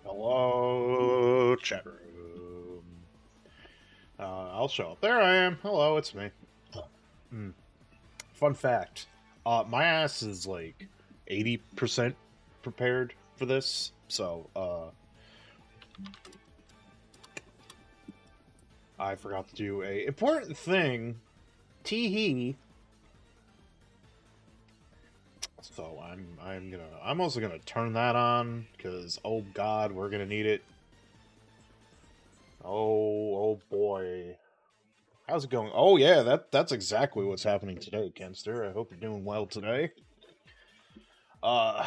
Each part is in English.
Hello, chat room. I'll show up. There I am. Hello, it's me. Hmm. Fun fact. My ass is like 80% prepared for this, so, I forgot to do a important thing. Tee-hee. So I'm also gonna turn that on, because, oh god, we're gonna need it. Oh boy. How's it going? Oh yeah, that's exactly what's happening today, Kenster. I hope you're doing well today. Uh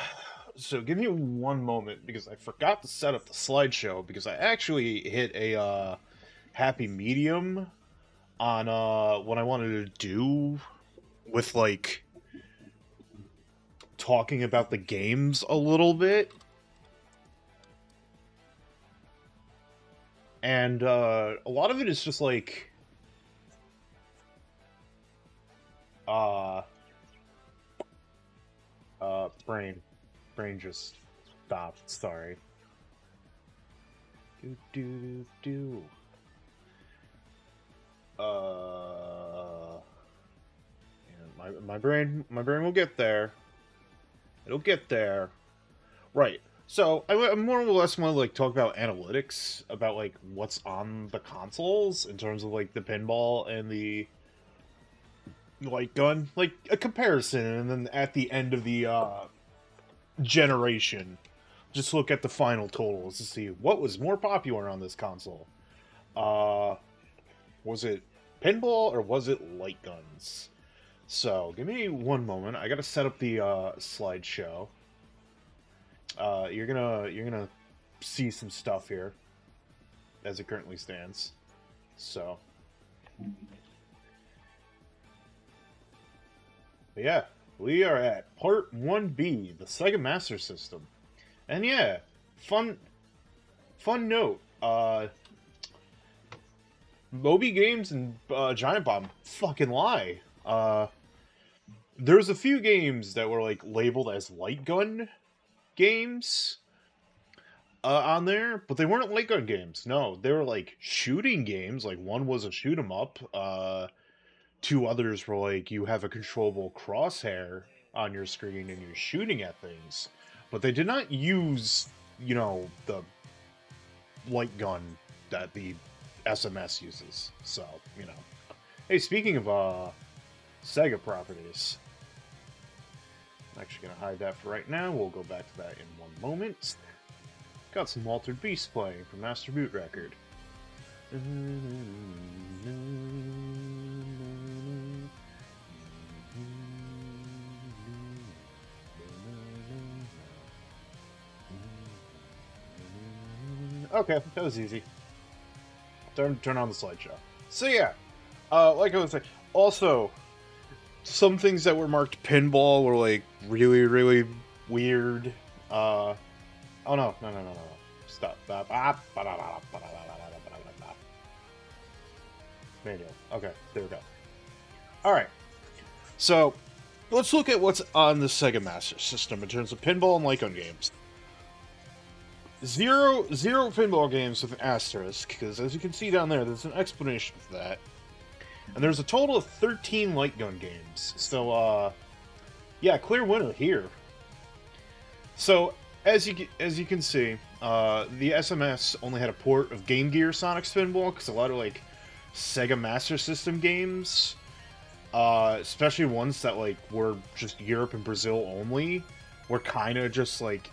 so give me one moment because I forgot to set up the slideshow because I actually hit a happy medium on what I wanted to do with like talking about the games a little bit. And a lot of it is just like uh brain just stopped. Sorry. Do do do. And my brain will get there. It'll get there. Right. So I more or less want to like talk about analytics about like what's on the consoles in terms of like the pinball and the light gun, like a comparison, and then at the end of the generation, just look at the final totals to see what was more popular on this console. Uh, was it pinball or was it light guns? So give me one moment. I gotta set up the slideshow. You're gonna see some stuff here as it currently stands. So, but yeah, we are at part 1B, the Sega Master System, and yeah, fun note. Moby Games and Giant Bomb fucking lie. There's a few games that were like labeled as light gun games on there, but they weren't light gun games. No, they were like shooting games. Like one was a shoot 'em up. Two others were like you have a controllable crosshair on your screen and you're shooting at things, but they did not use the light gun that the SMS uses. So hey, speaking of Sega properties, I'm actually gonna hide that for right now. We'll go back to that in one moment. Got some Altered Beast playing from Master Boot Record. Okay, that was easy. Turn on the slideshow. So yeah, like I was saying, also some things that were marked pinball were like really weird. Oh no. Stop. Manual. Okay, there we go. Alright. So let's look at what's on the Sega Master System in terms of pinball and light gun games. Zero pinball games with an asterisk, because as you can see down there's an explanation for that. And there's a total of 13 light gun games. So, yeah, clear winner here. So, as you can see, the SMS only had a port of Game Gear Sonic Spinball, because a lot of, like, Sega Master System games, especially ones that, like, were just Europe and Brazil only, were kind of just, like,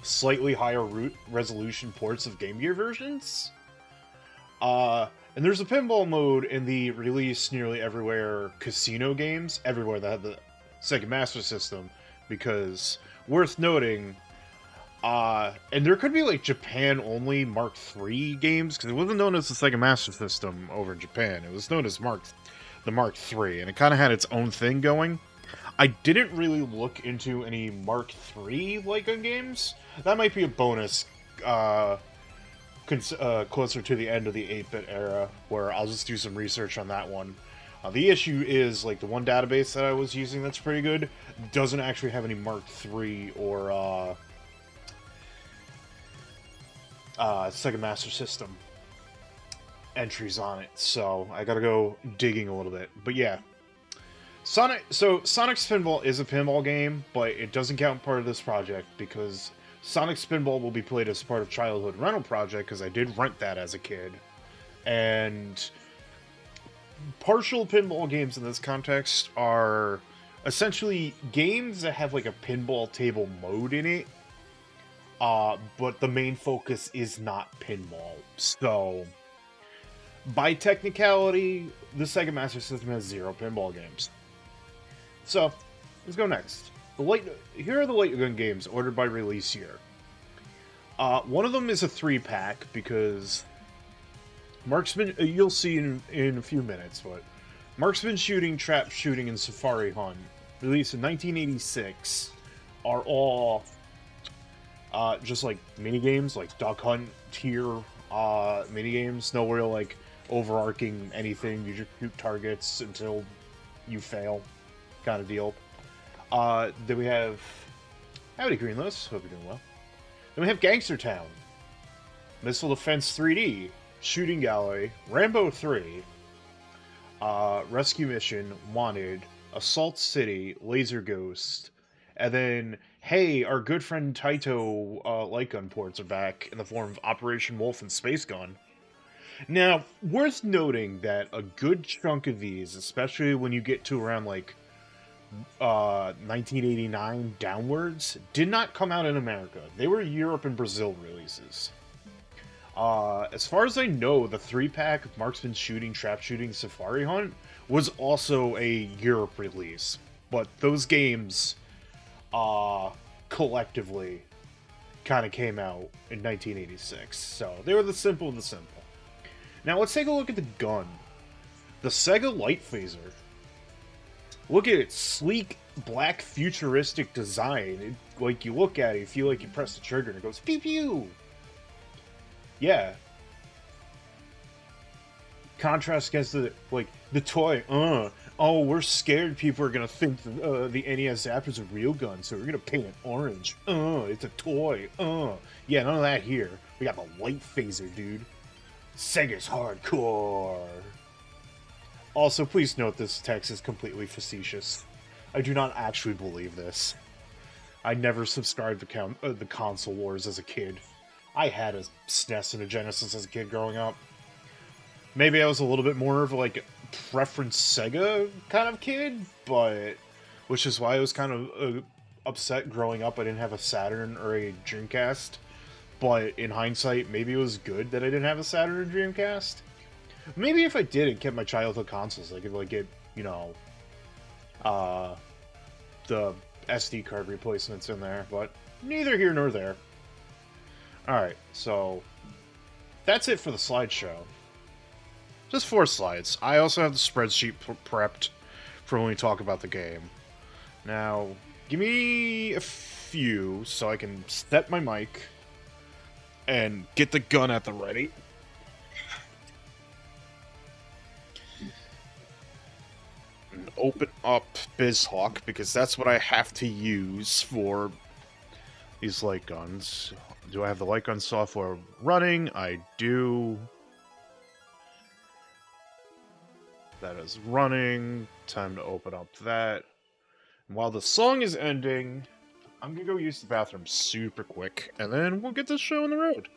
slightly higher resolution ports of Game Gear versions. And there's a pinball mode in the released nearly everywhere casino games, everywhere that had the Sega Master System, because, worth noting, and there could be, like, Japan-only Mark III games, because it wasn't known as the Sega Master System over in Japan. It was known as the Mark III, and it kind of had its own thing going. I didn't really look into any Mark III light gun games. That might be a bonus, closer to the end of the 8-bit era, where I'll just do some research on that one. The issue is, like, the one database that I was using that's pretty good doesn't actually have any Mark III or Sega Master System entries on it, so I gotta go digging a little bit. But yeah, Sonic Spinball is a pinball game, but it doesn't count part of this project because Sonic Spinball will be played as part of Childhood Rental Project because I did rent that as a kid. And partial pinball games in this context are essentially games that have like a pinball table mode in it, but the main focus is not pinball. So, by technicality, the Sega Master System has 0 pinball games. So, let's go next. Here are the light gun games ordered by release year. One of them is a 3-pack because Marksman, you'll see in a few minutes, but Marksman Shooting, Trap Shooting, and Safari Hunt, released in 1986, are all just like mini games, like Duck Hunt tier mini games. No real like overarching anything. You just shoot targets until you fail, kind of deal. Then we have howdy Greenless. Hope you're doing well. Then we have Gangster Town, Missile Defense 3D, Shooting Gallery, Rambo 3, Rescue Mission, Wanted, Assault City, Laser Ghost, and then, hey, our good friend Taito light gun ports are back in the form of Operation Wolf and Space Gun. Now, worth noting that a good chunk of these, especially when you get to around like 1989 downwards, did not come out in America. They were Europe and Brazil releases. As far as I know, the 3-pack of Marksman Shooting, Trap Shooting, Safari Hunt was also a Europe release. But those games, collectively, kind of came out in 1986. So, they were the simple of the simple. Now, let's take a look at the gun. The Sega Light Phaser. Look at its sleek, black, futuristic design. Like, you look at it, you feel like you press the trigger and it goes, pew pew! Yeah. Contrast against the toy, oh, we're scared people are gonna think the NES Zapper's a real gun, so we're gonna paint it orange. It's a toy. Yeah, none of that here. We got the Light Phaser, dude. Sega's hardcore. Also, please note this text is completely facetious. I do not actually believe this. I never subscribed to the console wars as a kid. I had a SNES and a Genesis as a kid growing up. Maybe I was a little bit more of like preference Sega kind of kid, but which is why I was kind of upset growing up I didn't have a Saturn or a Dreamcast. But in hindsight, maybe it was good that I didn't have a Saturn or Dreamcast. Maybe if I did and kept my childhood consoles, I could like get, you know, the SD card replacements in there, but neither here nor there. Alright, so that's it for the slideshow. Just 4 slides. I also have the spreadsheet prepped for when we talk about the game. Now, give me a few so I can set my mic and get the gun at the ready. And open up BizHawk, because that's what I have to use for these light guns. Do I have the light gun software running? I do. That is running. Time to open up that. And while the song is ending, I'm gonna go use the bathroom super quick, and then we'll get this show on the road.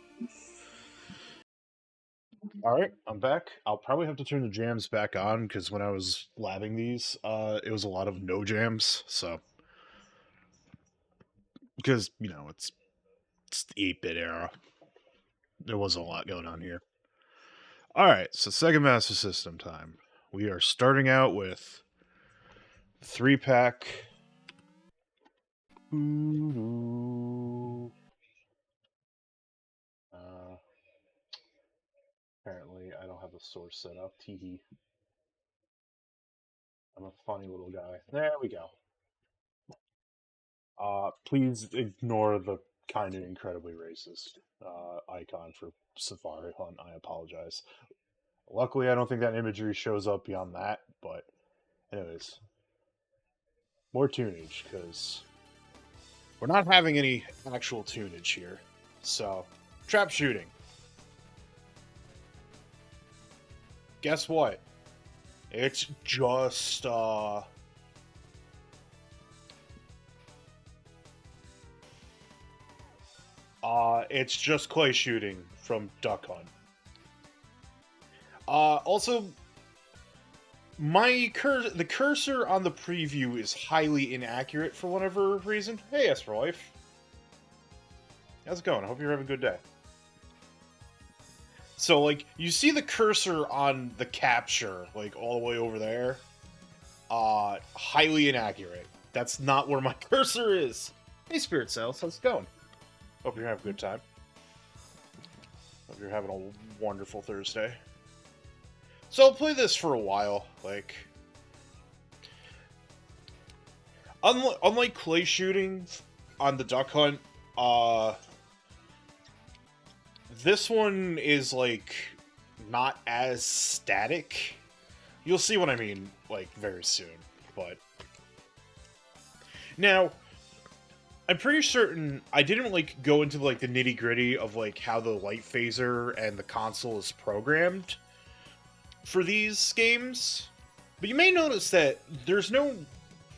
Alright, I'm back. I'll probably have to turn the jams back on, because when I was labbing these, it was a lot of no jams, so. Because, you know, it's the 8-bit era. There wasn't a lot going on here. Alright, so Sega Master System time. We are starting out with 3-pack. Apparently, I don't have the source set up. Teehee. I'm a funny little guy. There we go. Please ignore the kind of incredibly racist icon for Safari Hunt. I apologize. Luckily, I don't think that imagery shows up beyond that, but anyways. More tunage, because we're not having any actual tunage here. So, Trap shooting. Guess what? It's just, it's just clay shooting from Duck Hunt. Also, the cursor on the preview is highly inaccurate for whatever reason. Hey, Esper Life. How's it going? I hope you're having a good day. So, like, you see the cursor on the capture, like, all the way over there. Highly inaccurate. That's not where my cursor is. Hey, Spirit Cells, how's it going? Hope you're having a good time. Hope you're having a wonderful Thursday. So I'll play this for a while, like... Unlike clay shooting on the Duck Hunt, this one is, like, not as static. You'll see what I mean, like, very soon, but... Now, I'm pretty certain I didn't, like, go into, like, the nitty-gritty of, like, how the light phaser and the console is programmed for these games, but you may notice that there's no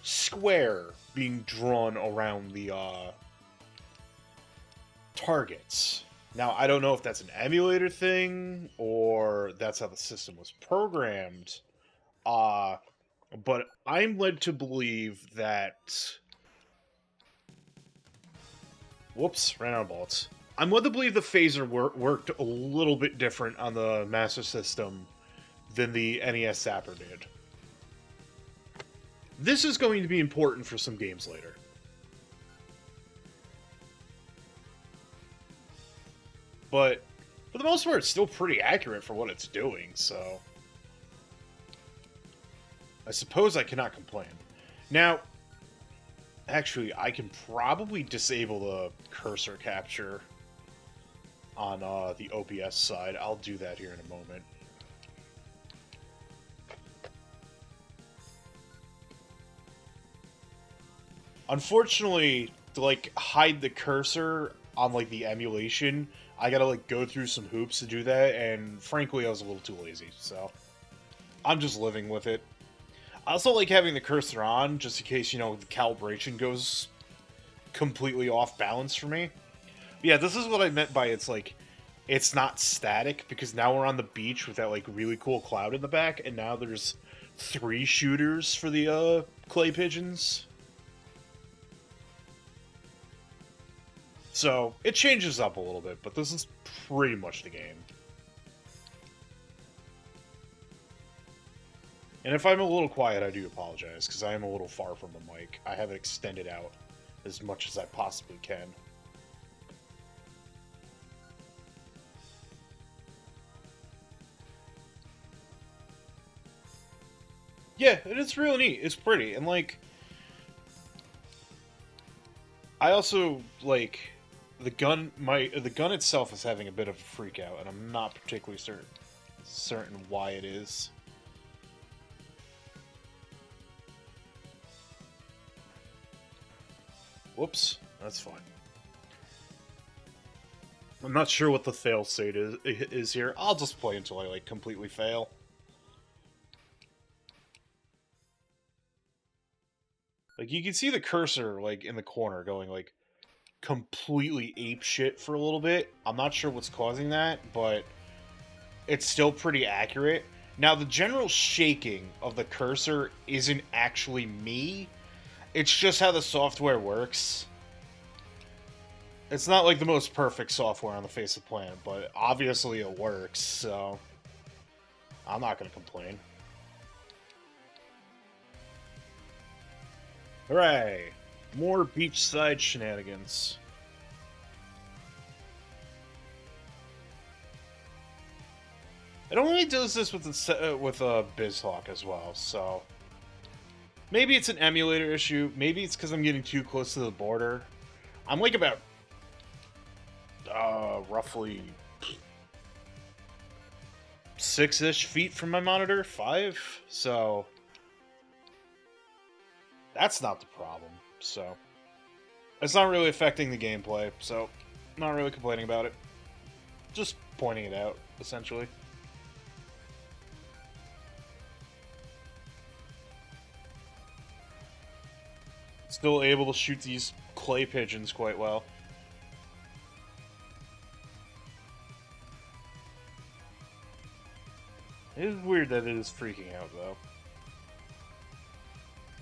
square being drawn around the, targets. Now, I don't know if that's an emulator thing, or that's how the system was programmed, but I'm led to believe that... Whoops, ran out of bullets. I'm led to believe the phaser worked a little bit different on the Master System than the NES Zapper did. This is going to be important for some games later. But, for the most part, it's still pretty accurate for what it's doing, so... I suppose I cannot complain. Now, actually, I can probably disable the cursor capture on the OBS side. I'll do that here in a moment. Unfortunately, to, like, hide the cursor on, like, the emulation, I gotta, like, go through some hoops to do that, and frankly, I was a little too lazy, so... I'm just living with it. I also like having the cursor on, just in case, you know, the calibration goes completely off balance for me. But yeah, this is what I meant by it's, like, it's not static, because now we're on the beach with that, like, really cool cloud in the back, and now there's 3 shooters for the, clay pigeons. So, it changes up a little bit, but this is pretty much the game. And if I'm a little quiet, I do apologize, because I am a little far from the mic. I have it extended out as much as I possibly can. Yeah, it's really neat. It's pretty, and, like... I also, like... The gun itself is having a bit of a freak out, and I'm not particularly certain why it is. Whoops, that's fine. I'm not sure what the fail state is here. I'll just play until I, like, completely fail. Like, you can see the cursor, like, in the corner going, like, completely apeshit for a little bit. I'm not sure what's causing that, but it's still pretty accurate. Now, the general shaking of the cursor isn't actually me. It's just how the software works. It's not like the most perfect software on the face of the planet, but obviously it works, so I'm not going to complain. Hooray! More beachside shenanigans. It only does this with BizHawk as well, so maybe it's an emulator issue. Maybe it's because I'm getting too close to the border. I'm like about roughly 6-ish feet from my monitor, 5. So that's not the problem. So it's not really affecting the gameplay. So not really complaining about it. just pointing it out, essentially. Still able to shoot these clay pigeons quite well. It is weird that it is freaking out, though.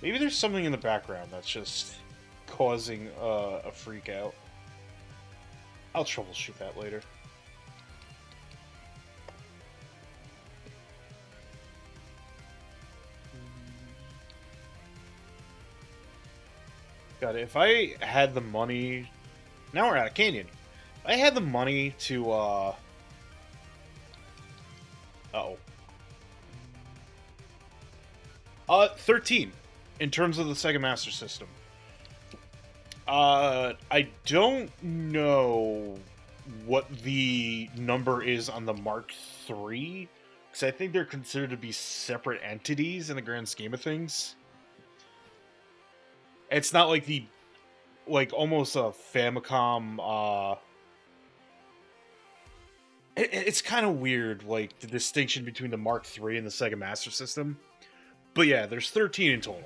Maybe there's something in the background that's just causing a freak out. I'll troubleshoot that later. God, if I had the money... Now we're at a canyon. If I had the money to, Uh-oh. 13, in terms of the Sega Master System. I don't know what the number is on the Mark III, because I think they're considered to be separate entities in the grand scheme of things. It's not like the, like, almost a Famicom, it's kind of weird, like, the distinction between the Mark III and the Sega Master System. But yeah, there's 13 in total.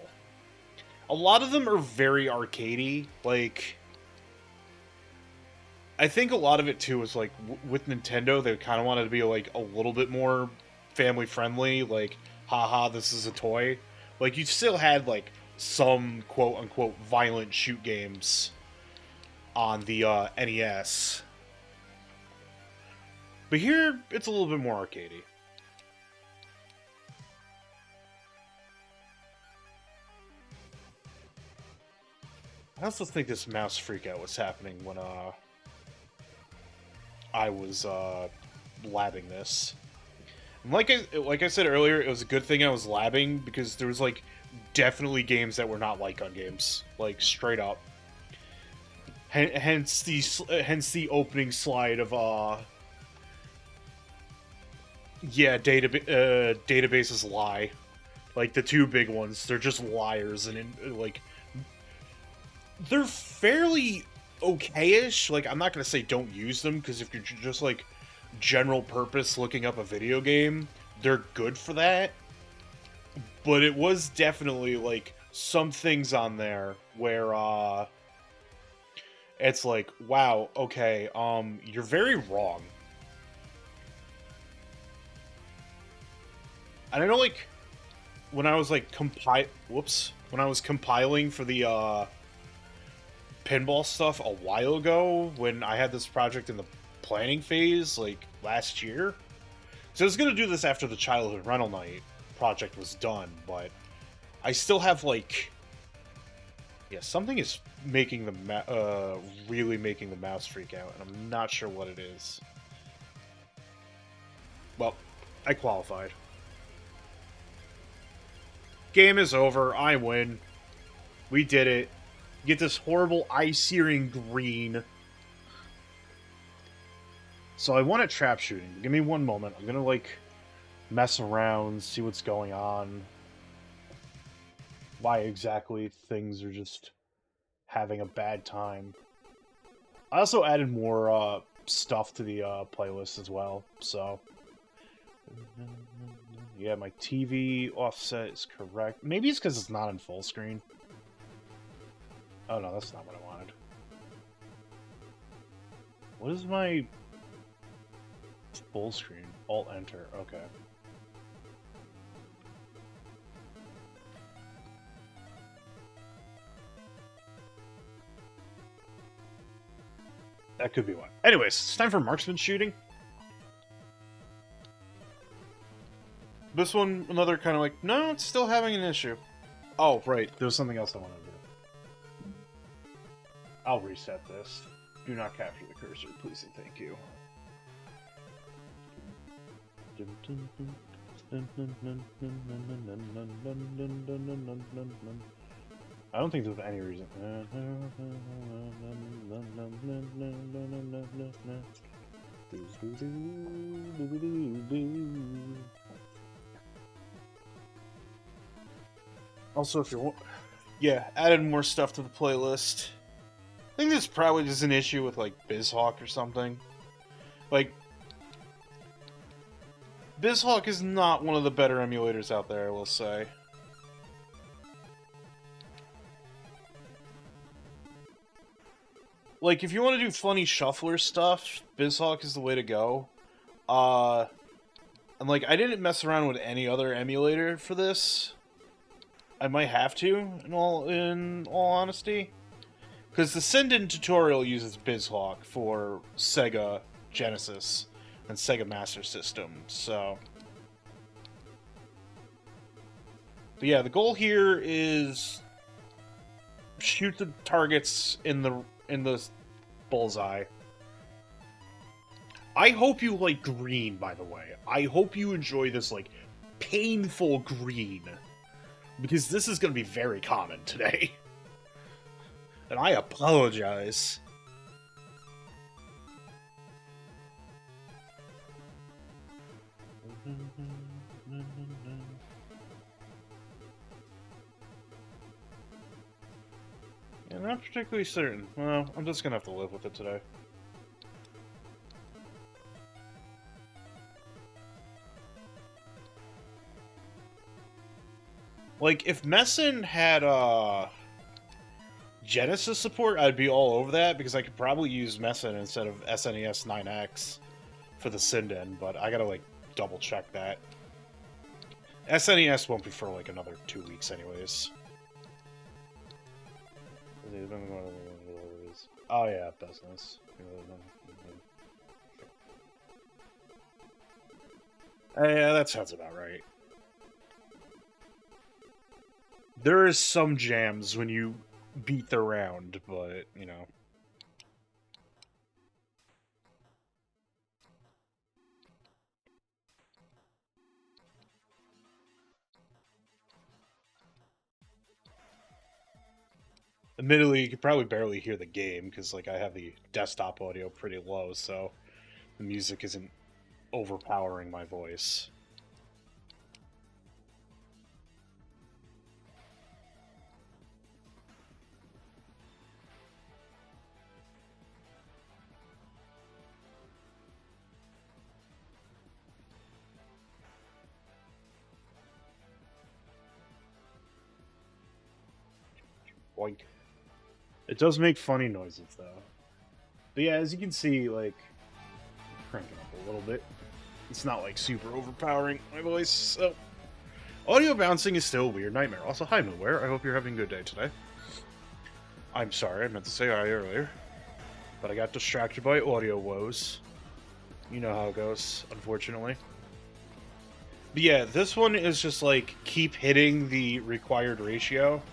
A lot of them are very arcadey, like... I think a lot of it, too, is, like, with Nintendo, they kind of wanted to be, like, a little bit more family-friendly, like, haha, this is a toy. Like, you still had, like, some quote-unquote violent shoot games on the NES. But here, it's a little bit more arcadey. I also think this mouse freakout was happening when I was labbing this. And like I said earlier, it was a good thing I was labbing because there was like definitely games that were not Lycon games, like straight up. Hence the opening slide of databases lie. Like the two big ones, they're just liars and like. They're fairly okay-ish. Like, I'm not going to say don't use them, because if you're just, like, general purpose looking up a video game, they're good for that. But it was definitely, like, some things on there where, it's like, wow, okay, you're very wrong. And I know, like, when I was, like, when I was compiling for the, Pinball stuff a while ago, when I had this project in the planning phase, like, last year. So I was going to do this after the Childhood Rental Night project was done, but I still have, like... Yeah, something is making the really making the mouse freak out, and I'm not sure what it is. Well, I qualified. Game is over, I win. We did it. Get this horrible eye-searing green. So I want a trap shooting. Give me one moment. I'm gonna, like, mess around, see what's going on. Why exactly things are just having a bad time. I also added more, stuff to the, playlist as well, so... Yeah, my TV offset is correct. Maybe it's because it's not in full screen. Oh no, that's not what I wanted. What is my full screen? Alt-Enter, okay. That could be one. Anyways, it's time for marksman shooting. This one, another kind of like, no, it's still having an issue. Oh, right, there was something else I wanted to do. I'll reset this. Do not capture the cursor, please and thank you. I don't think there's any reason. Also, if you're... Yeah, added more stuff to the playlist. I think this probably is an issue with, like, BizHawk or something. Like, BizHawk is not one of the better emulators out there, I will say. Like, if you want to do funny shuffler stuff, BizHawk is the way to go. And like, I didn't mess around with any other emulator for this. I might have to, in all honesty. Because the Send-In tutorial uses BizHawk for Sega Genesis and Sega Master System, so... But yeah, the goal here is... shoot the targets in the bullseye. I hope you like green, by the way. I hope you enjoy this, like, painful green. Because this is going to be very common today. And I apologize. Yeah, not particularly certain. Well, I'm just going to have to live with it today. Like, if Messin had, Genesis support, I'd be all over that, because I could probably use Messin instead of SNES 9X for the Send-In, but I gotta, like, double-check that. SNES won't be for, like, another 2 weeks anyways. Oh, yeah, business. Yeah, that sounds about right. There is some jams when you beat the round, but, you know. Admittedly, you could probably barely hear the game, because, like, I have the desktop audio pretty low, so the music isn't overpowering my voice. Boink. It does make funny noises, though. But yeah, as you can see, like, cranking up a little bit. It's not, like, super overpowering my voice, so... Audio bouncing is still a weird nightmare. Also, hi, Moonware. I hope you're having a good day today. I'm sorry, I meant to say hi earlier. But I got distracted by audio woes. You know how it goes, unfortunately. But yeah, this one is just, like, keep hitting the required ratio.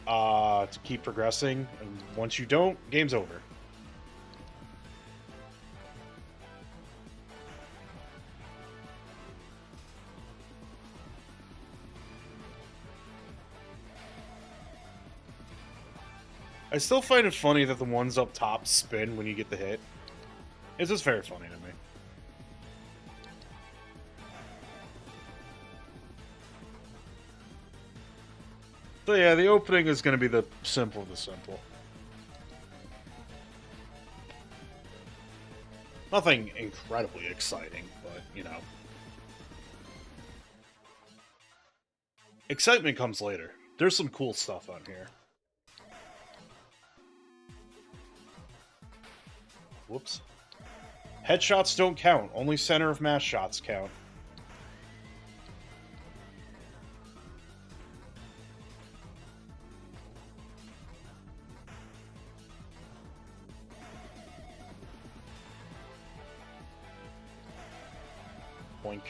To keep progressing, and once you don't, game's over. I still find it funny that the ones up top spin when you get the hit. It's just very funny to me. So yeah, the opening is going to be the simple of the simple. Nothing incredibly exciting, but, you know. Excitement comes later. There's some cool stuff on here. Whoops. Headshots don't count. Only center of mass shots count. Boink.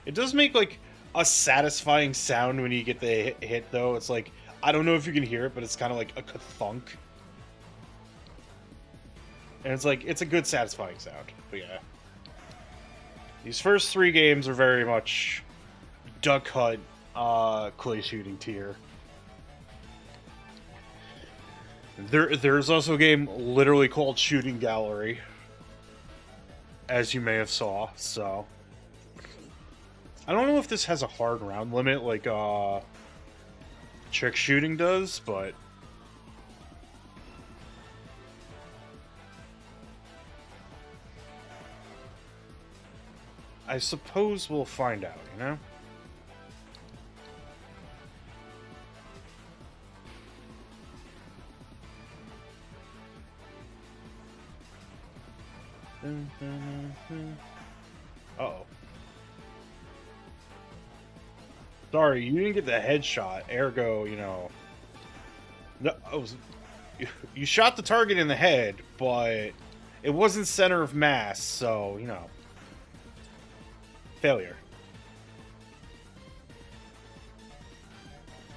It does make, like, a satisfying sound when you get the hit, though. It's like, I don't know if you can hear it, but it's kind of like a ka-thunk. And it's like, it's a good satisfying sound. But yeah. These first 3 games are very much Duck Hunt, clay shooting tier. There's also a game literally called Shooting Gallery, as you may have saw, so... I don't know if this has a hard round limit like, trick shooting does, but... I suppose we'll find out, you know? Uh-oh. Sorry, you didn't get the headshot, ergo, you know... No, you shot the target in the head, but it wasn't center of mass, so, you know... Failure.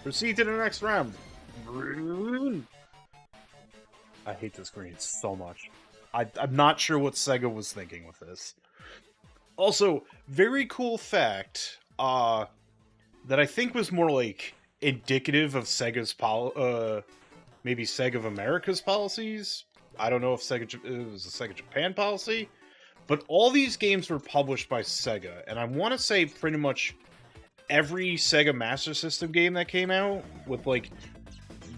Proceed to the next round. I hate this green so much. I'm not sure what Sega was thinking with this. Also, very cool fact, that I think was more like indicative of Sega's maybe Sega of America's policies. I don't know if it was a Sega Japan policy, but all these games were published by Sega, and I want to say pretty much every Sega Master System game that came out, with like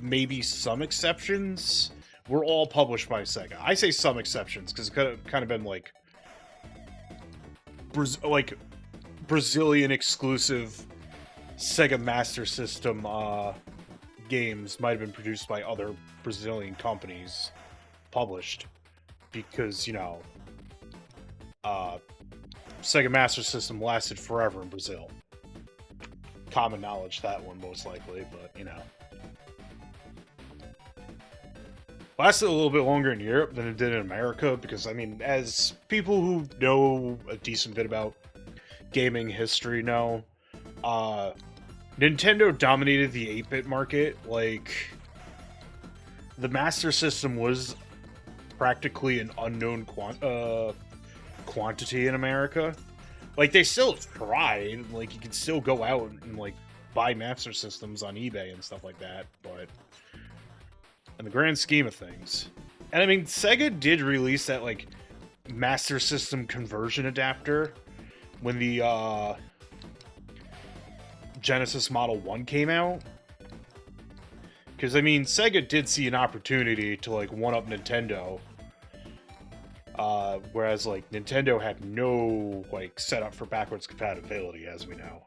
maybe some exceptions, were all published by Sega. I say some exceptions because it could have kind of been like Brazilian exclusive Sega Master System games might have been produced by other Brazilian companies, published, because, you know, Sega Master System lasted forever in Brazil. Common knowledge, that one, most likely, but, you know. Lasted a little bit longer in Europe than it did in America, because, I mean, as people who know a decent bit about gaming history know, Nintendo dominated the 8-bit market. Like, the Master System was practically an unknown quantity in America. Like, they still tried. Like, you could still go out and, like, buy Master Systems on eBay and stuff like that, but in the grand scheme of things. And, I mean, Sega did release that, like, Master System conversion adapter when the, Genesis Model 1 came out. Because, I mean, Sega did see an opportunity to, like, one-up Nintendo. Whereas, like, Nintendo had no, like, setup for backwards compatibility, as we know.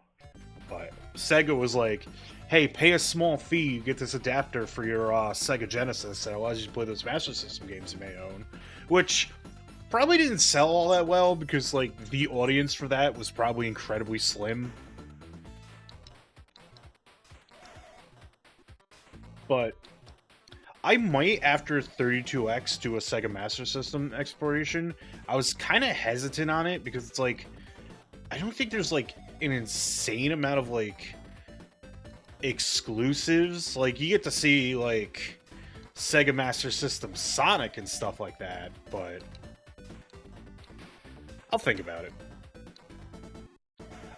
But Sega was like, hey, pay a small fee, you get this adapter for your Sega Genesis that allows you to play those Master System games you may own. Which probably didn't sell all that well, because, like, the audience for that was probably incredibly slim. But I might, after 32X, do a Sega Master System exploration. I was kind of hesitant on it, because it's like, I don't think there's, like, an insane amount of, like, exclusives. Like, you get to see, like, Sega Master System Sonic and stuff like that, but I'll think about it.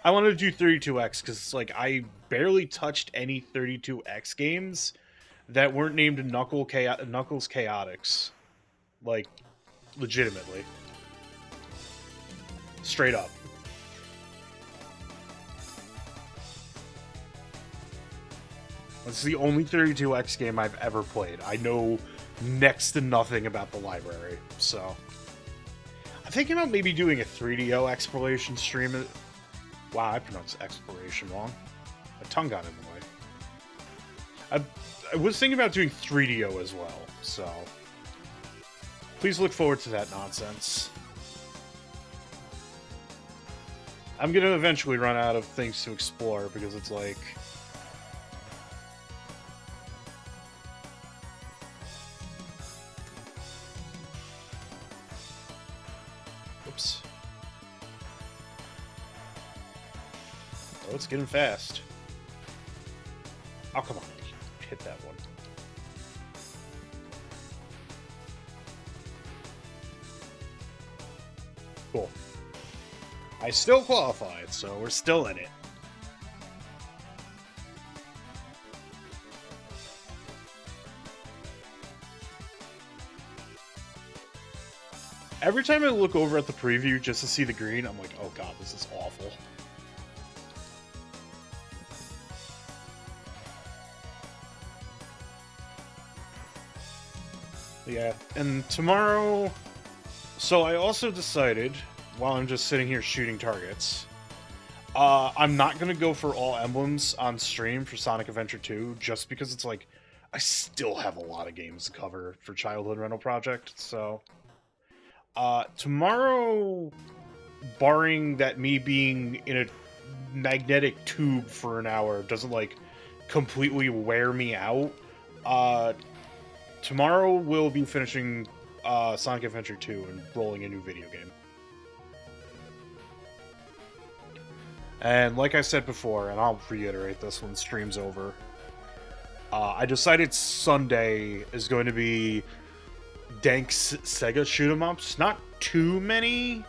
I wanted to do 32X, because, like, I barely touched any 32X games that weren't named Knuckles Chaotix. Like, legitimately. Straight up. This is the only 32X game I've ever played. I know next to nothing about the library, so I'm thinking about maybe doing a 3DO exploration stream. Wow, I pronounced exploration wrong. My tongue got in the way. I was thinking about doing 3DO as well, so please look forward to that nonsense. I'm gonna eventually run out of things to explore, because it's like, oops. Oh, it's getting fast. Oh, come on. Hit that one. Cool. I still qualified, so we're still in it. Every time I look over at the preview just to see the green, I'm like, oh god, this is awful. Yeah, and tomorrow... So I also decided while I'm just sitting here shooting targets. I'm not gonna go for all emblems on stream for Sonic Adventure 2, just because it's like, I still have a lot of games to cover for Childhood Rental Project, so... tomorrow, barring that me being in a magnetic tube for an hour doesn't, like, completely wear me out, tomorrow we'll be finishing, Sonic Adventure 2 and rolling a new video game. And like I said before, and I'll reiterate this when stream's over, I decided Sunday is going to be Dank's Sega shoot-em-ups. Not too many,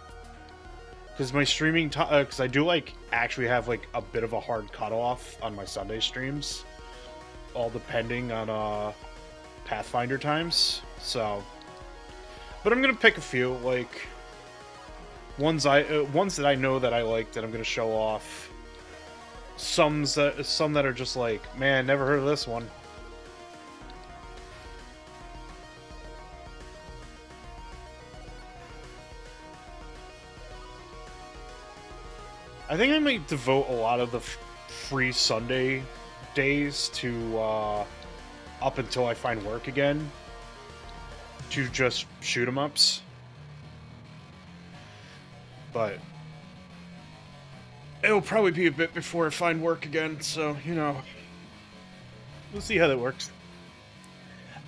because my streaming because I do like actually have like a bit of a hard cutoff on my Sunday streams, all depending on Pathfinder times. So, but I'm gonna pick a few like ones that I know that I like that I'm gonna show off. Some that are just like, man, never heard of this one. I think I might devote a lot of the free Sunday days to, up until I find work again, to just shoot 'em ups. But it'll probably be a bit before I find work again, so, you know, we'll see how that works.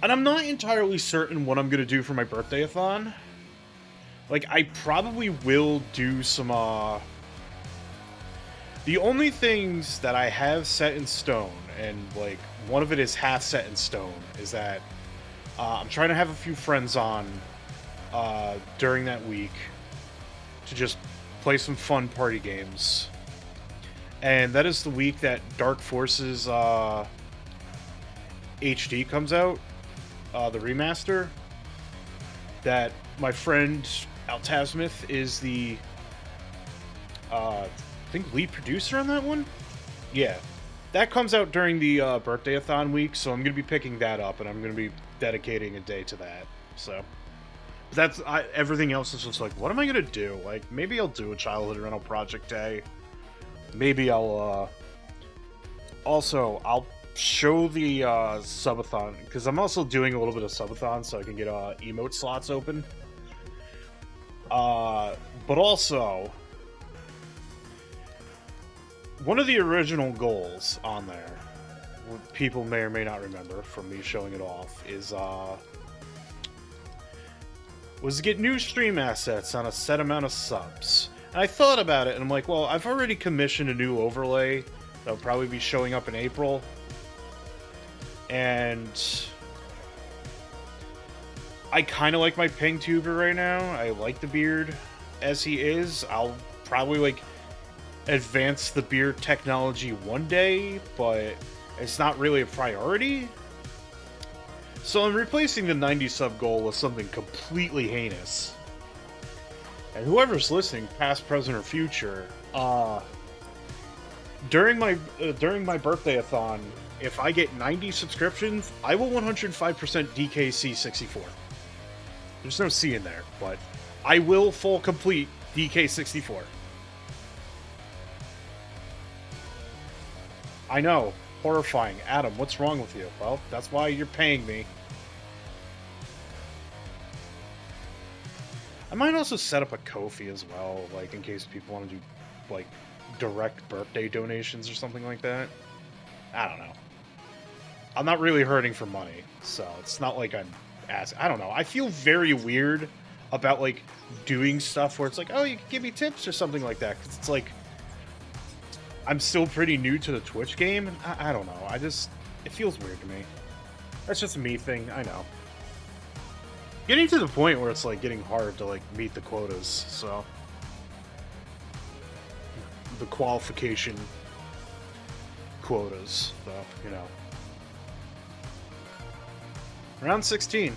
And I'm not entirely certain what I'm going to do for my birthday-a-thon. Like, I probably will do some, the only things that I have set in stone, and, like, one of it is half set in stone, is that I'm trying to have a few friends on during that week to just play some fun party games. And that is the week that Dark Forces HD comes out, the remaster. That my friend Altasmith is the, I think, lead producer on that one? Yeah. That comes out during the birthday-a-thon week, so I'm going to be picking that up, and I'm going to be dedicating a day to that, so... That's everything else is just like, what am I gonna do? Like, maybe I'll do a Childhood Rental Project day. Maybe I'll also I'll show the subathon, because I'm also doing a little bit of subathon so I can get emote slots open. But also, one of the original goals on there, what people may or may not remember from me showing it off, is was to get new stream assets on a set amount of subs. And I thought about it, and I'm like, well, I've already commissioned a new overlay that'll probably be showing up in April. And I kind of like my ping tuber right now. I like the beard as he is. I'll probably, like, advance the beard technology one day, but it's not really a priority. So I'm replacing the 90 sub goal with something completely heinous. And whoever's listening, past, present, or future, during my birthday-a-thon, if I get 90 subscriptions, I will 105% DKC 64. There's no C in there, but I will full complete DK 64. I know, horrifying. Adam, what's wrong with you? Well, that's why you're paying me. I might also set up a Ko-fi as well, like, in case people want to do, like, direct birthday donations or something like that. I don't know. I'm not really hurting for money, so it's not like I'm asking. I don't know. I feel very weird about, like, doing stuff where it's like, oh, you can give me tips or something like that, because it's like, I'm still pretty new to the Twitch game, and I don't know. It feels weird to me. That's just a me thing, I know. Getting to the point where it's, like, getting hard to, like, meet the quotas, so... The qualification quotas, so, you know. Round 16.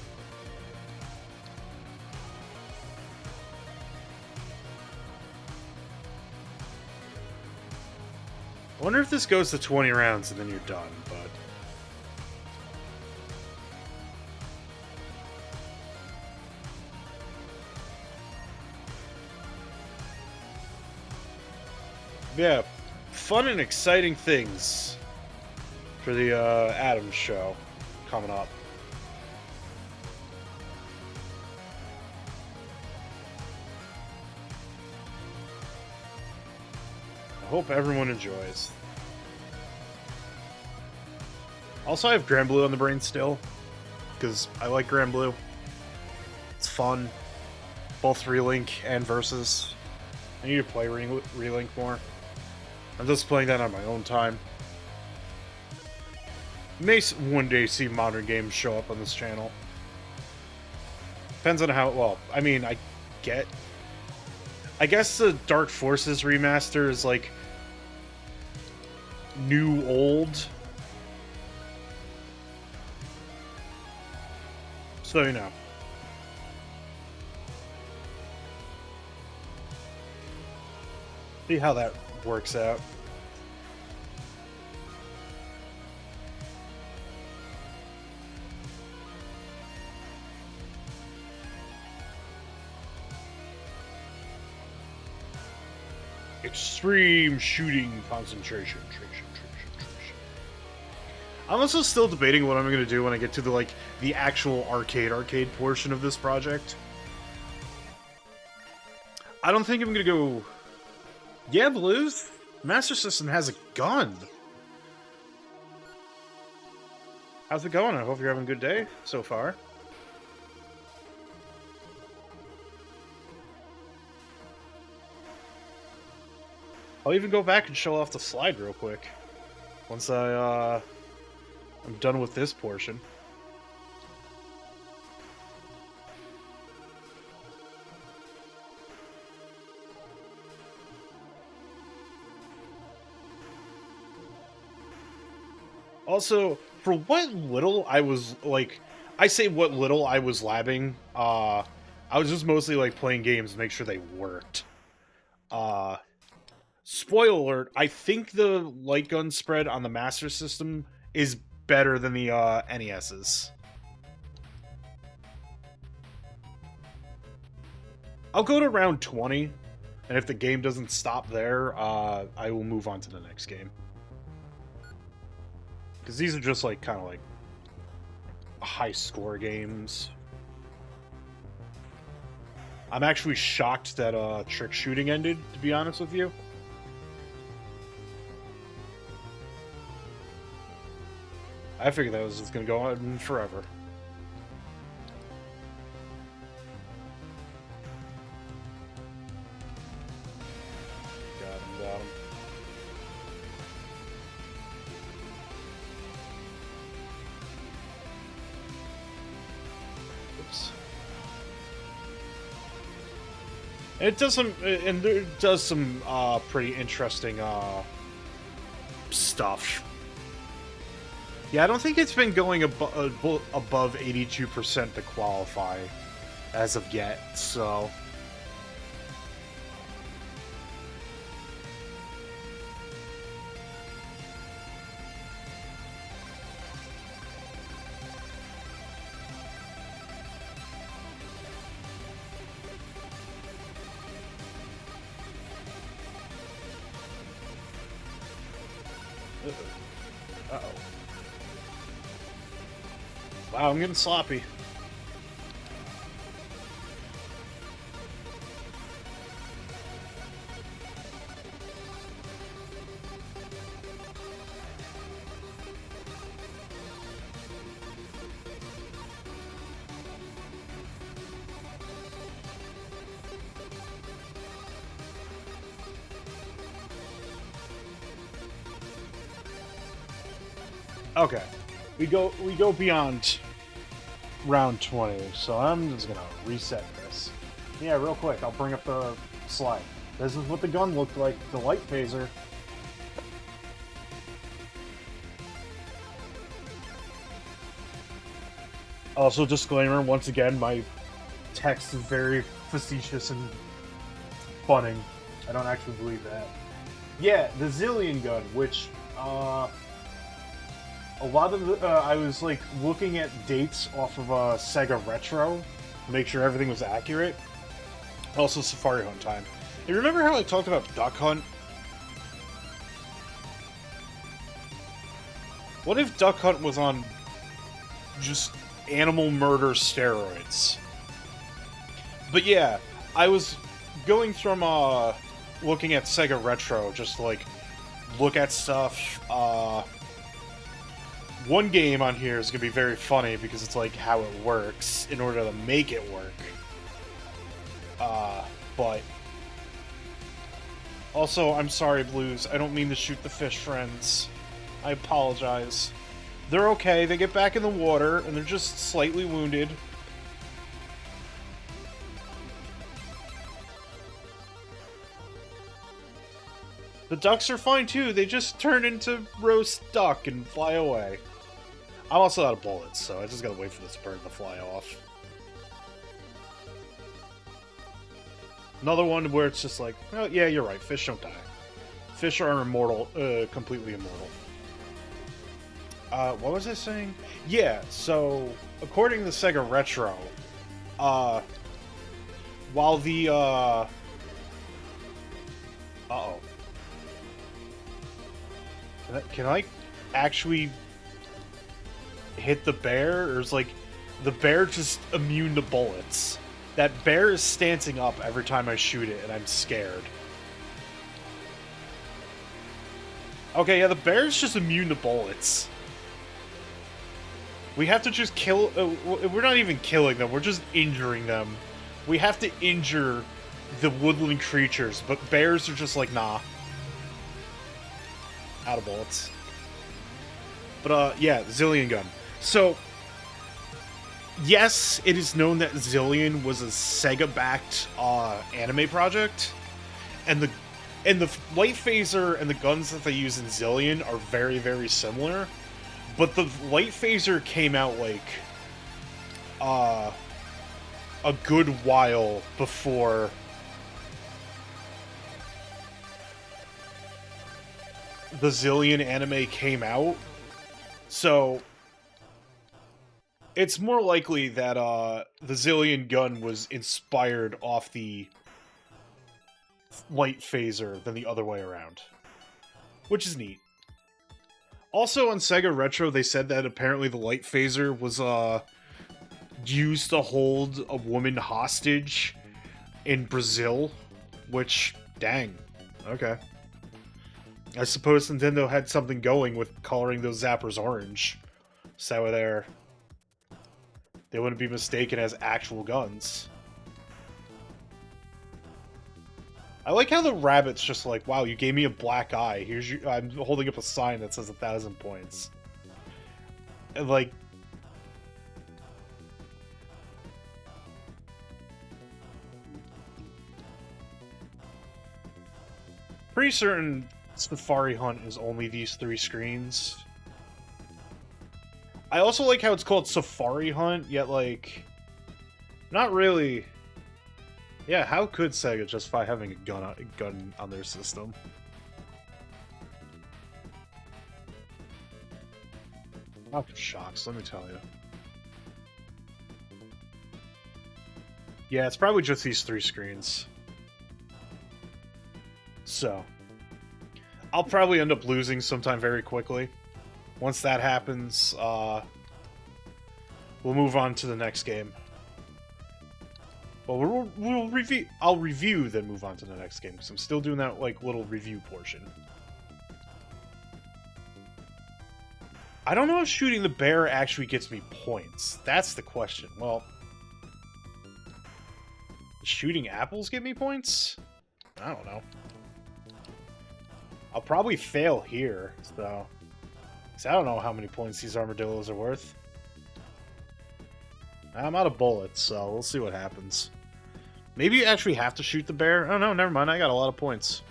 I wonder if this goes to 20 rounds and then you're done, but... yeah, fun and exciting things for the Adams show coming up. I hope everyone enjoys. Also, I have Grand Blue on the brain still, because I like Grand Blue. It's fun. Both Relink and Versus. I need to play Relink more. I'm just playing that on my own time. May one day see modern games show up on this channel. Depends on how, well, I mean, I guess the Dark Forces remaster is like new old. So, you know. See how that works out. Extreme shooting concentration. I'm also still debating what I'm going to do when I get to the actual arcade portion of this project. I don't think I'm going to go... Yeah, Blues, Master System has a gun. How's it going? I hope you're having a good day so far. I'll even go back and show off the slide real quick. Once I'm done with this portion. Also, for what little I was, I say what little I was labbing, I was just mostly, playing games to make sure they worked. Spoiler alert, I think the light gun spread on the Master System is better than the, NES's. I'll go to round 20, and if the game doesn't stop there, I will move on to the next game. Because these are just, kind of high-score games. I'm actually shocked that, trick shooting ended, to be honest with you. I figured that was just going to go on forever. Got him. It does some, and there does some pretty interesting stuff. Yeah, I don't think it's been going above 82% to qualify as of yet, so... Uh-oh. Wow, I'm getting sloppy. Okay, we go beyond round 20, so I'm just gonna reset this. Yeah, real quick, I'll bring up the slide. This is what the gun looked like, the light phaser. Also, disclaimer, once again, my text is very facetious and funning. I don't actually believe that. Yeah, the Zillion gun, which, a lot of the, I was looking at dates off of Sega Retro to make sure everything was accurate. Also, Safari Hunt time. You remember how I talked about Duck Hunt? What if Duck Hunt was on just animal murder steroids? But yeah, I was going from looking at Sega Retro, just to, like, look at stuff. One game on here is gonna be very funny because it's like how it works in order to make it work. But also, I'm sorry, Blues. I don't mean to shoot the fish friends. I apologize. They're okay. They get back in the water, and they're just slightly wounded. The ducks are fine, too. They just turn into roast duck and fly away. I'm also out of bullets, so I just gotta wait for this bird to fly off. Another one where it's just like, oh, yeah, you're right. Fish don't die. Fish are immortal, completely immortal. What was I saying? Yeah, so, according to Sega Retro, while the, uh-oh. Can I actually hit the bear? Or is, like, the bear just immune to bullets? That bear is standing up every time I shoot it, and I'm scared. Okay, yeah, the bear's just immune to bullets. We have to just kill... we're not even killing them, we're just injuring them. We have to injure the woodland creatures, but bears are just like, nah. Out of bullets. But, yeah, Zillion Gun. So... yes, it is known that Zillion was a Sega-backed anime project, and the light phaser and the guns that they use in Zillion are very, very similar. But the light phaser came out like a good while before the Zillion anime came out, so it's more likely that the Zillion gun was inspired off the light phaser than the other way around, which is neat. Also on Sega Retro, they said that apparently the light phaser was used to hold a woman hostage in Brazil, which, dang, okay. I suppose Nintendo had something going with coloring those zappers orange, so they wouldn't be mistaken as actual guns. I like how the rabbit's just like, wow, you gave me a black eye. Here's your... I'm holding up a sign that says 1,000 points. And like... pretty certain Safari Hunt is only these 3 screens. I also like how it's called Safari Hunt, yet, like, not really. Yeah, how could Sega justify having a gun on their system? Shocks, let me tell you. Yeah, it's probably just these 3 screens. So, I'll probably end up losing sometime very quickly. Once that happens, we'll move on to the next game. Well, we'll review. I'll review, then move on to the next game, because I'm still doing that, like, little review portion. I don't know if shooting the bear actually gets me points. That's the question. Well, shooting apples get me points? I don't know. I'll probably fail here, so... I don't know how many points these armadillos are worth. I'm out of bullets, so we'll see what happens. Maybe you actually have to shoot the bear? Oh no, never mind, I got a lot of points.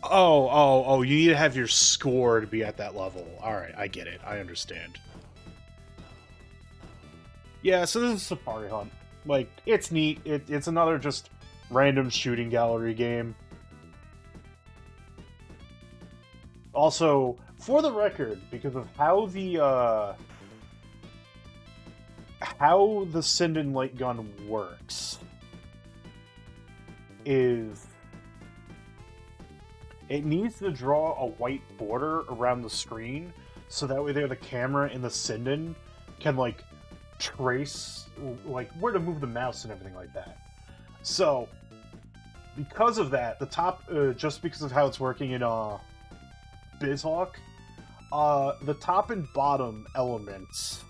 Oh, you need to have your score to be at that level. Alright, I get it, I understand. Yeah, so this is Safari Hunt. Like, it's neat. It's another just random shooting gallery game. Also, for the record, because of how the Sinden light gun works, is it needs to draw a white border around the screen so that way there the camera in the Sinden can like trace like where to move the mouse and everything like that. So because of that, the top just because of how it's working in BizHawk, the top and bottom elements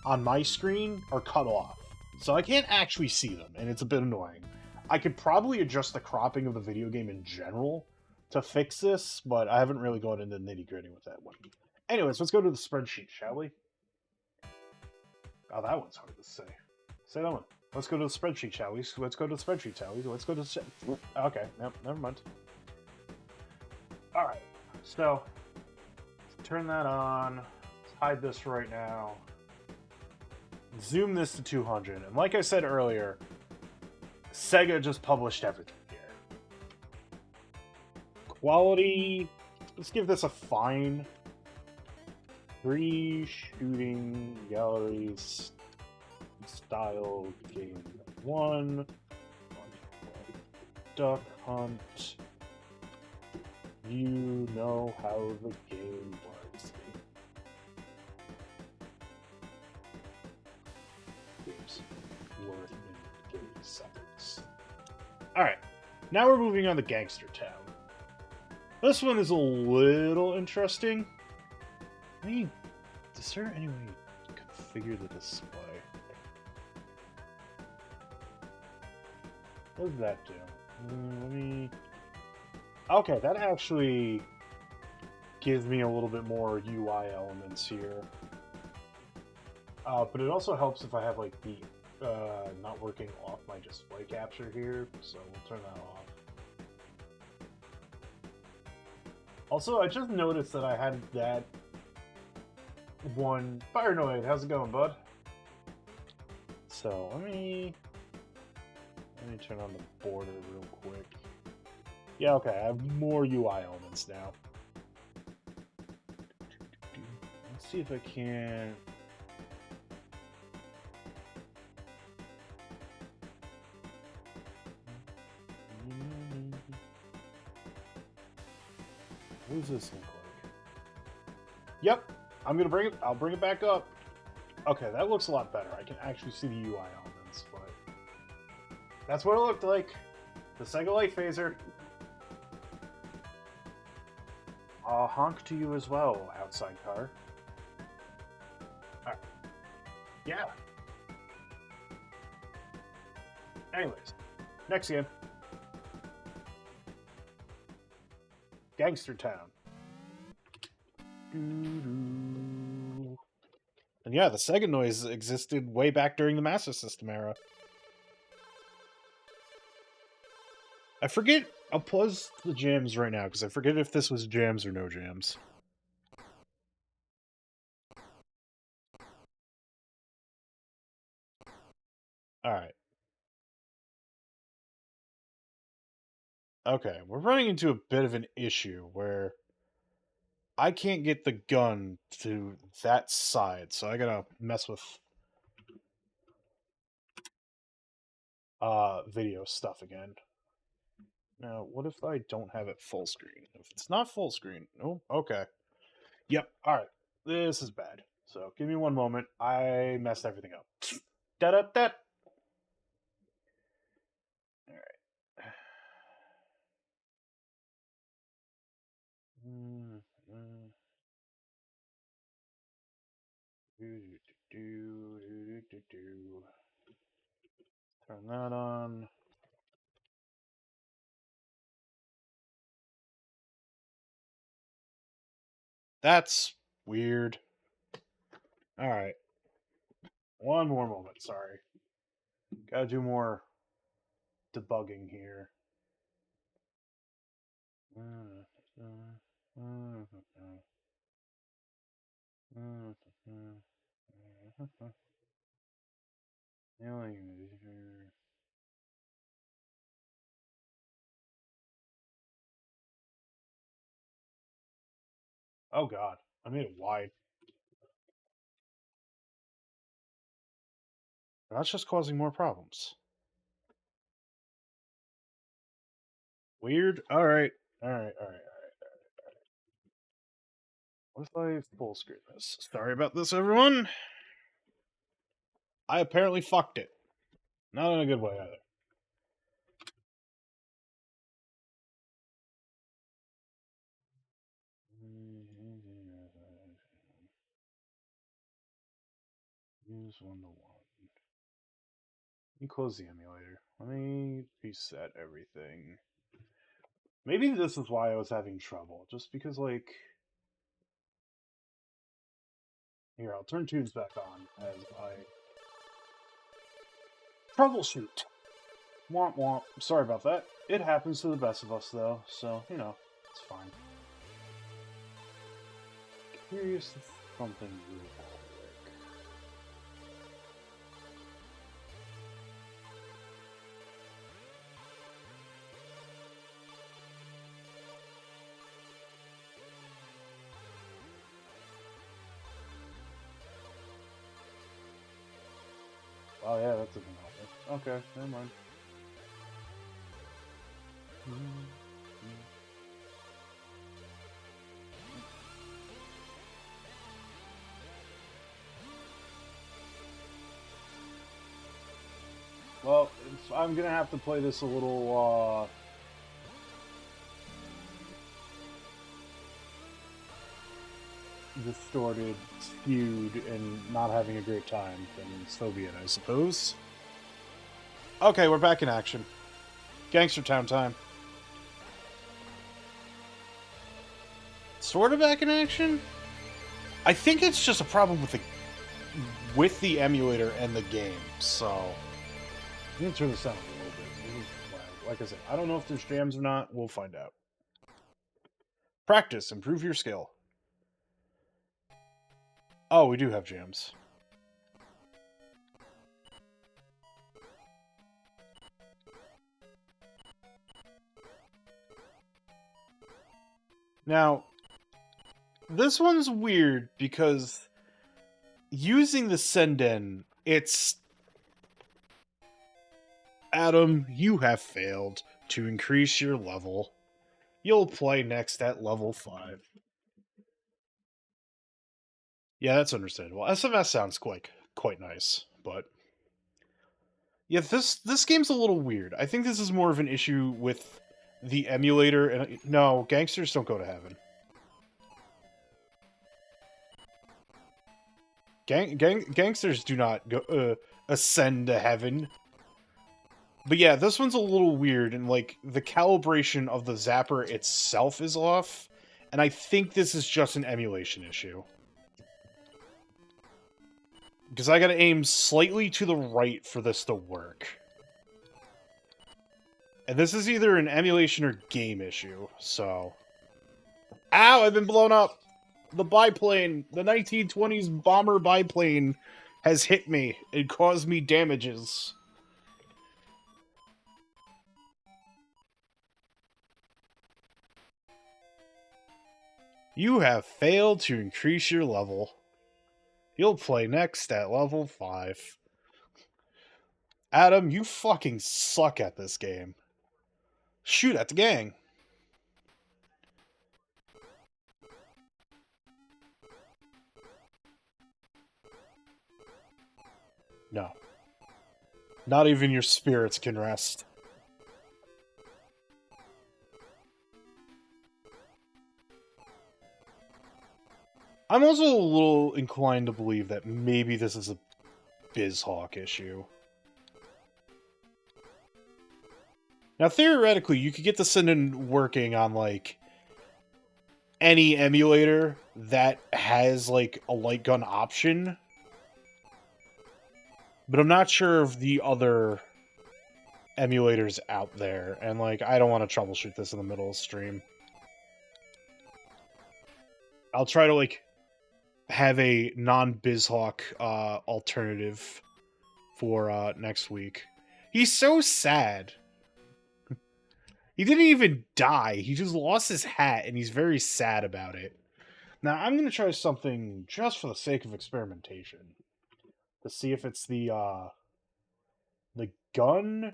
on my screen are cut off. So I can't actually see them, and it's a bit annoying. I could probably adjust the cropping of the video game in general to fix this, but I haven't really gone into nitty-gritty with that one. Anyways, let's go to the spreadsheet, shall we? Oh, that one's hard to say. Say that one. Let's go to the spreadsheet, shall we? Let's go to the spreadsheet, shall we? Let's go to the... Okay, no, never mind. Alright, so... turn that on. Let's hide this right now. Zoom this to 200. And like I said earlier, Sega just published everything here. Quality... let's give this a fine. Free shooting galleries style game 1. Duck Hunt. You know how the game works. Games worth in 30 seconds. Alright, now we're moving on to Gangster Town. This one is a little interesting. Is there any way to configure the display? What does that do? Let me... okay, that actually gives me a little bit more UI elements here. But it also helps if I have, like, the not working off my display capture here, so we'll turn that off. Also, I just noticed that I had that one... Firenoid, how's it going, bud? So, let me turn on the border real quick. Yeah, okay, I have more UI elements now. Let's see if I can... what does this look like? Yep, I'll bring it back up. Okay, that looks a lot better. I can actually see the UI elements, but that's what it looked like. The Sega Light Phaser. I'll honk to you as well, outside car. Alright. Yeah. Anyways, next game. Gangster Town. And yeah, the Sega noise existed way back during the Master System era. I forget. I'll pause the jams right now because I forget if this was jams or no jams. Alright. Okay, we're running into a bit of an issue where I can't get the gun to that side, so I gotta mess with video stuff again. Now, what if I don't have it full screen? If it's not full screen, oh, okay. Yep, alright. This is bad. So give me one moment. I messed everything up. Da-da-da! Alright. Turn that on. That's weird. Alright. One more moment, sorry. Gotta do more debugging here. Oh god, I made it wide. That's just causing more problems. Weird. Alright. Alright. What if I full screen this? Sorry about this, everyone. I apparently fucked it. Not in a good way either. Use 1-to-1. Let me close the emulator. Let me reset everything. Maybe this is why I was having trouble. Just because, like... Here, I'll turn tunes back on as I... troubleshoot. Womp womp. Sorry about that. It happens to the best of us, though. So, you know, it's fine. Curious if something real quick. Oh yeah, that doesn't help. Okay, never mind. Well, I'm gonna have to play this a little, distorted, skewed, and not having a great time, then so be it, I suppose. Okay, we're back in action. Gangster Town time. Sort of back in action? I think it's just a problem with the emulator and the game, so... I'm gonna turn this down a little bit. This is loud. Like I said, I don't know if there's jams or not. We'll find out. Practice. Improve your skill. Oh, we do have jams. Now, this one's weird because using the Senden, it's... Adam, you have failed to increase your level. You'll play next at level 5. Yeah, that's understandable. SMS sounds quite nice, but... Yeah, this game's a little weird. I think this is more of an issue with the emulator, and no, gangsters don't go to heaven. Gangsters do not go ascend to heaven. But yeah, this one's a little weird, and like the calibration of the zapper itself is off, and I think this is just an emulation issue. Because I gotta aim slightly to the right for this to work. And this is either an emulation or game issue, so... Ow, I've been blown up! The biplane, the 1920s bomber biplane, has hit me and caused me damages. You have failed to increase your level. You'll play next at level 5. Adam, you fucking suck at this game. Shoot at the gang. No. Not even your spirits can rest. I'm also a little inclined to believe that maybe this is a BizHawk issue. Now, theoretically, you could get the Senden working on, like, any emulator that has, like, a light gun option. But I'm not sure of the other emulators out there. And, like, I don't want to troubleshoot this in the middle of the stream. I'll try to, like, have a non-BizHawk alternative for next week. He's so sad. He didn't even die. He just lost his hat, and he's very sad about it. Now, I'm going to try something just for the sake of experimentation. To see if it's the gun,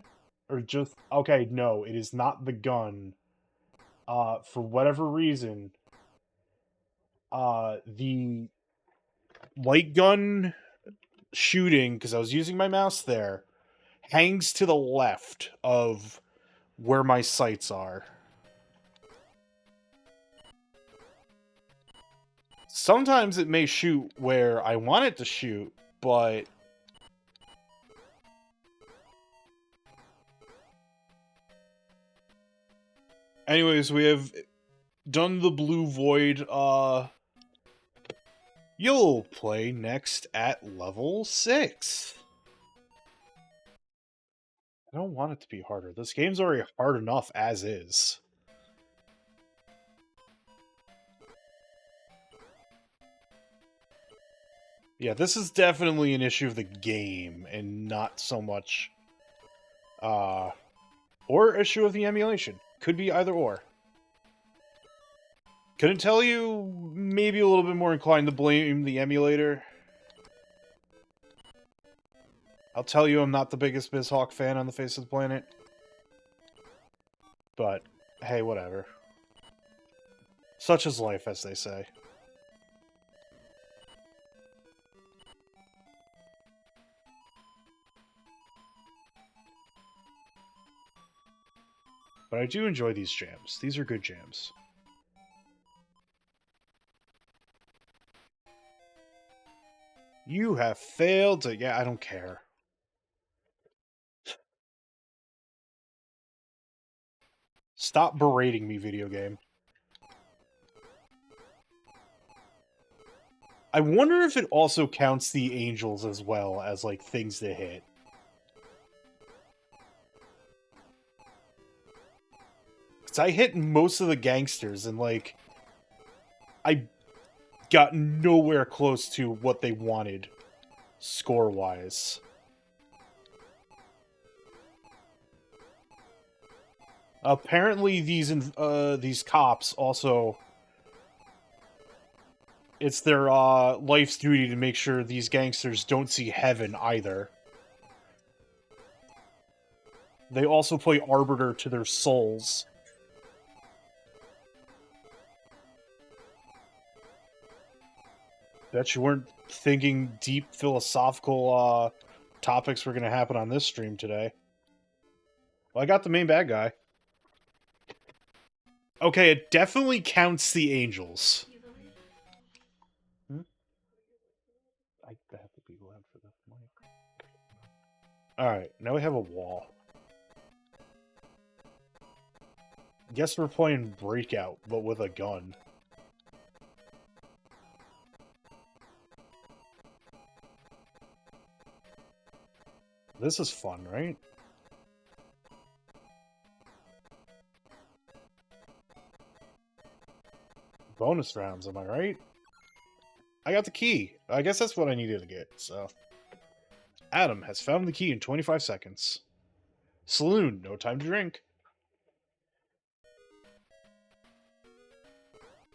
or just... Okay, no, it is not the gun. for whatever reason, the light gun shooting, because I was using my mouse there, hangs to the left of where my sights are. Sometimes it may shoot where I want it to shoot, but anyways, we have done the Blue Void. You'll play next at level 6. I don't want it to be harder. This game's already hard enough as is. Yeah, this is definitely an issue of the game, and not so much, or issue of the emulation. Could be either or. Couldn't tell you, maybe a little bit more inclined to blame the emulator. I'll tell you I'm not the biggest Mizhawk fan on the face of the planet. But, hey, whatever. Such is life, as they say. But I do enjoy these jams. These are good jams. You have failed to... Yeah, I don't care. Stop berating me, video game. I wonder if it also counts the angels as well as, like, things to hit. Because I hit most of the gangsters, and, like, I got nowhere close to what they wanted, score-wise. Apparently, these cops also... It's their life's duty to make sure these gangsters don't see heaven either. They also play arbiter to their souls. Bet you weren't thinking deep philosophical topics were going to happen on this stream today. Well, I got the main bad guy. Okay, it definitely counts the angels. I have to be loud for the mic. Alright, now we have a wall. Guess we're playing Breakout, but with a gun. This is fun, right? Bonus rounds, am I right? I got the key. I guess that's what I needed to get, so... Adam has found the key in 25 seconds. Saloon, no time to drink.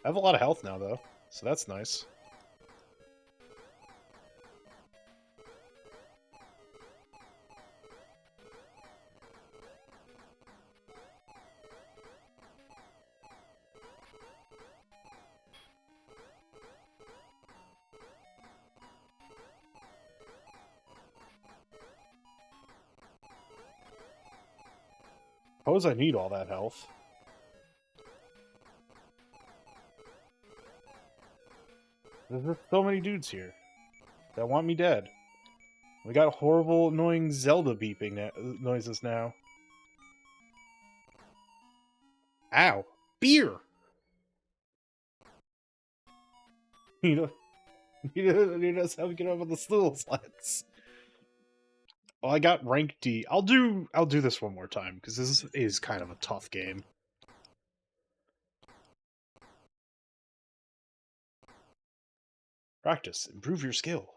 I have a lot of health now, though, so that's nice. Suppose I need all that health. There's just so many dudes here that want me dead. We got horrible, annoying Zelda beeping noises now. Ow! Beer! You knows how to get over the stool sleds. Well, I got rank D. I'll do this one more time, because this is kind of a tough game. Practice. Improve your skill.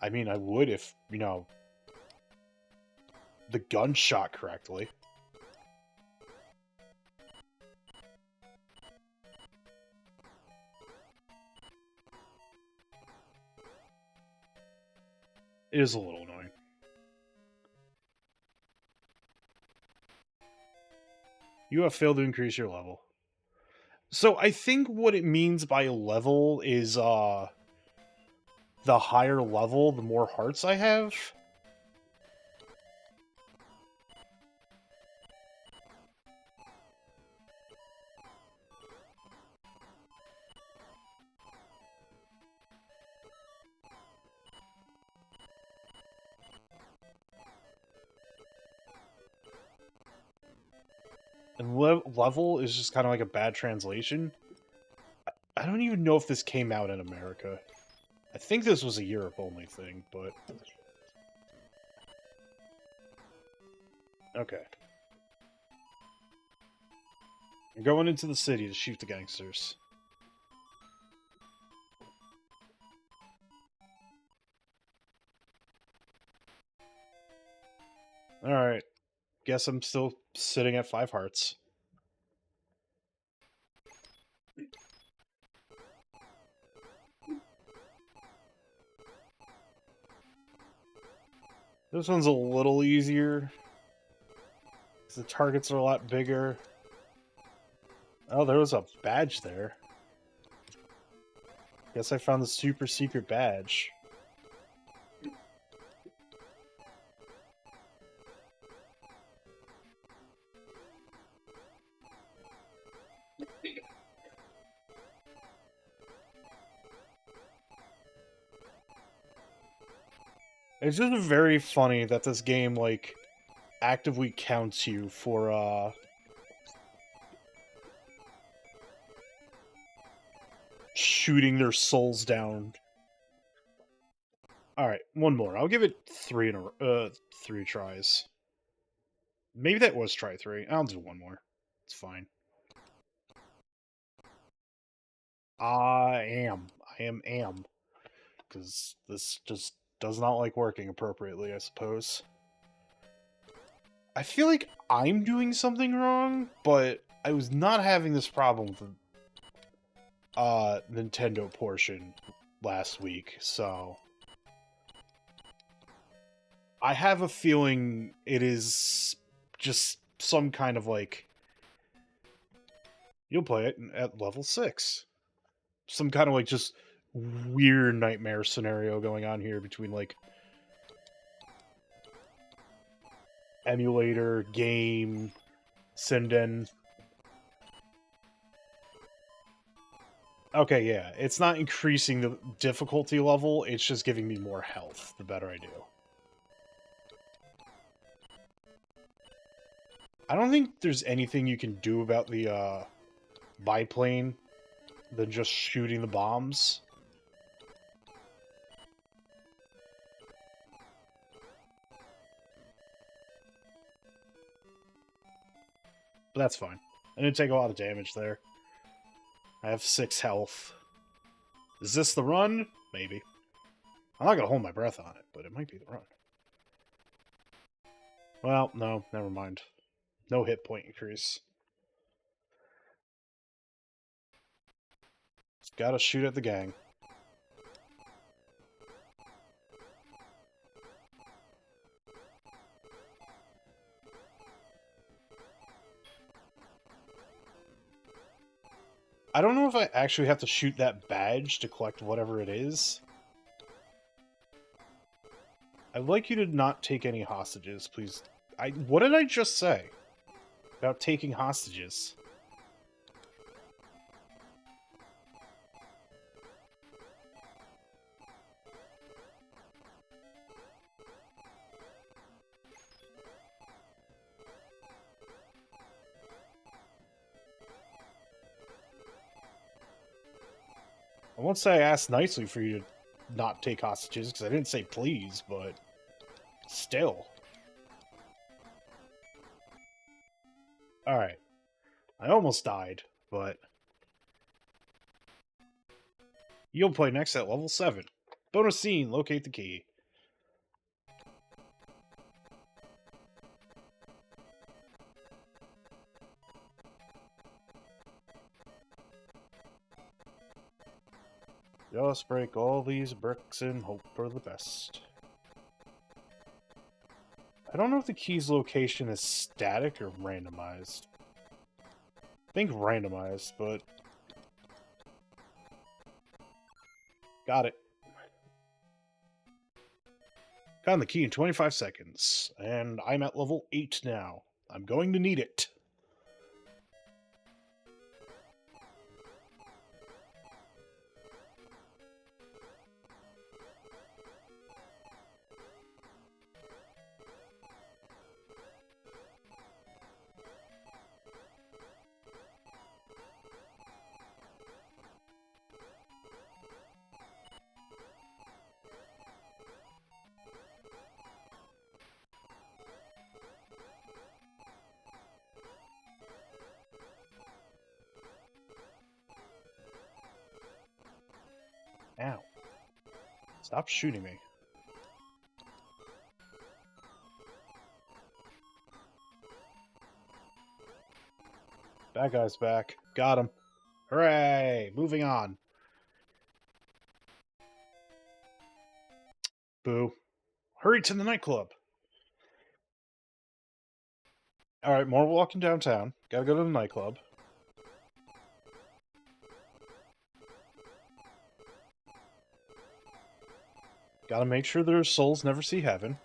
I mean, I would if, you know, the gun shot correctly. It is a little annoying. You have failed to increase your level. So I think what it means by level is the higher level, the more hearts I have. And level is just kind of like a bad translation. I don't even know if this came out in America. I think this was a Europe-only thing, but... Okay. I'm going into the city to shoot the gangsters. Alright. Guess I'm still sitting at 5 hearts. This one's a little easier. The targets are a lot bigger. Oh, there was a badge there. Guess I found the super secret badge. It's just very funny that this game, like, actively counts you for, shooting their souls down. Alright, one more. I'll give it 3 tries. Maybe that was try 3. I'll do one more. It's fine. I am. Because this just does not like working appropriately, I suppose. I feel like I'm doing something wrong, but I was not having this problem with the Nintendo portion last week, so... I have a feeling it is just some kind of, like... You'll play it at level 6. Some kind of, like, just weird nightmare scenario going on here between, like... emulator, game, Sinden. Okay, yeah. It's not increasing the difficulty level, it's just giving me more health the better I do. I don't think there's anything you can do about the biplane than just shooting the bombs. But that's fine. I didn't take a lot of damage there. I have 6 health. Is this the run? Maybe. I'm not going to hold my breath on it, but it might be the run. Well, no, never mind. No hit point increase. Just gotta shoot at the gang. I don't know if I actually have to shoot that badge to collect whatever it is. I'd like you to not take any hostages, please. What did I just say? About taking hostages? I won't say I asked nicely for you to not take hostages, because I didn't say please, but still. Alright. I almost died, but... You'll play next at level 7. Bonus scene, locate the key. Just break all these bricks and hope for the best. I don't know if the key's location is static or randomized. think randomized, but... Got it. Got the key in 25 seconds, and I'm at level 8 now. I'm going to need it. Ow. Stop shooting me. That guy's back. Got him. Hooray! Moving on. Boo. Hurry to the nightclub. Alright, more walking downtown. Gotta go to the nightclub. Gotta make sure their souls never see heaven.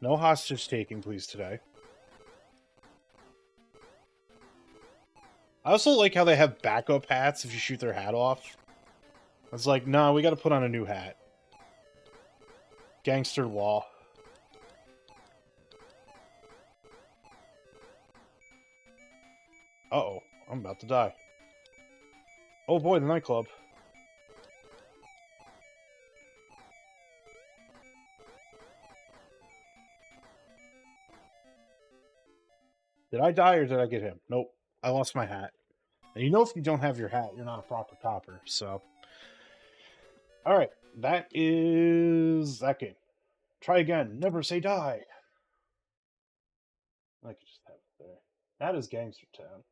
No hostage taking, please, today. I also like how they have backup hats if you shoot their hat off. It's like, nah, we gotta put on a new hat. Gangster law. Uh-oh, I'm about to die. Oh boy, the nightclub. Did I die or did I get him? Nope, I lost my hat. And you know if you don't have your hat, you're not a proper copper, so... Alright, that is that game. Try again, never say die. I could just have it there. That is Gangster Town.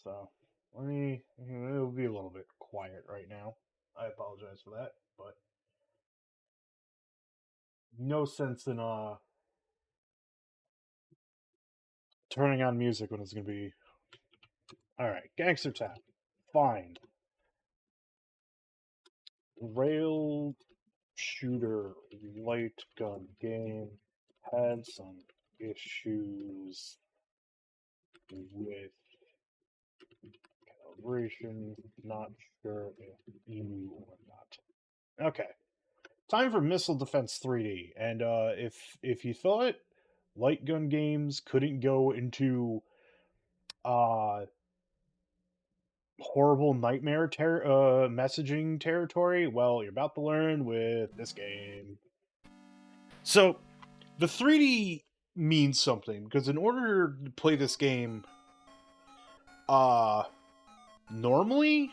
So, it'll be a little bit quiet right now. I apologize for that, but no sense in turning on music when it's gonna be... Alright, Gangster Town. Fine. Rail shooter light gun game had some issues with calibration. Not sure if emu or not. Okay, time for Missile Defense 3D. And if you thought light gun games couldn't go into horrible nightmare messaging territory, well, you're about to learn with this game. So, the 3D means something, because in order to play this game, normally...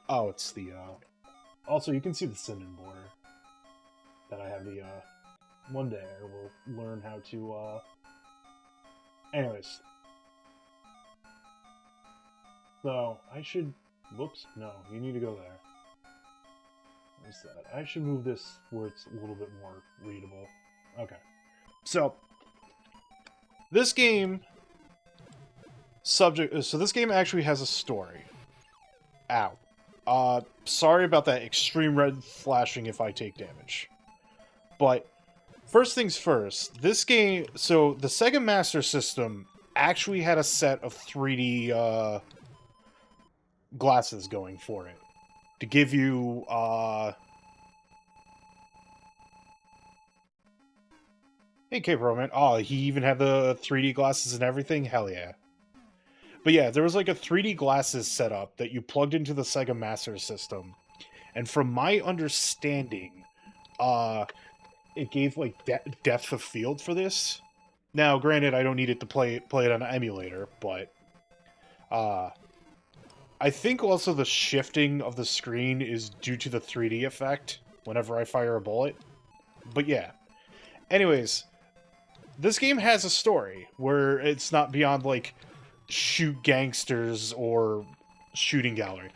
Oh, it's the, Also, you can see the cinnamon border that I have the, one day I will learn how to, Anyways. So, I should... Whoops, no, you need to go there. What's that? I should move this where it's a little bit more readable. Okay. So, this game... So this game actually has a story. Ow. Sorry about that extreme red flashing if I take damage. But, first things first, this game... So, the Sega Master System actually had a set of 3D, glasses going for it. To give you, Hey, Cape Roman. Oh, he even had the 3D glasses and everything? Hell yeah. But yeah, there was like a 3D glasses setup that you plugged into the Sega Master System. And from my understanding, it gave like depth of field for this. Now, granted, I don't need it to play it on an emulator, but I think also the shifting of the screen is due to the 3D effect whenever I fire a bullet. But yeah. Anyways, this game has a story where it's not beyond like shoot gangsters or shooting gallery.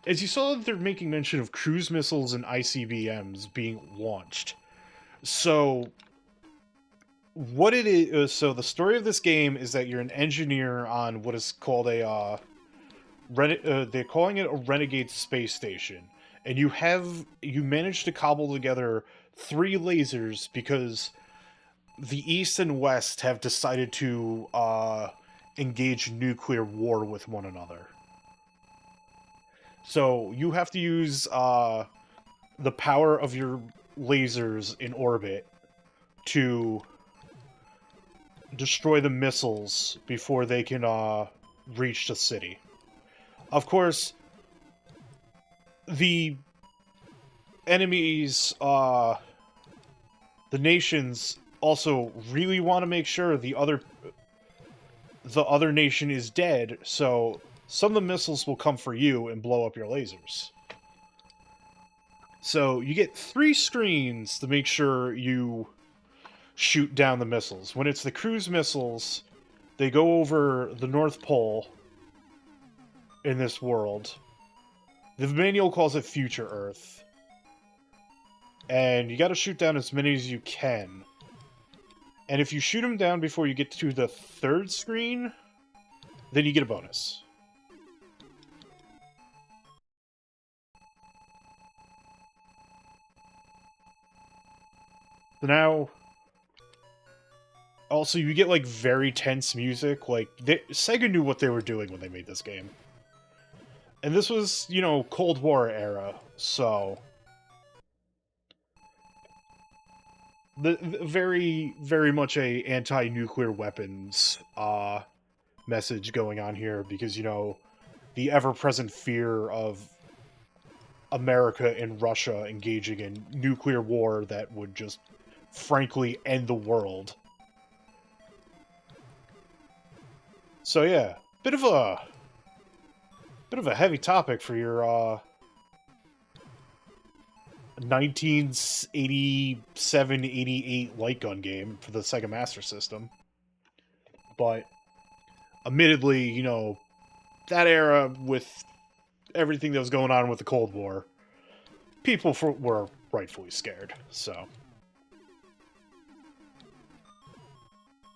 as you saw, they're making mention of cruise missiles and ICBMs being launched. So, what it is, so the story of this game is that you're an engineer on what is called a, they're calling it a renegade space station. And you managed to cobble together 3 lasers because the East and West have decided to, engage nuclear war with one another. So you have to use the power of your lasers in orbit to destroy the missiles before they can reach the city. Of course, the enemies, the nations also really want to make sure the other nation is dead, so some of the missiles will come for you and blow up your lasers. So you get 3 screens to make sure you shoot down the missiles. When it's the cruise missiles, they go over the North Pole in this world. The manual calls it Future Earth. And you gotta shoot down as many as you can. And if you shoot them down before you get to the 3rd screen, then you get a bonus. So now, also you get like very tense music. Like Sega knew what they were doing when they made this game, and this was, you know, Cold War era, so the very much a anti-nuclear weapons message going on here, because, you know, the ever-present fear of America and Russia engaging in nuclear war that would just frankly end the world. So yeah, bit of a heavy topic for your 1987-88 light gun game for the Sega Master System. But admittedly, you know, that era with everything that was going on with the Cold War, people were rightfully scared, so.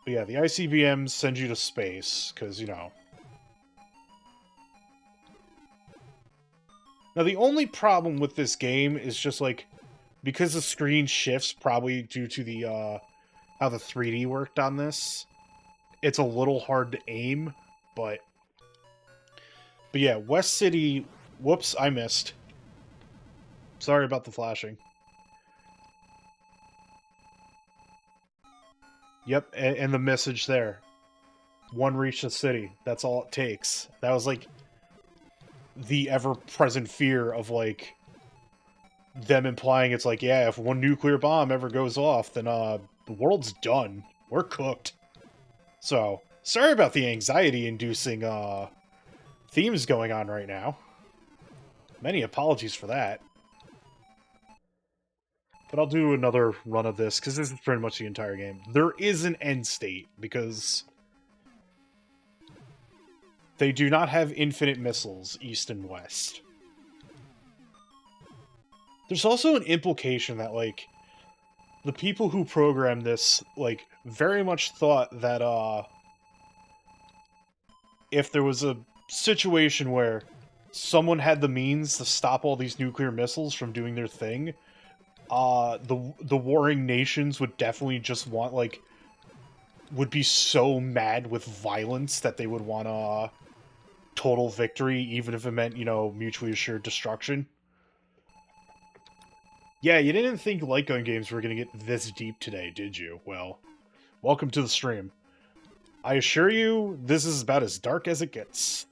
But yeah, the ICBMs send you to space, because, you know. Now, the only problem with this game is just, like, because the screen shifts, probably due to the, how the 3D worked on this, it's a little hard to aim, but yeah, West City, whoops, I missed. Sorry about the flashing. Yep, and the message there. 1 reach the city. That's all it takes. That was, like, the ever-present fear of, like, them implying it's like, yeah, if 1 nuclear bomb ever goes off, then, the world's done. We're cooked. So, sorry about the anxiety-inducing, themes going on right now. Many apologies for that. But I'll do another run of this, because this is pretty much the entire game. There is an end state, because they do not have infinite missiles, east and west. There's also an implication that, like, the people who programmed this, like, very much thought that, if there was a situation where someone had the means to stop all these nuclear missiles from doing their thing, the warring nations would definitely just want, like, would be so mad with violence that they would want total victory, even if it meant, you know, mutually assured destruction. Yeah, you didn't think light gun games were gonna get this deep today, did you? Well, welcome to the stream. I assure you, this is about as dark as it gets.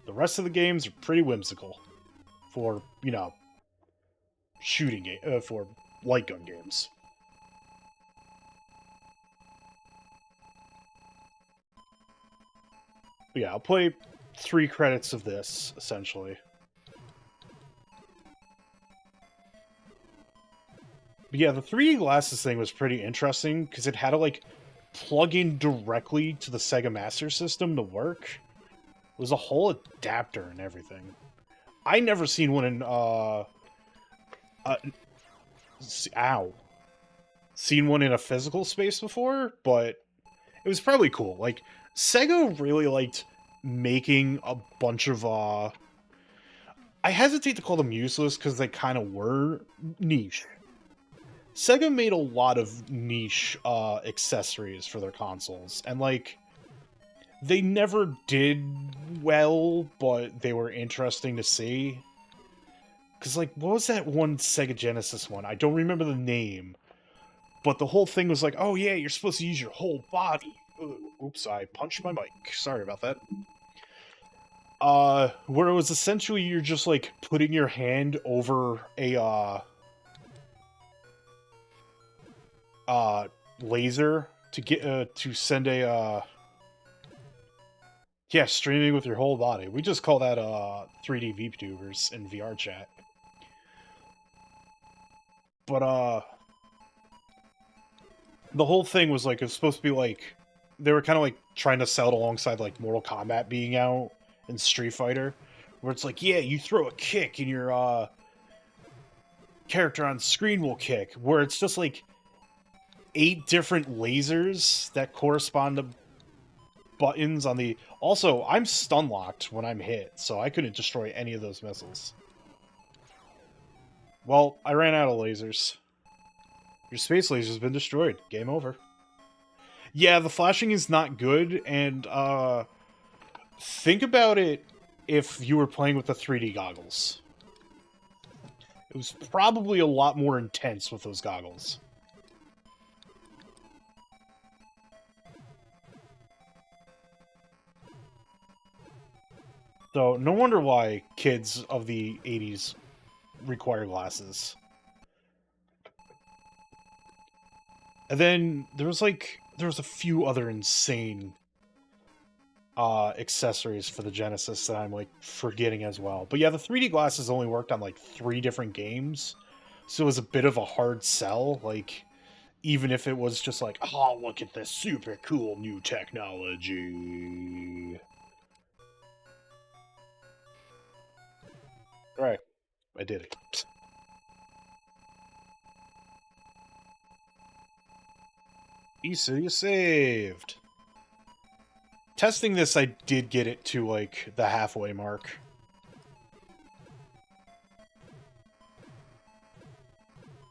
The rest of the games are pretty whimsical. For, you know, for light gun games. But yeah, I'll play 3 credits of this, essentially. But yeah, the 3D glasses thing was pretty interesting, because it had to, like, plug in directly to the Sega Master System to work. It was a whole adapter and everything. I never seen one in ow, seen one in a physical space before, but it was probably cool. Like Sega really liked making a bunch of I hesitate to call them useless because they kind of were niche. Sega made a lot of niche accessories for their consoles, and like they never did well, but they were interesting to see. Because, like, what was that one Sega Genesis one? I don't remember the name, but the whole thing was like, oh yeah, you're supposed to use your whole body. Oops, I punched my mic. Sorry about that. Where it was essentially you're just like putting your hand over a laser to get to send a yeah, streaming with your whole body. We just call that 3D VTubers in VR chat. But the whole thing was like, it was supposed to be like, they were kind of like trying to sell it alongside like Mortal Kombat being out and Street Fighter, where it's like, yeah, you throw a kick and your character on screen will kick, where it's just like 8 different lasers that correspond to buttons on the... Also, I'm stun locked when I'm hit, so I couldn't destroy any of those missiles. Well, I ran out of lasers. Your space laser's been destroyed. Game over. Yeah, the flashing is not good, and think about it if you were playing with the 3D goggles. It was probably a lot more intense with those goggles. So, no wonder why kids of the 80s require glasses. And then there was a few other insane accessories for the Genesis that I'm like forgetting as well. But yeah, the 3D glasses only worked on like 3 different games. So it was a bit of a hard sell, like even if it was just like, oh, look at this super cool new technology. Right. I did it. You saved. Testing this, I did get it to, like, the halfway mark.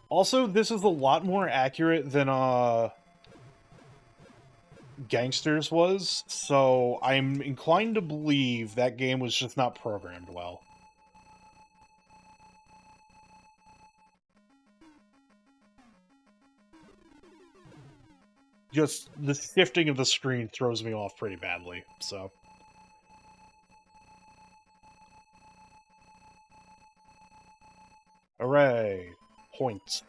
Also, this is a lot more accurate than, Gangsters was, so I'm inclined to believe that game was just not programmed well. Just the shifting of the screen throws me off pretty badly, so. Hooray! Points.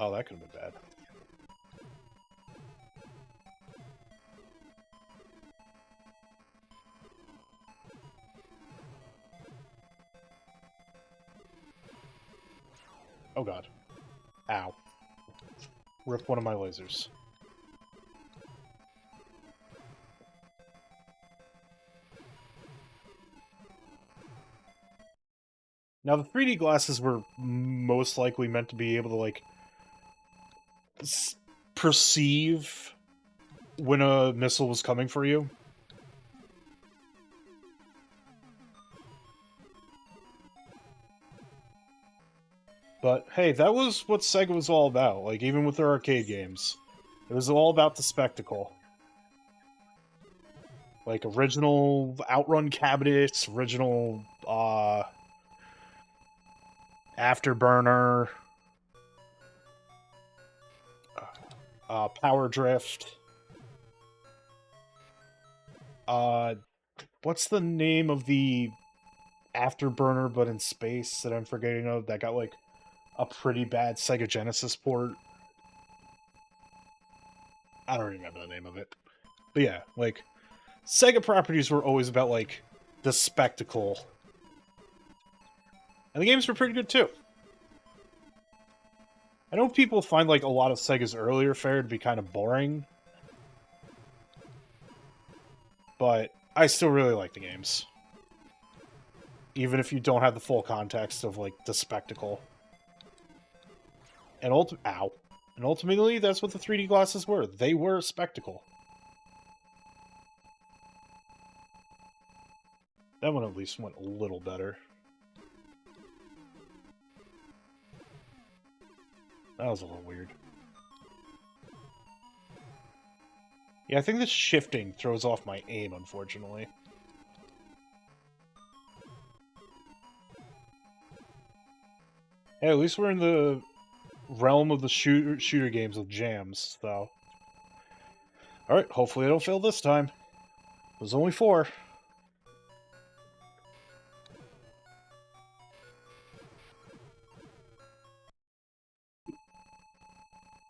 Oh, that could have been bad. Oh god. Ow. Rip one of my lasers. Now, the 3D glasses were most likely meant to be able to, like, perceive when a missile was coming for you. But, hey, that was what Sega was all about, like, even with their arcade games. It was all about the spectacle. Like, original Outrun cabinets, original, Afterburner, Power Drift. What's the name of the Afterburner but in space that I'm forgetting of that got, like, a pretty bad Sega Genesis port? I don't remember the name of it. But yeah, like, Sega properties were always about, like, the spectacle. And the games were pretty good, too. I know people find, like, a lot of Sega's earlier fare to be kind of boring. But I still really like the games. even if you don't have the full context of, like, the spectacle. And ow. And ultimately, that's what the 3D glasses were. They were a spectacle. That one at least went a little better. That was a little weird. Yeah, I think the shifting throws off my aim, unfortunately. Hey, at least we're in the realm of the shooter games with jams, though. Alright, hopefully I don't fail this time. There's only 4.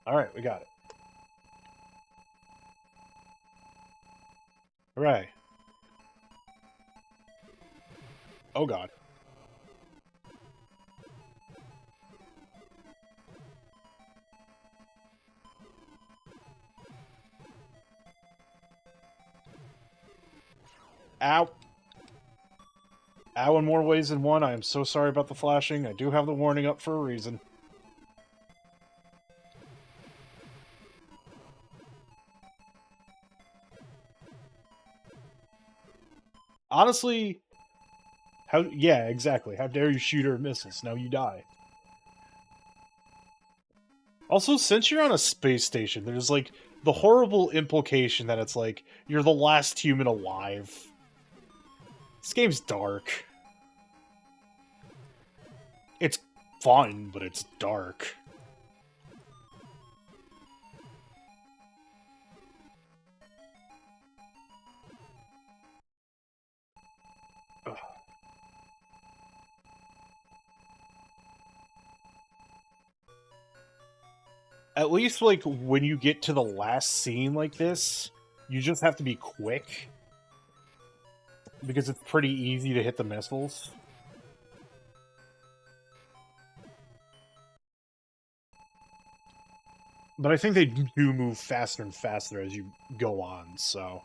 Alright, we got it. Hooray. Oh god. Ow. Ow in more ways than one. I am so sorry about the flashing. I do have the warning up for a reason. Honestly, yeah, exactly. How dare you shoot her missiles? Now you die. Also, since you're on a space station, there's, like, the horrible implication that it's like, you're the last human alive. This game's dark. It's fun, but it's dark. Ugh. At least, like, when you get to the last scene like this, you just have to be quick. Because it's pretty easy to hit the missiles. But I think they do move faster and faster as you go on, so...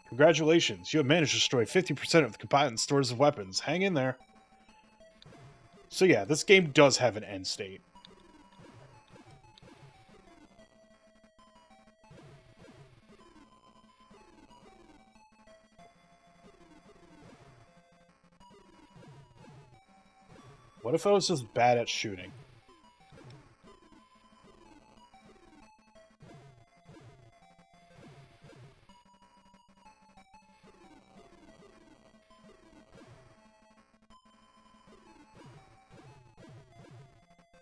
Congratulations, you have managed to destroy 50% of the combatant's stores of weapons. Hang in there. So yeah, this game does have an end state. What if I was just bad at shooting?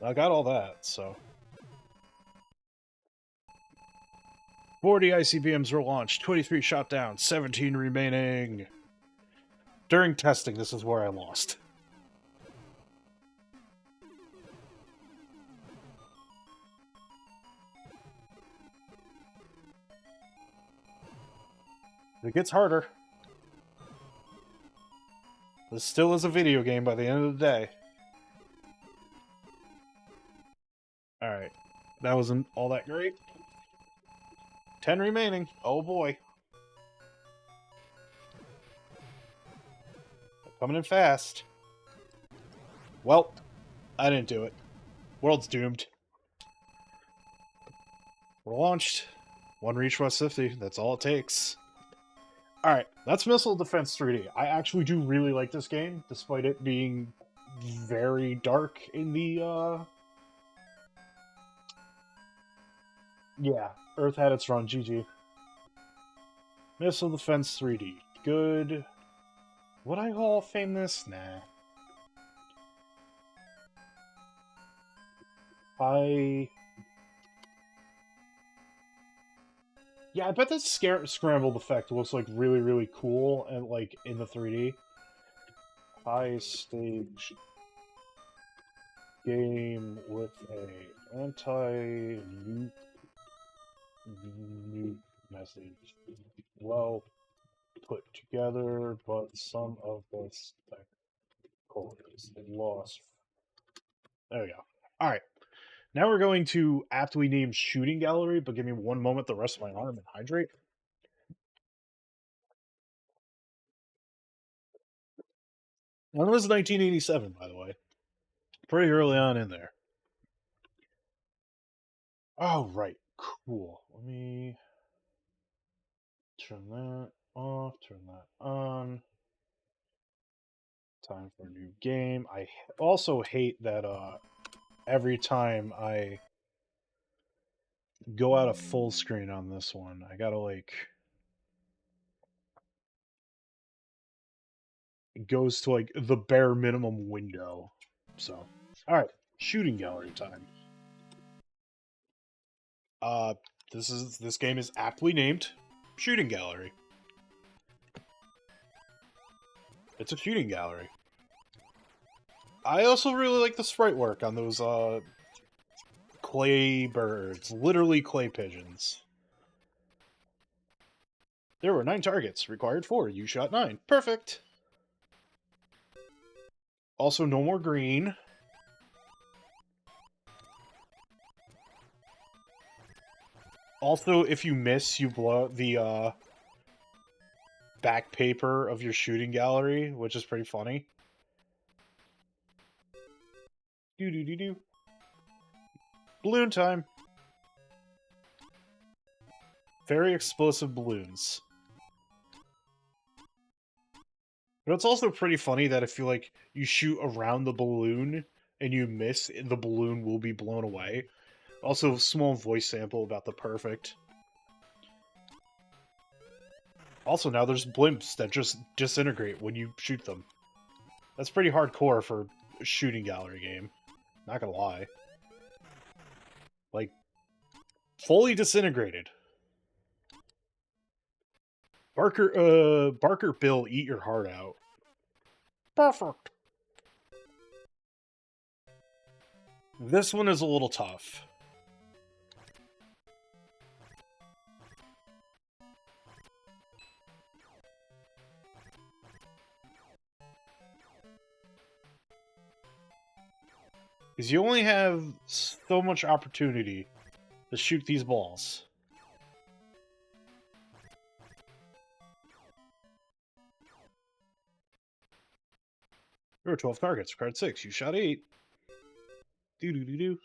I got all that, so... 40 ICBMs were launched, 23 shot down, 17 remaining. During testing, this is where I lost. It gets harder. This still is a video game by the end of the day. Alright. That wasn't all that great. 10 remaining. Oh boy. Coming in fast. Well, I didn't do it. World's doomed. We're launched. One reach West 50. That's all it takes. Alright, that's Missile Defense 3D. I actually do really like this game, despite it being very dark in the, Yeah, Earth had its run, GG. Missile Defense 3D. Good. Would I Hall of Fame this? Nah. Yeah, I bet that scrambled effect looks like really, really cool and like in the 3D. High stage game with a anti-nuke message. Well put together, but some of the spectacle is lost. There we go. All right. Now we're going to aptly named shooting gallery, but give me one moment, the rest of my arm and hydrate. When was 1987, by the way? Pretty early on in there. Oh, right. Cool. Let me turn that off, turn that on. Time for a new game. I also hate that every time I go out of full screen on this one, I gotta like it goes to like the bare minimum window. So, all right, shooting gallery time. Uh, this game is aptly named Shooting Gallery. It's a shooting gallery. I also really like the sprite work on those clay birds, literally clay pigeons. There were 9 targets, required 4. You shot 9. Perfect. Also, no more green. Also, if you miss, you blow out the back paper of your shooting gallery, which is pretty funny. Do. Balloon time. Very explosive balloons. But it's also pretty funny that if you shoot around the balloon and you miss, the balloon will be blown away. Also, small voice sample about the perfect. Also, now there's blimps that just disintegrate when you shoot them. That's pretty hardcore for a shooting gallery game. Not gonna lie. Like, fully disintegrated. Barker Bill, eat your heart out. Perfect. This one is a little tough. Because you only have so much opportunity to shoot these balls. There were 12 targets. Card 6. You shot 8. Do.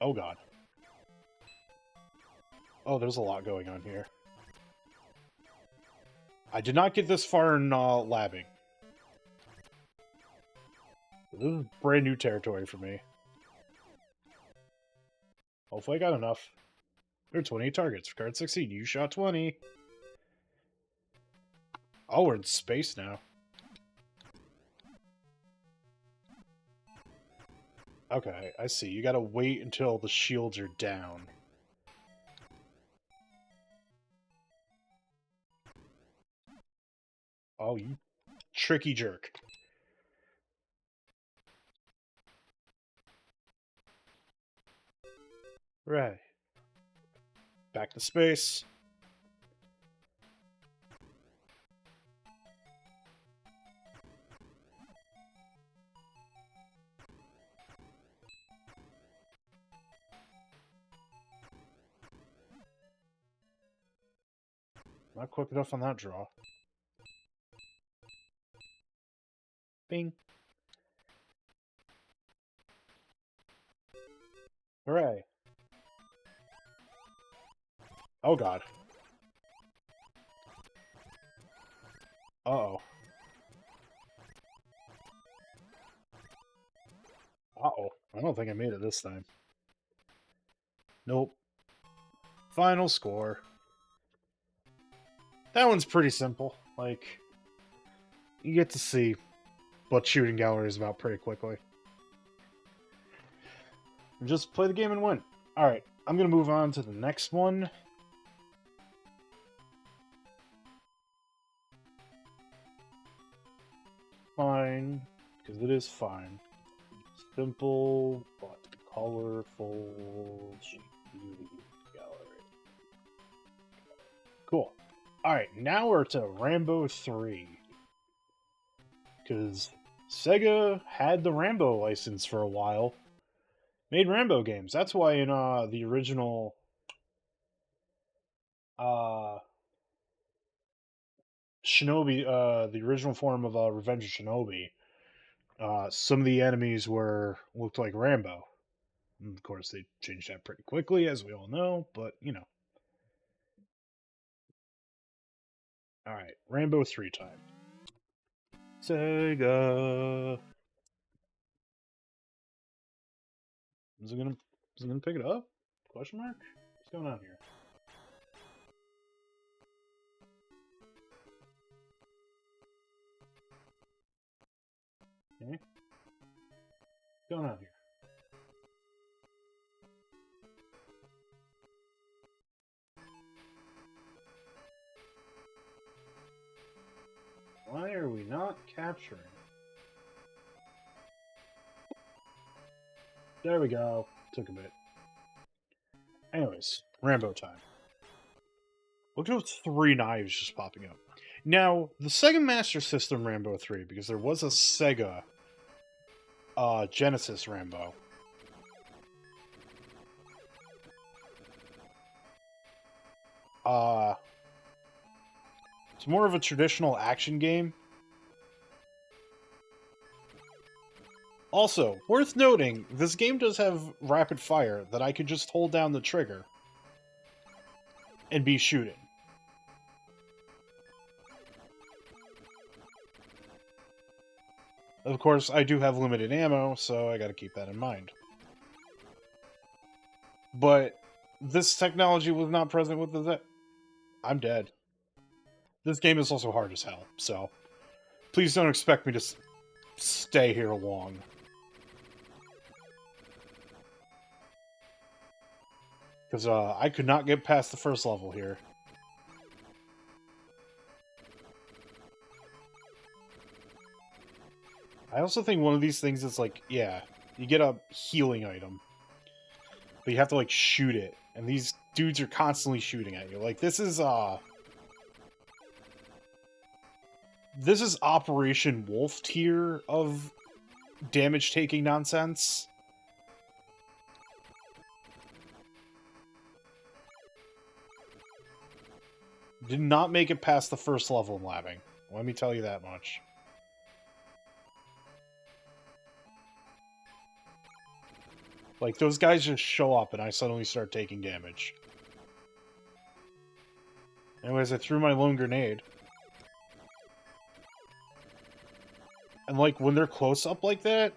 Oh, God. Oh, there's a lot going on here. I did not get this far in labbing. This is brand new territory for me. Hopefully I got enough. There are 28 targets. For card 16, you shot 20. Oh, we're in space now. Okay, I see. You gotta wait until the shields are down. Oh, you tricky jerk. Right. Back to space. Not quick enough on that draw. Bing. Hooray. Oh, God. Uh-oh. Uh-oh. I don't think I made it this time. Nope. Final score. That one's pretty simple. Like, you get to see what shooting gallery is about pretty quickly. Just play the game and win. Alright, I'm going to move on to the next one. Fine, because it is fine. Simple, but colorful shooting gallery. Cool. Alright, now we're to Rambo 3. Because Sega had the Rambo license for a while. Made Rambo games. That's why in the original Shinobi, the original form of Revenge of Shinobi, some of the enemies looked like Rambo. And of course, they changed that pretty quickly, as we all know. But you know, all right, Rambo 3 time. Sega. Is it gonna pick it up? Question mark? What's going on here? Okay. What's going on here? Why are we not capturing? There we go. Took a bit. Anyways, Rambo time. Look at those 3 knives just popping up. Now, the Sega Master System Rambo 3, because there was a Sega Genesis Rambo. It's more of a traditional action game. Also, worth noting, this game does have rapid fire that I could just hold down the trigger and be shooting. Of course, I do have limited ammo, so I gotta keep that in mind. But this technology was not present with the... I'm dead. This game is also hard as hell, so please don't expect me to stay here long. Because I could not get past the first level here. I also think one of these things is like, yeah, you get a healing item, but you have to like shoot it, and these dudes are constantly shooting at you. Like this is Operation Wolf tier of damage taking nonsense. Did not make it past the first level in labbing. Let me tell you that much. Like, those guys just show up and I suddenly start taking damage. Anyways, I threw my lone grenade. And, like, when they're close up like that...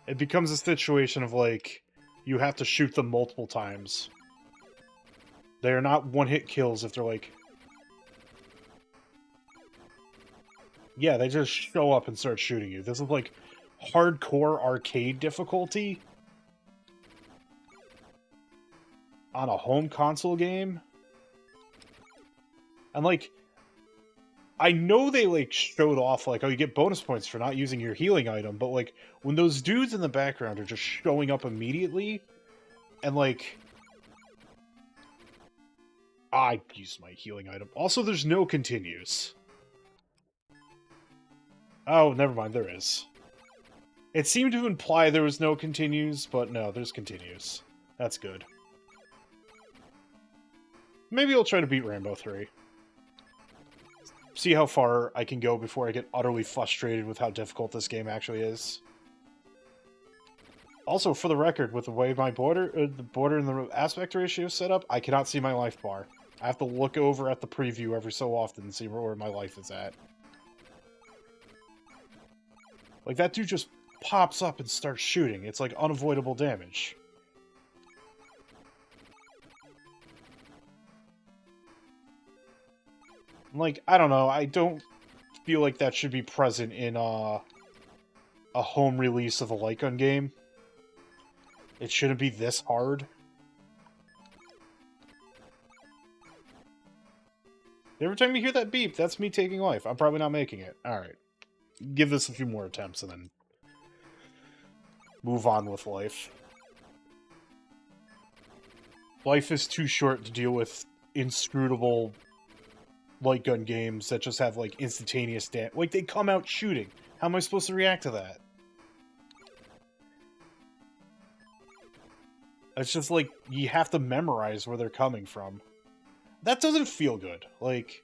it becomes a situation of, like, you have to shoot them multiple times. They are not one-hit kills if they're, like... Yeah, they just show up and start shooting you. This is, like, hardcore arcade difficulty on a home console game. And, like, I know they, like, showed off, like, oh, you get bonus points for not using your healing item, but, like, when those dudes in the background are just showing up immediately, and, like... I used my healing item. Also, there's no continues. Oh, never mind, there is. It seemed to imply there was no continues, but no, there's continues. That's good. Maybe I'll try to beat Rambo 3. See how far I can go before I get utterly frustrated with how difficult this game actually is. Also, for the record, with the way my the border and the aspect ratio is set up, I cannot see my life bar. I have to look over at the preview every so often and see where my life is at. Like, that dude just pops up and starts shooting. It's like unavoidable damage. Like, I don't know, I don't feel like that should be present in a home release of a light gun game. It shouldn't be this hard. Every time you hear that beep, that's me taking life. I'm probably not making it. Alright. Give this a few more attempts and then move on with life. Life is too short to deal with inscrutable light gun games that just have, like, instantaneous damage. Like, they come out shooting. How am I supposed to react to that? It's just like, you have to memorize where they're coming from. That doesn't feel good. Like,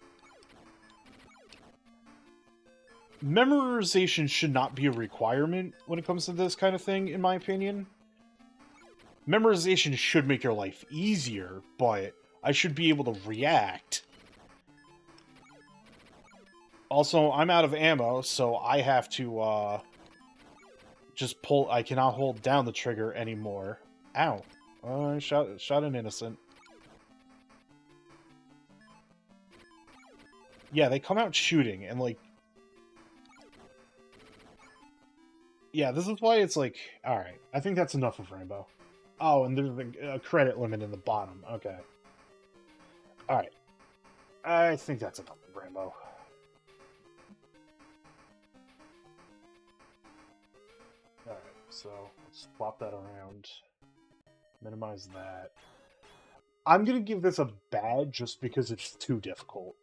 memorization should not be a requirement when it comes to this kind of thing, in my opinion. Memorization should make your life easier, but I should be able to react. Also, I'm out of ammo, so I have to, just pull... I cannot hold down the trigger anymore. Ow. I shot an innocent. Yeah, they come out shooting, and, like... Yeah, this is why it's like... Alright, I think that's enough of Rainbow. Oh, and there's a credit limit in the bottom. Okay. Alright. I think that's enough of Rainbow. Alright, so let's swap that around. Minimize that. I'm gonna give this a bad just because it's too difficult.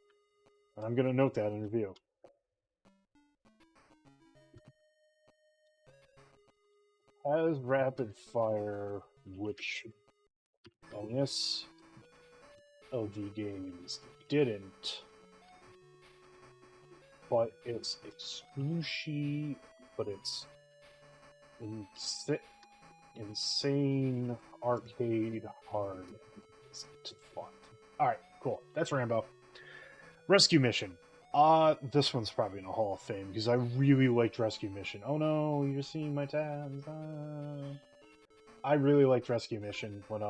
And I'm gonna note that in review. Has rapid fire, which bonus LD games didn't. But it's excruciating, but it's insane arcade hard. It's fun. Alright, cool. That's Rambo. Rescue Mission. This one's probably in the Hall of Fame because I really liked Rescue Mission. Oh no, you're seeing my tabs. I really liked Rescue Mission when,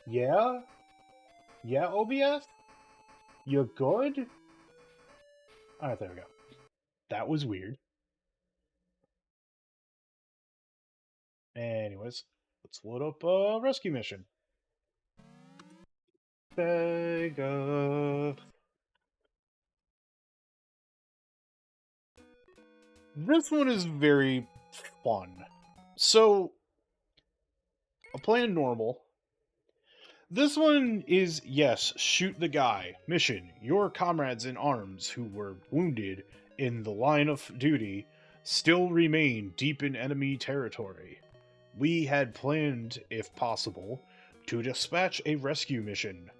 Yeah? Yeah, OBS? You good? Alright, there we go. That was weird. Anyways, let's load up Rescue Mission. Sega. This one is very fun. So, I'm playing normal. This one is, yes, shoot the guy. Mission, your comrades in arms who were wounded in the line of duty still remain deep in enemy territory. We had planned, if possible, to dispatch a rescue mission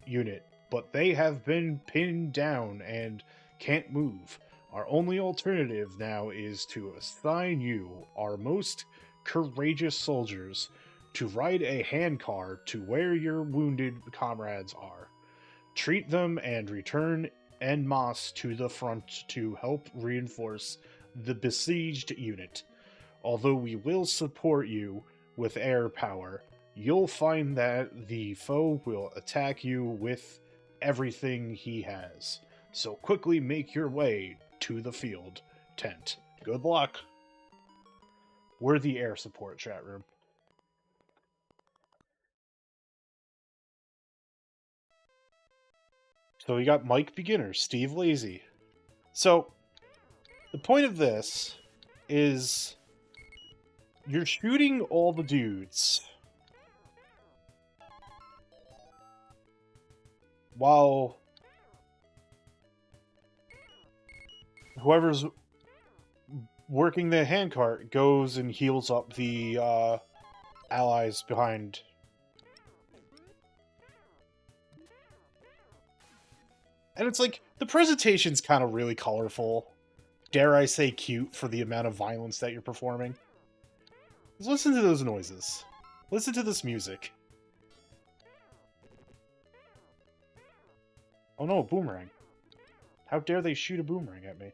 unit, but they have been pinned down and can't move. Our only alternative now is to assign you, our most courageous soldiers, to ride a handcar to where your wounded comrades are. Treat them and return en masse to the front to help reinforce the besieged unit. Although we will support you with air power, you'll find that the foe will attack you with everything he has. So quickly make your way to the field tent. Good luck. We're the air support, chat room. So we got Mike Beginner, Steve Lazy. So, the point of this is you're shooting all the dudes while whoever's working the handcart goes and heals up the allies behind. And it's like, the presentation's kind of really colorful. Dare I say cute for the amount of violence that you're performing. Just listen to those noises. Listen to this music. Oh no, a boomerang. How dare they shoot a boomerang at me?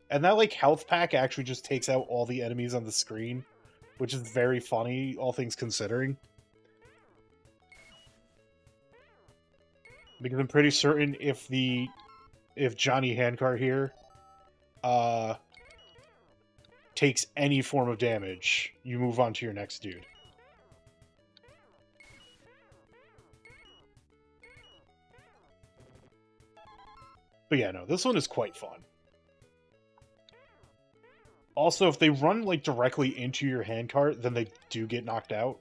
And that, like, health pack actually just takes out all the enemies on the screen, which is very funny, all things considering. Because I'm pretty certain if Johnny Handcart here takes any form of damage, you move on to your next dude. But yeah, no, this one is quite fun. Also, if they run, like, directly into your handcart, then they do get knocked out.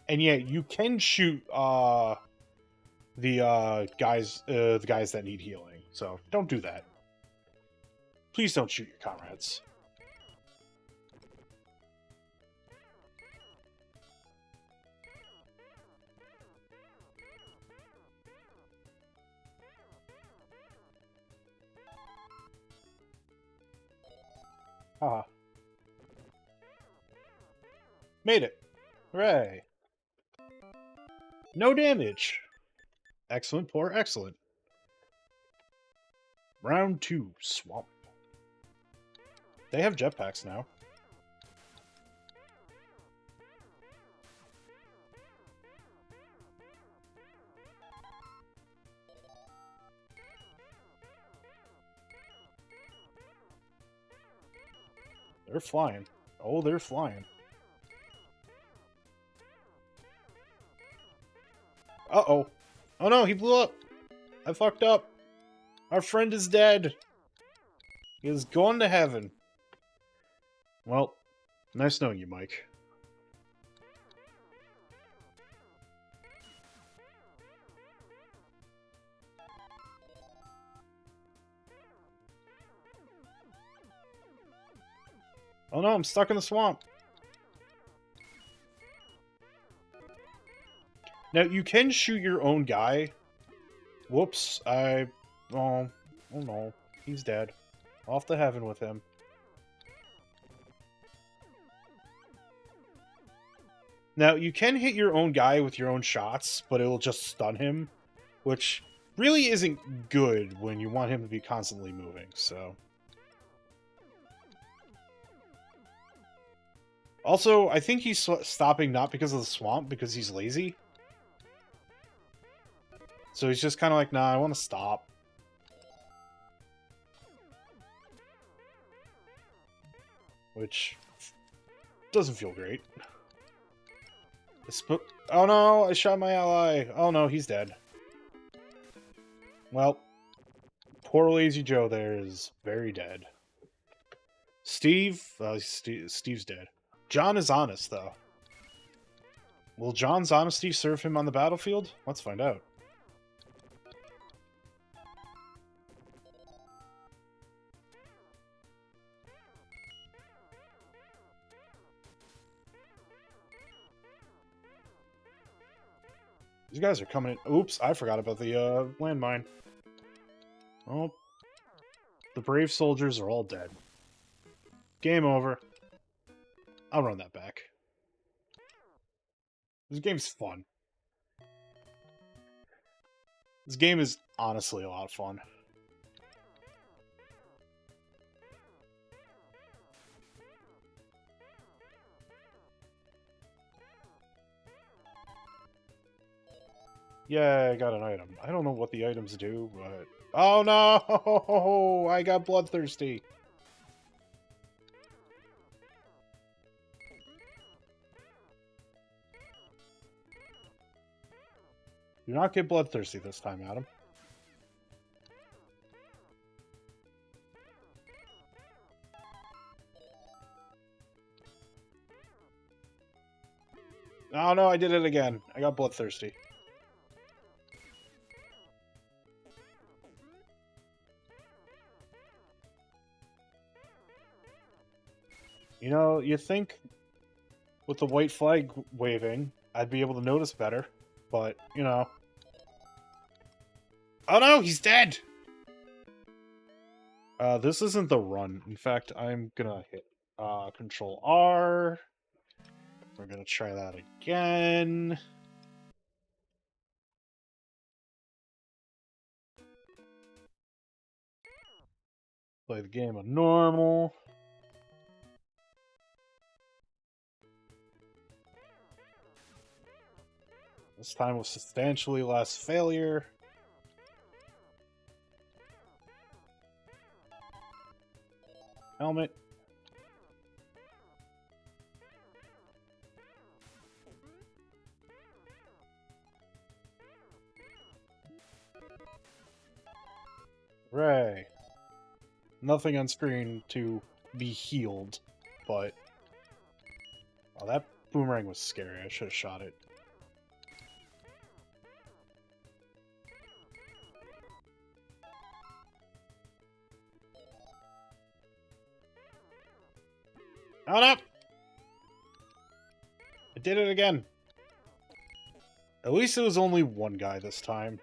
And yeah, you can shoot the guys that need healing. So don't do that. Please don't shoot your comrades. Haha. Made it. Hooray. No damage. Excellent, poor, excellent. Round 2, Swamp. They have jetpacks now. They're flying. Oh, they're flying. Uh-oh. Oh no, he blew up. I fucked up. Our friend is dead. He has gone to heaven. Well, nice knowing you, Mike. Oh no, I'm stuck in the swamp. Now, you can shoot your own guy. Whoops, oh no, he's dead. Off to heaven with him. Now, you can hit your own guy with your own shots, but it'll just stun him, which really isn't good when you want him to be constantly moving, so... Also, I think he's stopping not because of the swamp, because he's lazy. So he's just kind of like, nah, I want to stop. Which doesn't feel great. Oh no, I shot my ally. Oh no, he's dead. Well, poor Lazy Joe there is very dead. Steve's dead. John is honest, though. Will John's honesty serve him on the battlefield? Let's find out. These guys are coming in. Oops, I forgot about the landmine. Oh, the brave soldiers are all dead. Game over. I'll run that back. This game's fun. This game is honestly a lot of fun. Yeah, I got an item. I don't know what the items do, but... Oh no! I got bloodthirsty. Do not get bloodthirsty this time, Adam. Oh no, I did it again. I got bloodthirsty. You know, you think with the white flag waving, I'd be able to notice better, but, you know. Oh no, he's dead! This isn't the run. In fact, I'm gonna hit Control R. We're gonna try that again. Play the game on normal. This time with substantially less failure. Helmet. Hooray. Nothing on screen to be healed, but... Oh, that boomerang was scary. I should have shot it. Hold up! I did it again. At least it was only one guy this time.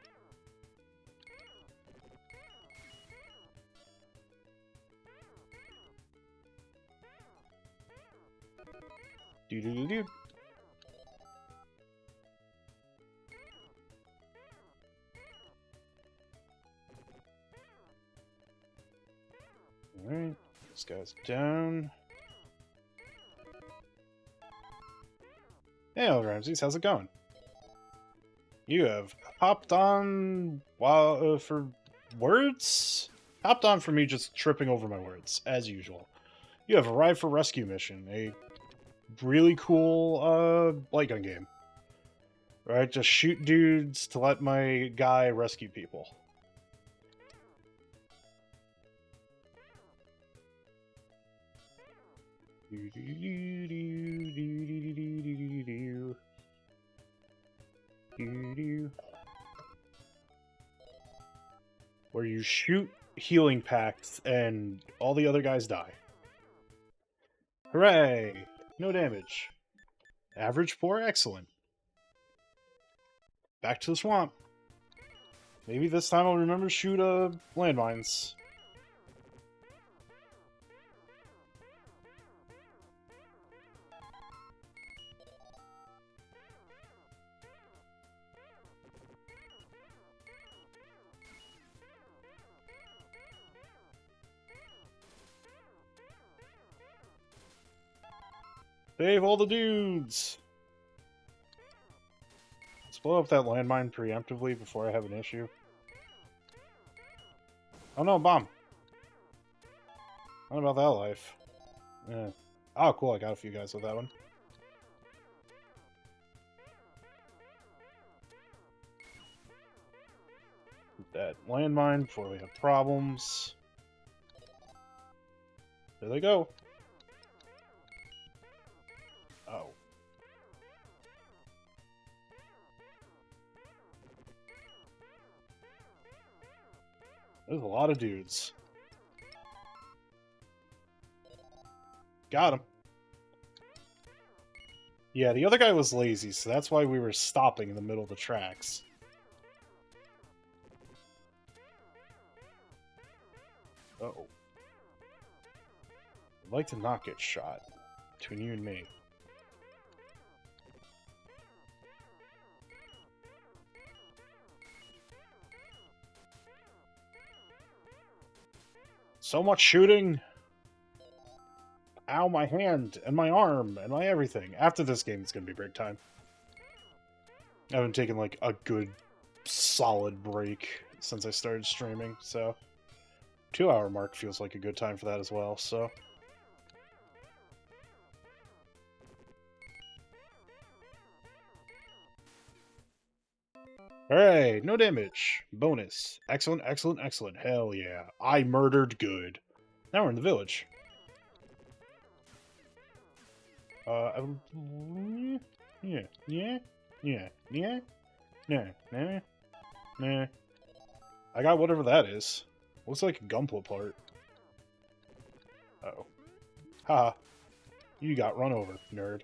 Do-do-do-do. Alright, this guy's down. Hey, Ramses, how's it going? You have hopped on for words? Hopped on for me just tripping over my words, as usual. You have arrived for rescue mission, a really cool light gun game. Right, just shoot dudes to let my guy rescue people. Where you shoot healing packs and all the other guys die. Hooray! No damage. Average, poor, excellent. Back to the swamp. Maybe this time I'll remember to shoot landmines. Save all the dudes! Let's blow up that landmine preemptively before I have an issue. Oh no, bomb! Not about that life. Yeah. Oh, cool, I got a few guys with that one. That landmine before we have problems. There they go. Oh. There's a lot of dudes. Got him. Yeah, the other guy was lazy, so that's why we were stopping in the middle of the tracks. Uh-oh. I'd like to not get shot. Between you and me. So much shooting! Ow, my hand, and my arm, and my everything. After this game, it's gonna be break time. I haven't taken, like, a good, solid break since I started streaming, so... 2-hour mark feels like a good time for that as well, so... Hooray! No damage. Bonus. Excellent, excellent, excellent. Hell yeah. I murdered good. Now we're in the village. Yeah, nah. I got whatever that is. Looks like a gunpla part. Uh-oh. Haha. You got run over, nerd.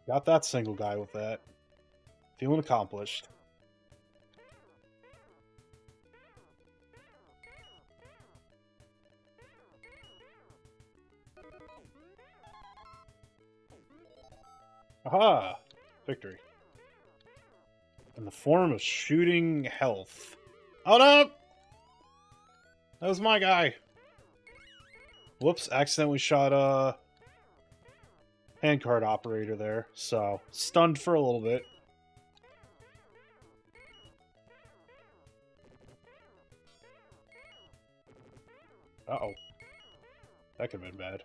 Got that single guy with that. Feeling accomplished. Aha! Victory. In the form of shooting health. Oh no! That was my guy. Whoops, accidentally shot handcard operator there, so stunned for a little bit. Uh-oh. That could have been bad.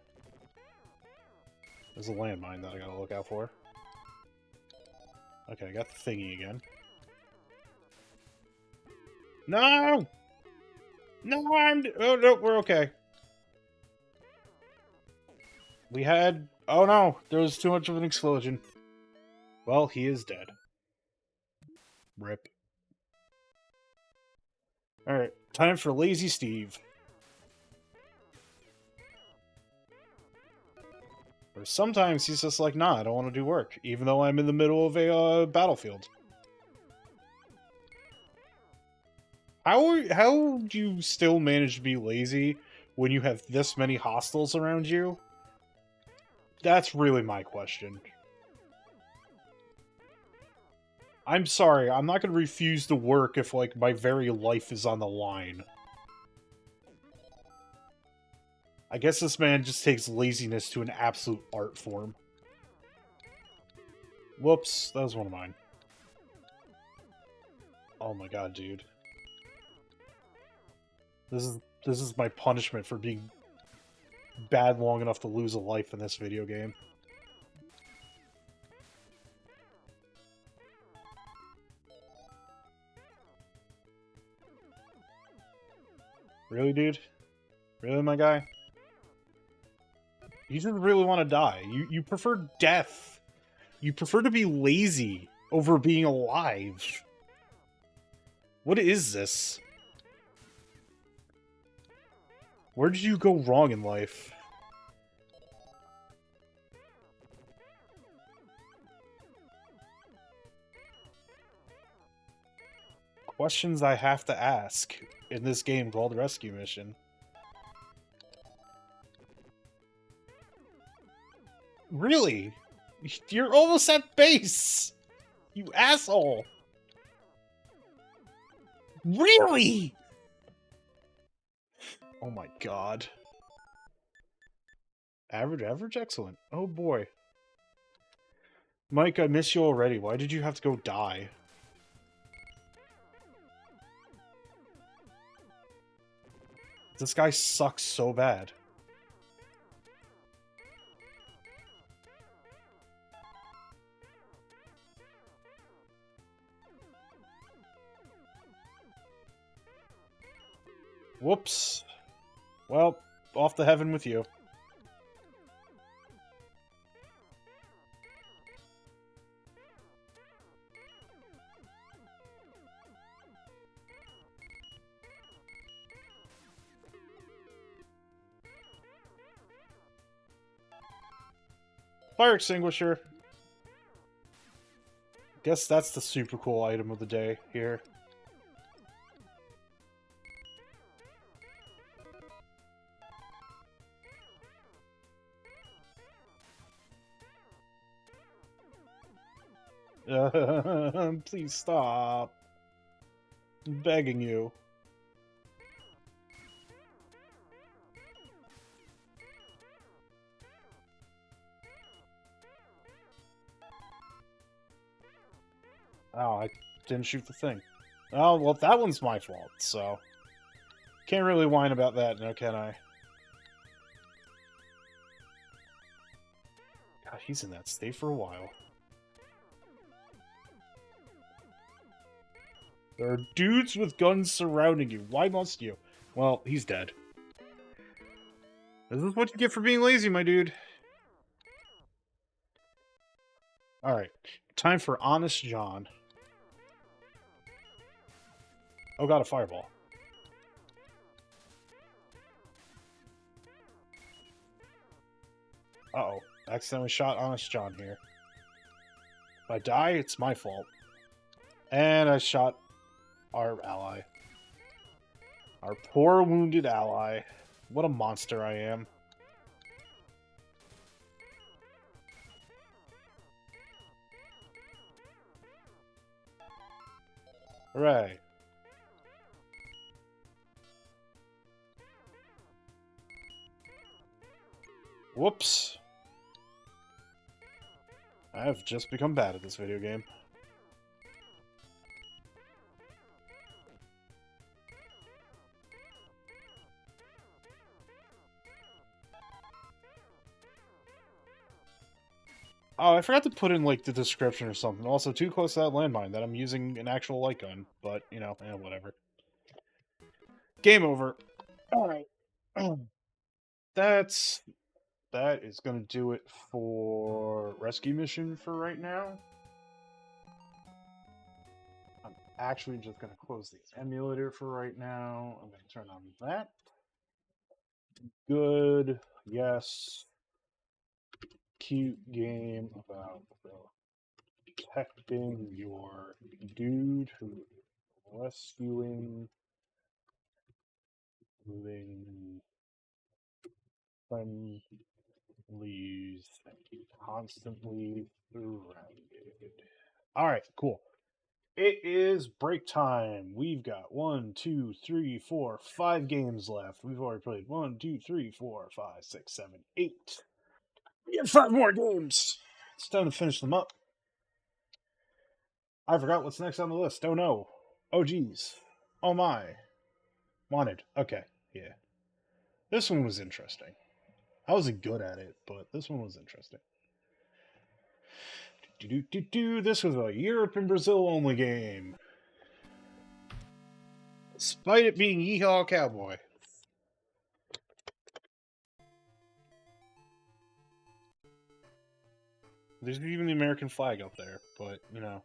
There's a landmine that I gotta look out for. Okay, I got the thingy again. No! No, oh, no, we're okay. We had... Oh no, there was too much of an explosion. Well, he is dead. Rip. Alright, time for Lazy Steve. Or sometimes he's just like, nah, I don't want to do work, even though I'm in the middle of a battlefield. How do you still manage to be lazy when you have this many hostiles around you? That's really my question. I'm sorry, I'm not going to refuse to work if, like, my very life is on the line. I guess this man just takes laziness to an absolute art form. Whoops, that was one of mine. Oh my god, dude. This is my punishment for being bad long enough to lose a life in this video game. Really, dude? Really, my guy? You just really want to die. You prefer death. You prefer to be lazy over being alive. What is this? Where did you go wrong in life? Questions I have to ask in this game called Rescue Mission. Really? You're almost at base! You asshole! Really? Oh my god. Average, excellent. Oh boy. Mike, I miss you already. Why did you have to go die? This guy sucks so bad. Whoops. Well, off to heaven with you. Fire extinguisher. Guess that's the super cool item of the day here. Please stop. I'm begging you. Oh, I didn't shoot the thing. Oh, well, that one's my fault, so... Can't really whine about that, now can I? God, he's in that state for a while. There are dudes with guns surrounding you. Why must you? Well, he's dead. This is what you get for being lazy, my dude. Alright. Time for Honest John. Oh god, a fireball. Uh-oh. Accidentally shot Honest John here. If I die, it's my fault. And I shot our ally. Our poor wounded ally. What a monster I am. Hooray. Whoops. I have just become bad at this video game. Oh, I forgot to put in, like, the description or something. Also, too close to that landmine that I'm using an actual light gun. But, you know, whatever. Game over. Alright. That is gonna do it for Rescue Mission for right now. I'm actually just going to close the emulator for right now. I'm going to turn on that. Good. Yes. Cute game about protecting your dude who is rescuing, moving friendlies, constantly surrounded. All right, cool. It is break time. We've got 1, 2, 3, 4, 5 games left. We've already played 1, 2, 3, 4, 5, 6, 7, 8. We have 5 more games. It's time to finish them up. I forgot what's next on the list. Oh no. Oh geez. Oh my. Wanted. Okay. Yeah. This one was interesting. I wasn't good at it, but this one was interesting. This was a Europe and Brazil only game. Despite it being Yeehaw Cowboy. There's even the American flag up there, but, you know.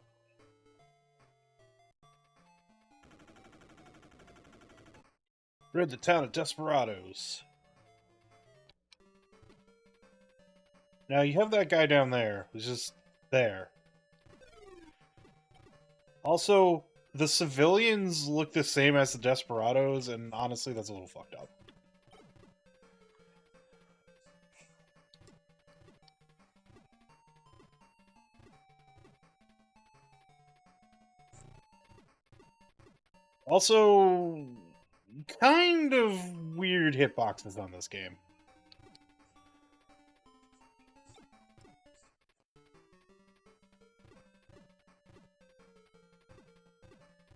Rid the town of desperados. Now, you have that guy down there who's just there. Also, the civilians look the same as the desperados, and honestly, that's a little fucked up. Also, kind of weird hitboxes on this game.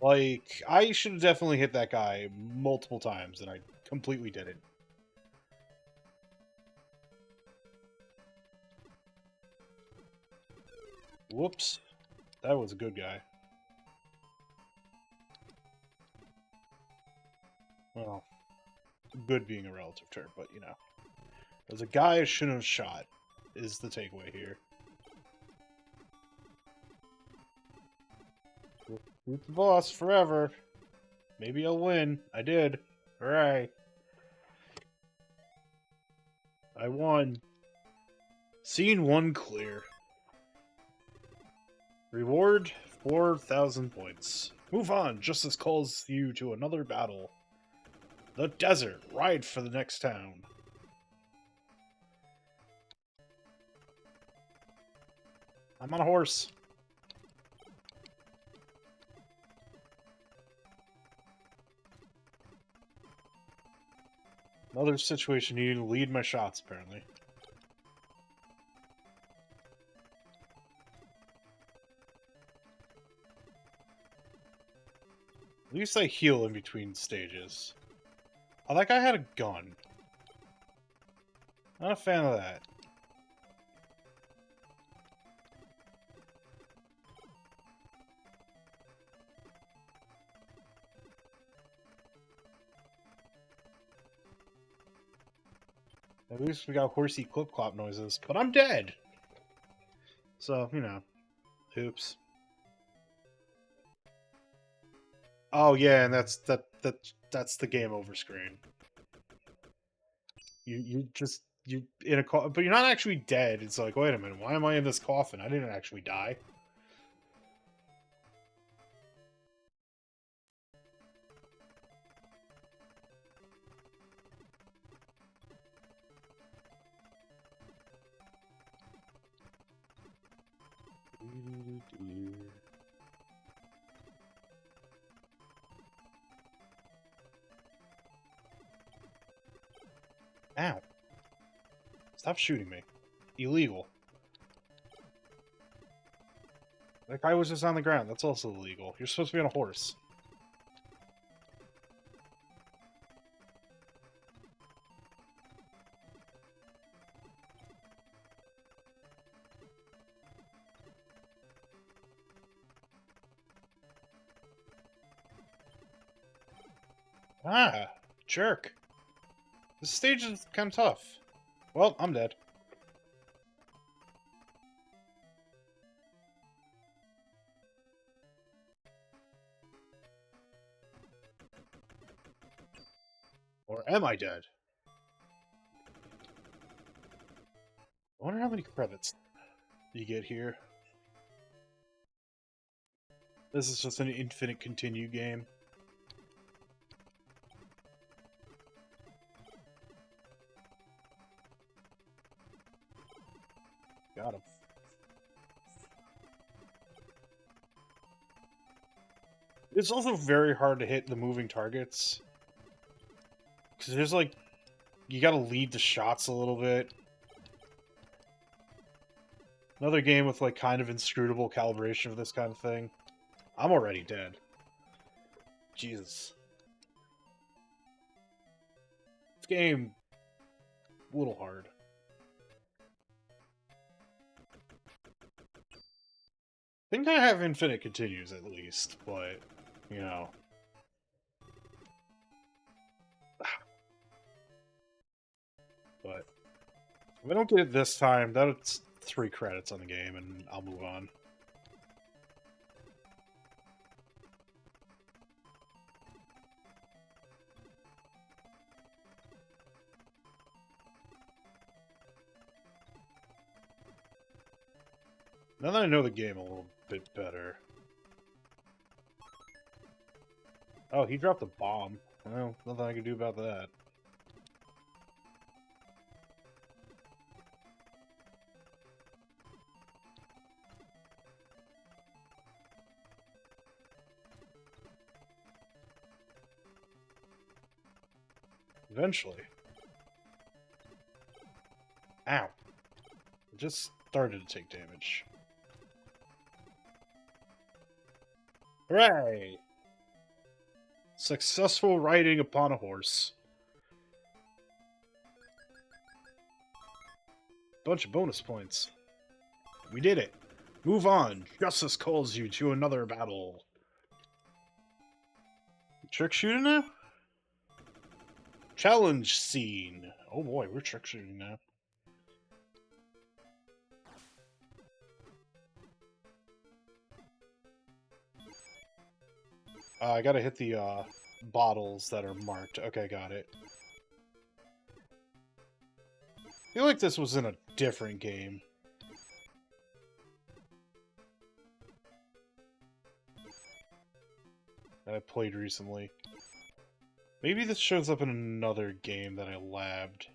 Like, I should have definitely hit that guy multiple times, and I completely didn't. Whoops. That was a good guy. Well, good being a relative term, but, you know. There's a guy I shouldn't have shot, is the takeaway here. Shoot the boss forever. Maybe I'll win. I did. Hooray. I won. Scene 1 clear. Reward 4,000 points. Move on, justice calls you to another battle. The desert. Ride for the next town. I'm on a horse. Another situation needing to lead my shots, apparently. At least I heal in between stages. Oh, that guy had a gun. Not a fan of that. At least we got horsey clip-clop noises, but I'm dead! So, you know. Oops. Oh yeah, and that's the game over screen. You in a coffin, but you're not actually dead. It's like, wait a minute, why am I in this coffin? I didn't actually die. Ow. Stop shooting me. Illegal. That guy was just on the ground. That's also illegal. You're supposed to be on a horse. Ah, jerk. This stage is kind of tough. Well, I'm dead. Or am I dead? I wonder how many credits you get here. This is just an infinite continue game. Got him. It's also very hard to hit the moving targets. Because there's like... You gotta lead the shots a little bit. Another game with like kind of inscrutable calibration of this kind of thing. I'm already dead. Jesus. This game... a little hard. I think I have infinite continues at least, but, you know. But if I don't get it this time, that's 3 credits on the game, and I'll move on. Now that I know the game a little bit better. Oh, he dropped a bomb. Well, nothing I can do about that. Eventually. Ow. It just started to take damage. Hooray! Successful riding upon a horse. Bunch of bonus points. We did it. Move on. Justice calls you to another battle. Trick shooting now? Challenge scene. Oh boy, we're trick shooting now. I gotta hit the bottles that are marked. Okay, got it. I feel like this was in a different game. That I played recently. Maybe this shows up in another game that I labbed.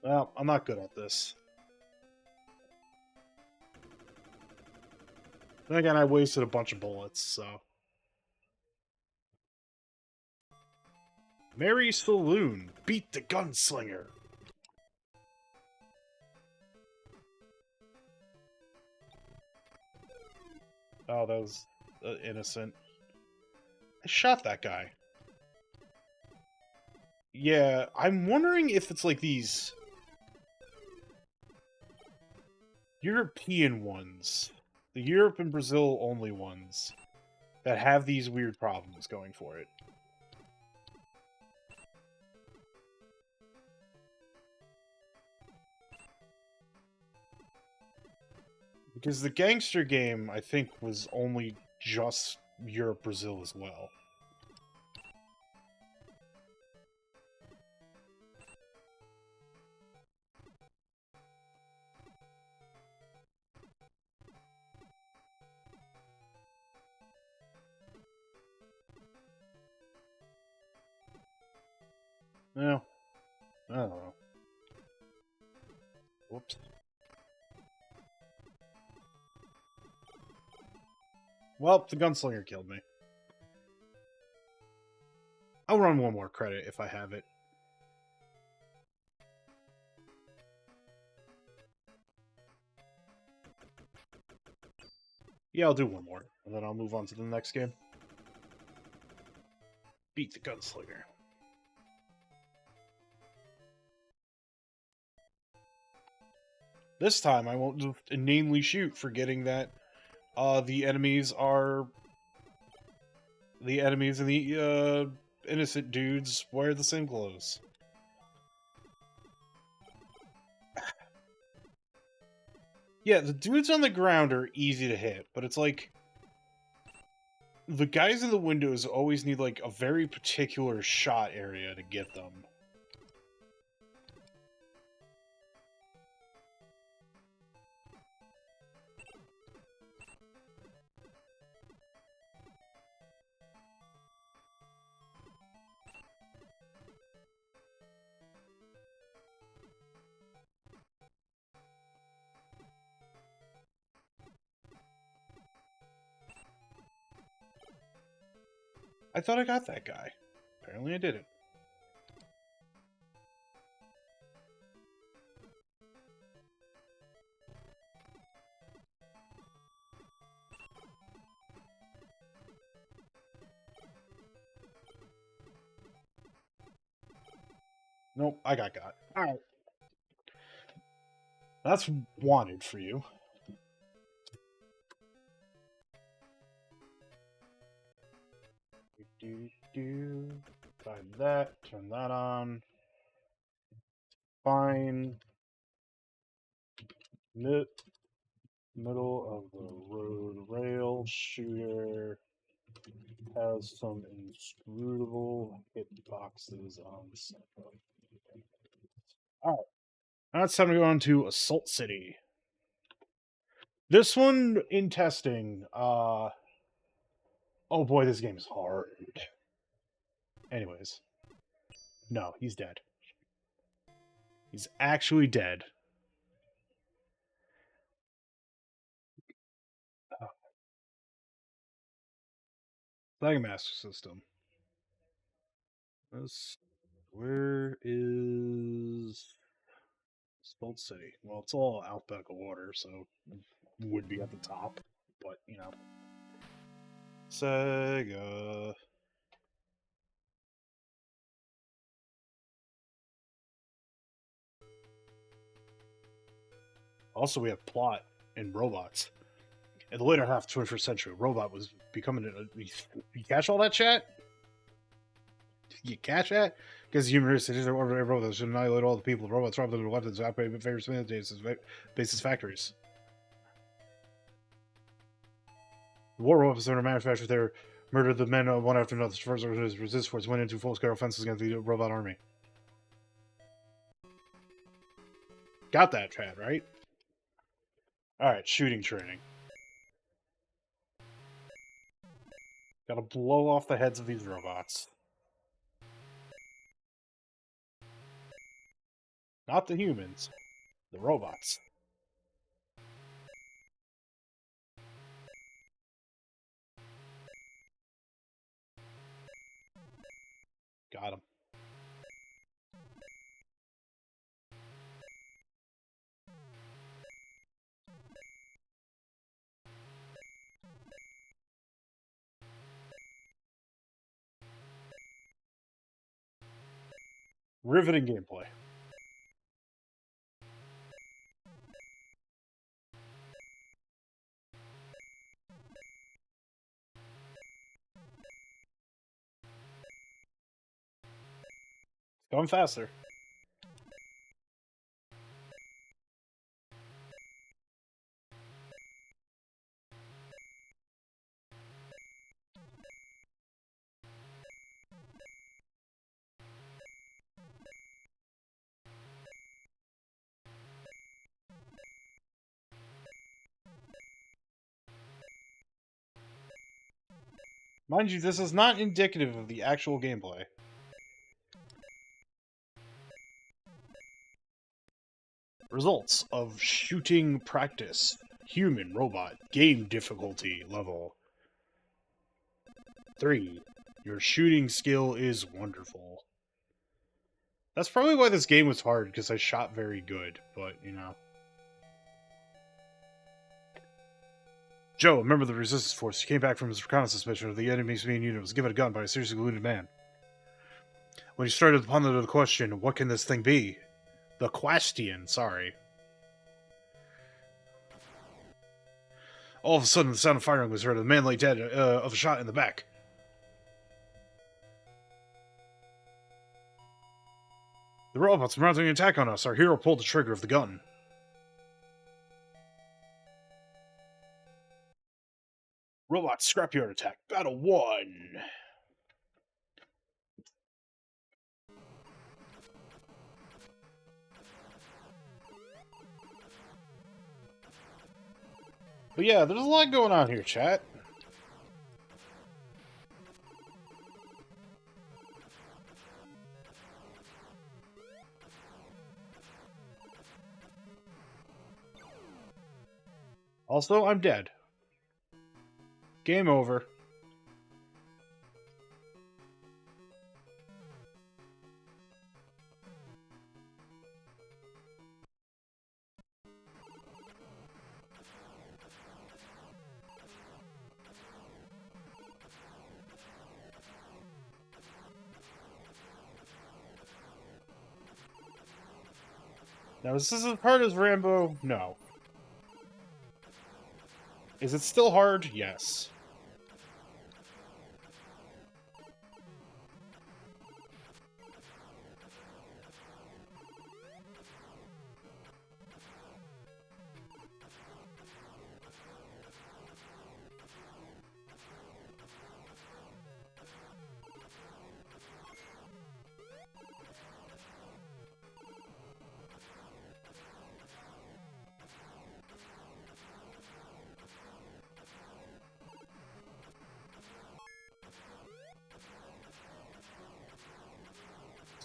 Well, I'm not good at this. Then again, I wasted a bunch of bullets, so... Mary Saloon, beat the gunslinger! Oh, that was innocent. I shot that guy. Yeah, I'm wondering if it's like these... European ones. The Europe and Brazil only ones. That have these weird problems going for it. Because the gangster game, I think, was only just Europe, Brazil as well. No. I don't know. Whoops. Well, the gunslinger killed me. I'll run one more credit if I have it. Yeah, I'll do one more, and then I'll move on to the next game. Beat the gunslinger. This time, I won't just inanely shoot, forgetting that the enemies are... The enemies and the innocent dudes wear the same clothes. Yeah, the dudes on the ground are easy to hit, but it's like The guys in the windows always need, like, a very particular shot area to get them. I thought I got that guy. Apparently I didn't. Nope, I got. Alright. That's wanted for you. Find that, turn that on. Fine. Middle of the road rail shooter has some inscrutable hitboxes on some. Alright. Now it's time to go on to Assault City. This one in testing, oh boy, this game is hard. Anyways. No, he's dead. He's actually dead. Flag Master System. Where is Assault City? Well, it's all alphabetical order, so it would be at the top, but you know. Sega. Also, we have plot and robots. In the later half of the 21st century, robot was becoming you catch all that, chat? You catch that? Because human race are orbital robots should annihilate all the people. Robots rob them weapons, operate in various bases factories. The war robots that are manufactured there murdered the men one after another. The first resistance force went into full-scale offenses against the robot army. Got that, Chad, right? Alright, shooting training. Gotta blow off the heads of these robots. Not the humans. The robots. Got him. Riveting gameplay. Going faster. Mind you, this is not indicative of the actual gameplay. Results of shooting practice. Human, robot, game difficulty level. 3. Your shooting skill is wonderful. That's probably why this game was hard, because I shot very good, but, you know. Joe, a member of the resistance force, came back from his reconnaissance mission of the enemy's main unit, was given a gun by a seriously wounded man. When he started to ponder the question, what can this thing be? The question, sorry. All of a sudden, the sound of firing was heard, and the man lay dead of a shot in the back. The robots are mounting an attack on us. Our hero pulled the trigger of the gun. Robot Scrapyard Attack, Battle 1! But yeah, there's a lot going on here, chat. Also, I'm dead. Game over. Now, is this as hard as Rambo? No. Is it still hard? Yes.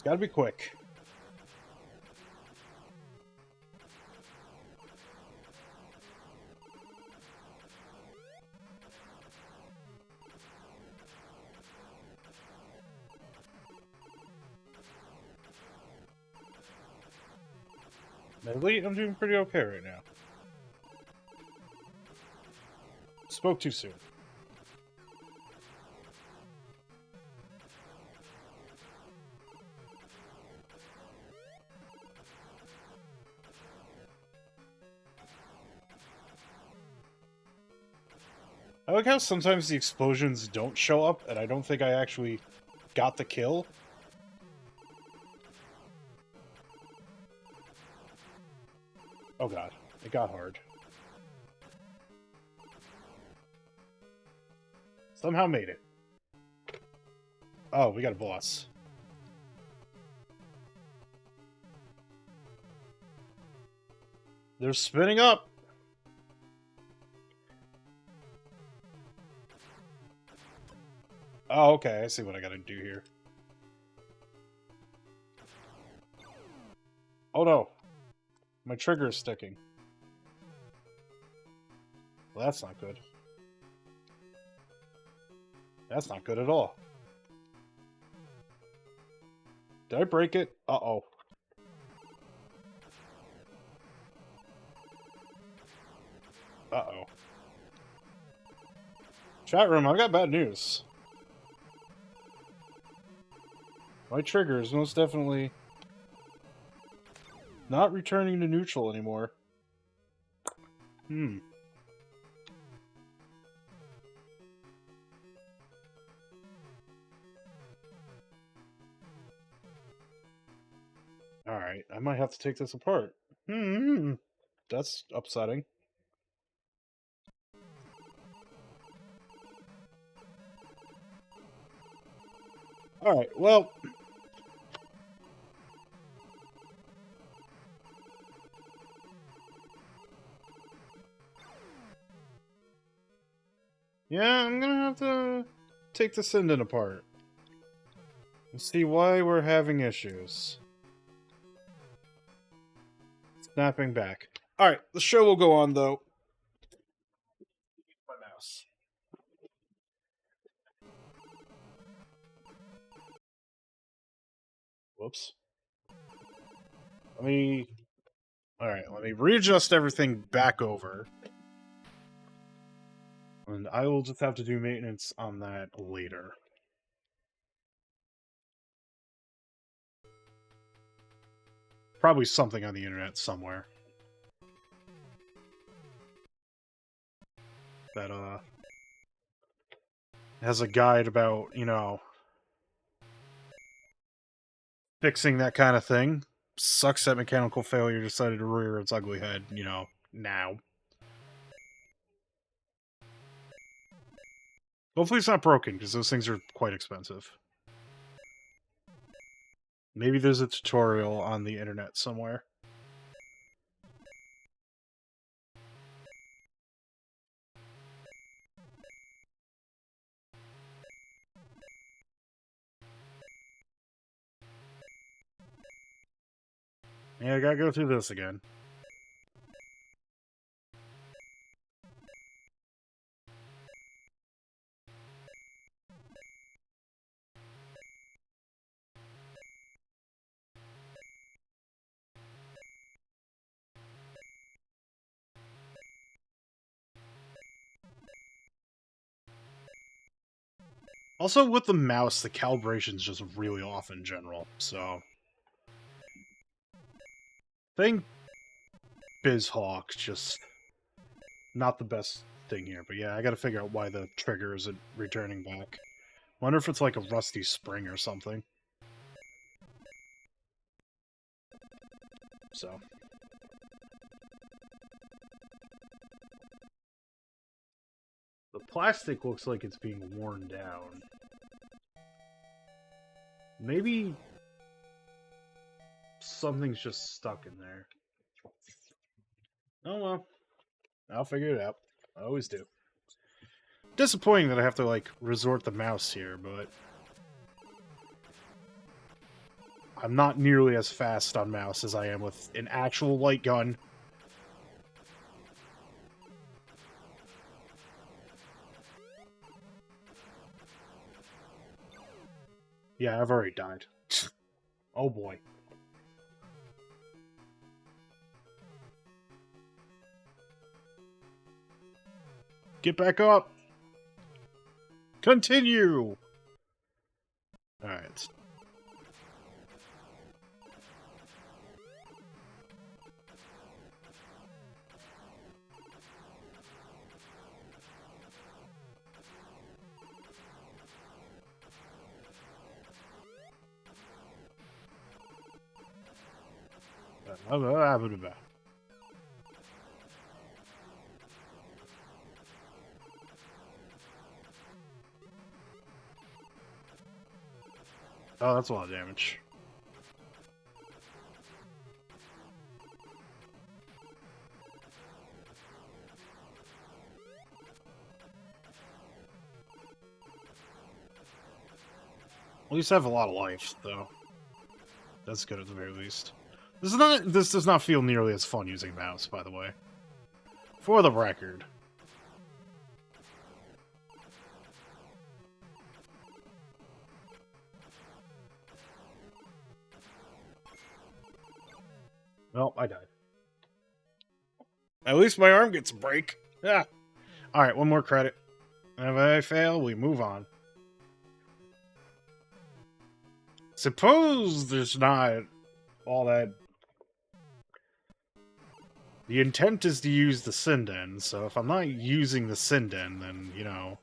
It's gotta be quick. Maybe I'm doing pretty okay right now. Spoke too soon. I like how sometimes the explosions don't show up, and I don't think I actually got the kill. Oh god, it got hard. Somehow made it. Oh, we got a boss. They're spinning up! Oh, okay, I see what I gotta do here. Oh no! My trigger is sticking. Well, that's not good. That's not good at all. Did I break it? Uh-oh. Uh-oh. Chat room, I've got bad news. My trigger is most definitely not returning to neutral anymore. Alright, I might have to take this apart. That's upsetting. Alright, well... yeah, I'm gonna have to take the Sinden apart. And see why we're having issues. Snapping back. Alright, the show will go on, though. My mouse. Whoops. Alright, let me readjust everything back over. And I will just have to do maintenance on that later. Probably something on the internet somewhere. That, has a guide about, you know, fixing that kind of thing. Sucks that mechanical failure decided to rear its ugly head, you know, now. Hopefully it's not broken, because those things are quite expensive. Maybe there's a tutorial on the internet somewhere. Yeah, I gotta go through this again. Also, with the mouse, the calibration's just really off in general, so... I think BizHawk just not the best thing here, but yeah, I gotta figure out why the trigger isn't returning back. Wonder if it's like a rusty spring or something. So... The plastic looks like it's being worn down. Maybe something's just stuck in there. Oh well. I'll figure it out. I always do. Disappointing that I have to, like, resort the mouse here, but... I'm not nearly as fast on mouse as I am with an actual light gun. Yeah, I've already died. Oh boy. Get back up! Continue! Alright. Oh, that's a lot of damage. At least I have a lot of life, though. That's good at the very least. This does not feel nearly as fun using mouse, by the way. For the record. Well, I died. At least my arm gets a break. Yeah. Alright, one more credit. And if I fail, we move on. Suppose there's not all that... The intent is to use the Sinden, so if I'm not using the Sinden, then, you know...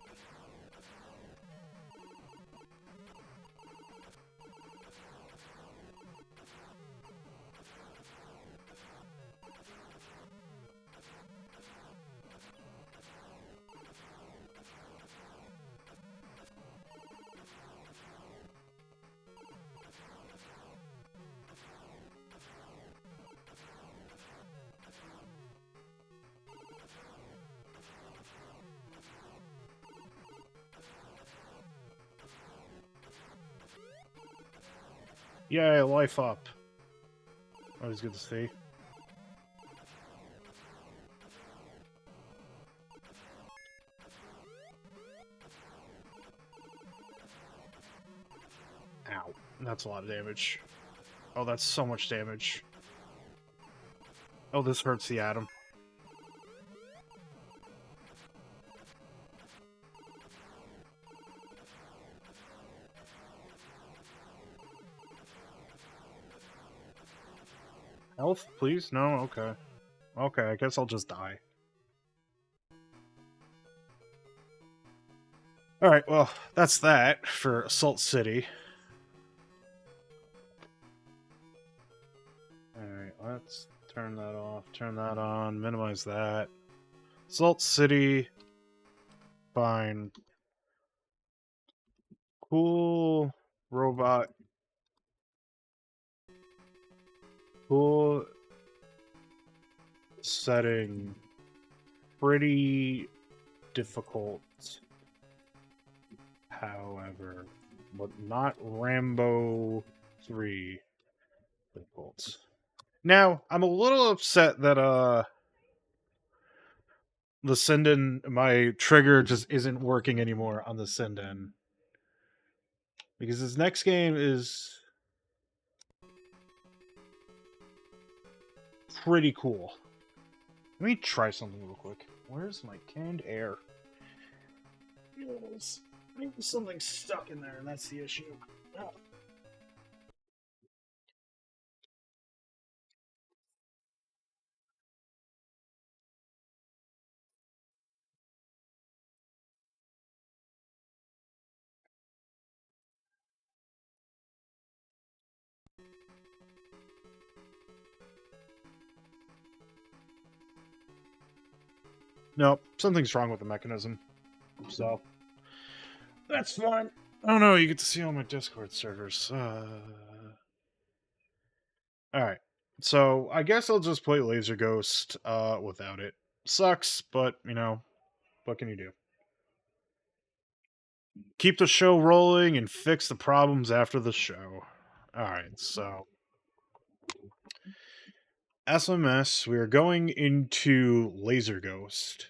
Yay, life up. Always good to see. Ow. That's a lot of damage. Oh, that's so much damage. Oh, this hurts the atom. Health, please? No? Okay. Okay, I guess I'll just die. Alright, well, that's that for Assault City. Alright, let's turn that off, turn that on, minimize that. Assault City. Fine. Cool robot. Cool setting. Pretty difficult, however, but not Rambo 3 difficult. Now, I'm a little upset that the send-in, my trigger just isn't working anymore on the send-in. Because this next game is pretty cool. Let me try something real quick. Where's my canned air? Yes. I think there's something stuck in there, and that's the issue. Oh. Nope, something's wrong with the mechanism. So, that's fine. Oh no, you get to see all my Discord servers. Alright. So, I guess I'll just play Laser Ghost without it. Sucks, but, you know, what can you do? Keep the show rolling and fix the problems after the show. Alright, so SMS, we are going into Laser Ghost.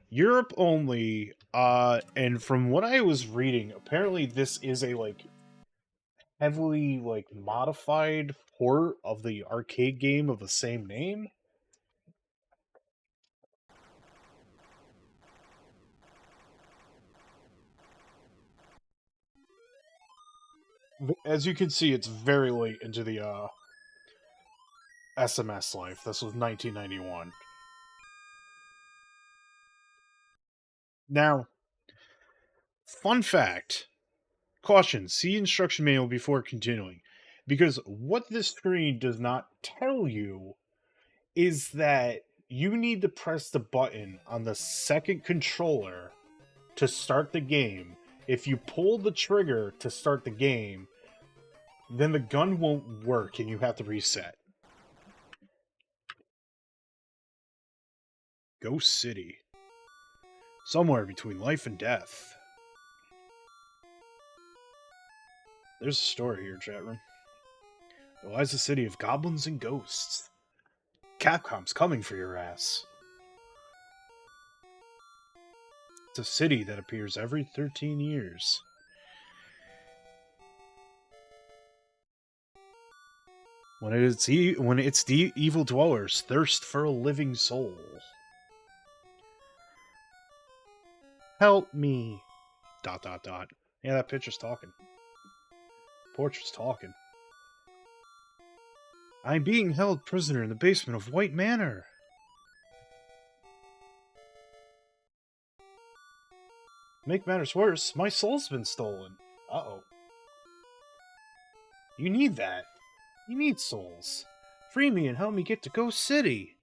Europe only, and from what I was reading, apparently this is a like heavily like modified port of the arcade game of the same name. As you can see, it's very late into the SMS life. This was 1991. Now, fun fact. Caution, see instruction manual before continuing. Because what this screen does not tell you is that you need to press the button on the second controller to start the game. If you pull the trigger to start the game, then the gun won't work and you have to reset. Ghost City. Somewhere between life and death. There's a story here, chat room. There lies a city of goblins and ghosts. Capcom's coming for your ass. It's a city that appears every 13 years. When its evil dwellers thirst for a living soul. Help me. ... Yeah, that picture's talking. Portrait's talking. I'm being held prisoner in the basement of White Manor. Make matters worse, my soul's been stolen. Uh-oh. You need that. You need souls. Free me and help me get to Ghost City.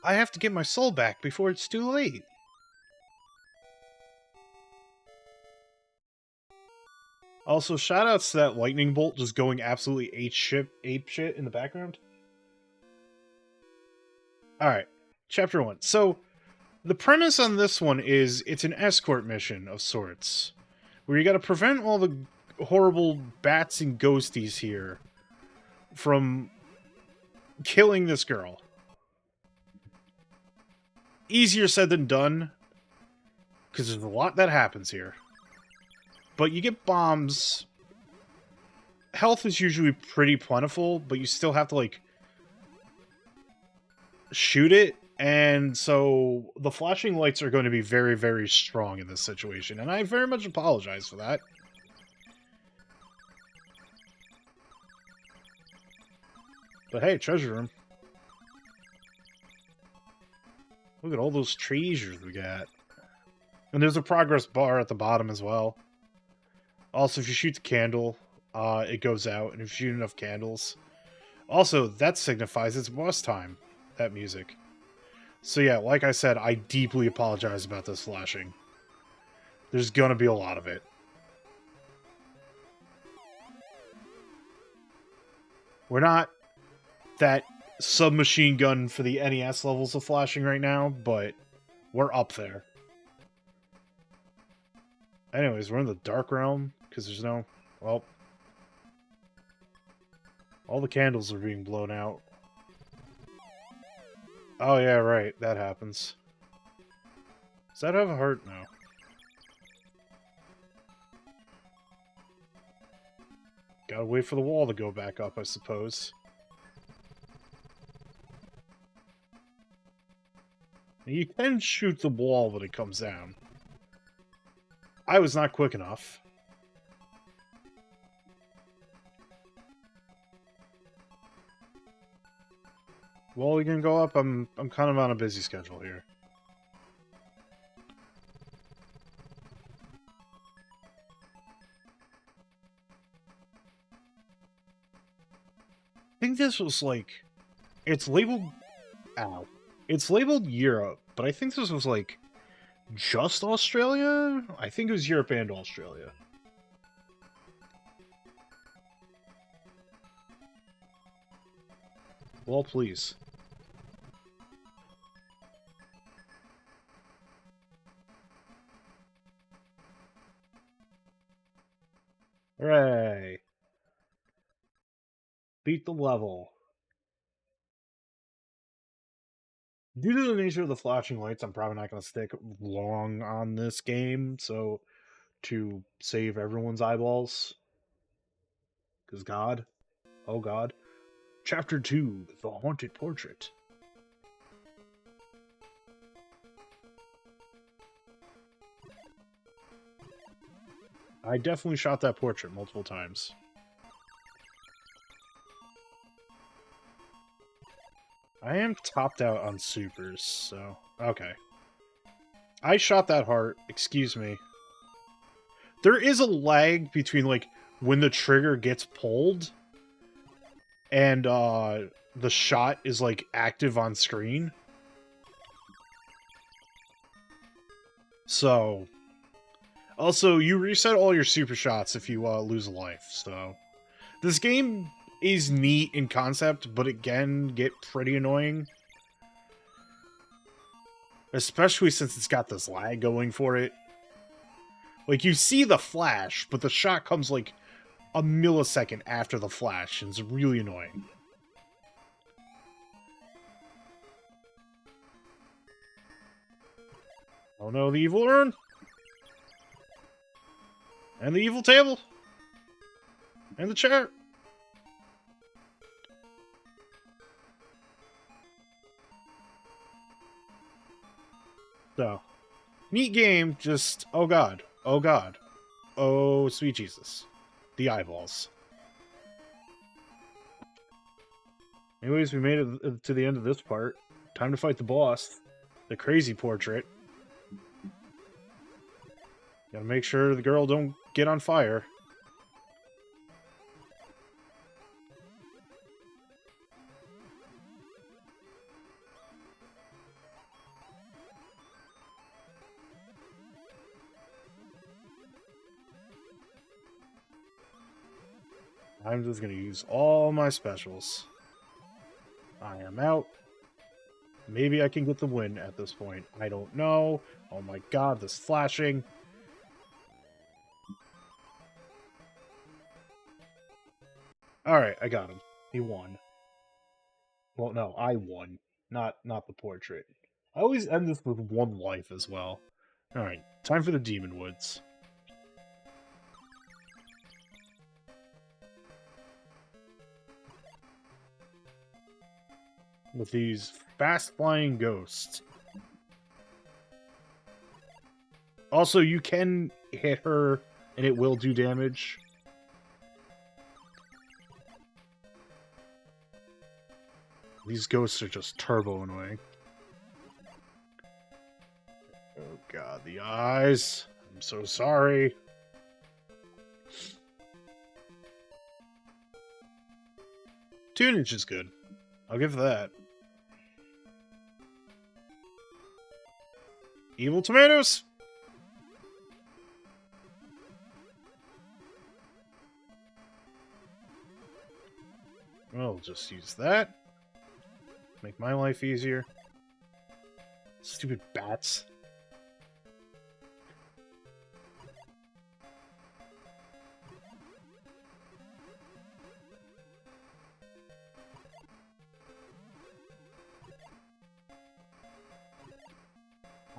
I have to get my soul back before it's too late. Also, shoutouts to that lightning bolt just going absolutely ape shit in the background. Alright, Chapter 1. So, the premise on this one is it's an escort mission of sorts, where you gotta prevent all the horrible bats and ghosties here from killing this girl. Easier said than done, because there's a lot that happens here. But you get bombs. Health is usually pretty plentiful, but you still have to, like, shoot it. And so the flashing lights are going to be very, very strong in this situation. And I very much apologize for that. But hey, treasure room. Look at all those treasures we got. And there's a progress bar at the bottom as well. Also, if you shoot the candle, it goes out, and if you shoot enough candles... Also, that signifies it's boss time, that music. So yeah, like I said, I deeply apologize about this flashing. There's gonna be a lot of it. We're not that submachine gun for the NES levels of flashing right now, but we're up there. Anyways, we're in the Dark Realm, because there's no... Well... All the candles are being blown out. Oh yeah, right, that happens. Does that have a heart? No. Gotta wait for the wall to go back up, I suppose. You can shoot the wall when it comes down. I was not quick enough. Well, we can go up. I'm kind of on a busy schedule here. I think this was like... It's labeled... Ow. It's labeled Europe, but I think this was like... Just Australia? I think it was Europe and Australia. Well, please. Hooray! Beat the level. Due to the nature of the flashing lights, I'm probably not going to stick long on this game, so to save everyone's eyeballs. Because God. Oh God. Chapter 2, The Haunted Portrait. I definitely shot that portrait multiple times. I am topped out on supers, so... Okay. I shot that heart, excuse me. There is a lag between, like, when the trigger gets pulled and, the shot is, like, active on screen. So... Also, you reset all your super shots if you, lose a life, so... This game is neat in concept, but it can get pretty annoying. Especially since it's got this lag going for it. Like, you see the flash, but the shot comes, like, a millisecond after the flash, and it's really annoying. Oh no, the evil urn! And the evil table! And the chair! So, neat game, just, oh god, oh god, oh sweet Jesus. The eyeballs. Anyways, we made it to the end of this part. Time to fight the boss. The crazy portrait. Gotta make sure the girl don't get on fire. I'm just gonna use all my specials. I am out. Maybe I can get the win at this point. I don't know. Oh my god, this flashing. Alright, I got him. He won. Well, no, I won. Not the portrait. I always end this with one life as well. Alright, time for the Demon Woods. With these fast-flying ghosts. Also, you can hit her, and it will do damage. These ghosts are just turbo annoying. Oh god, the eyes. I'm so sorry. Tunage is good. I'll give that. Evil tomatoes! We'll just use that. Make my life easier. Stupid bats.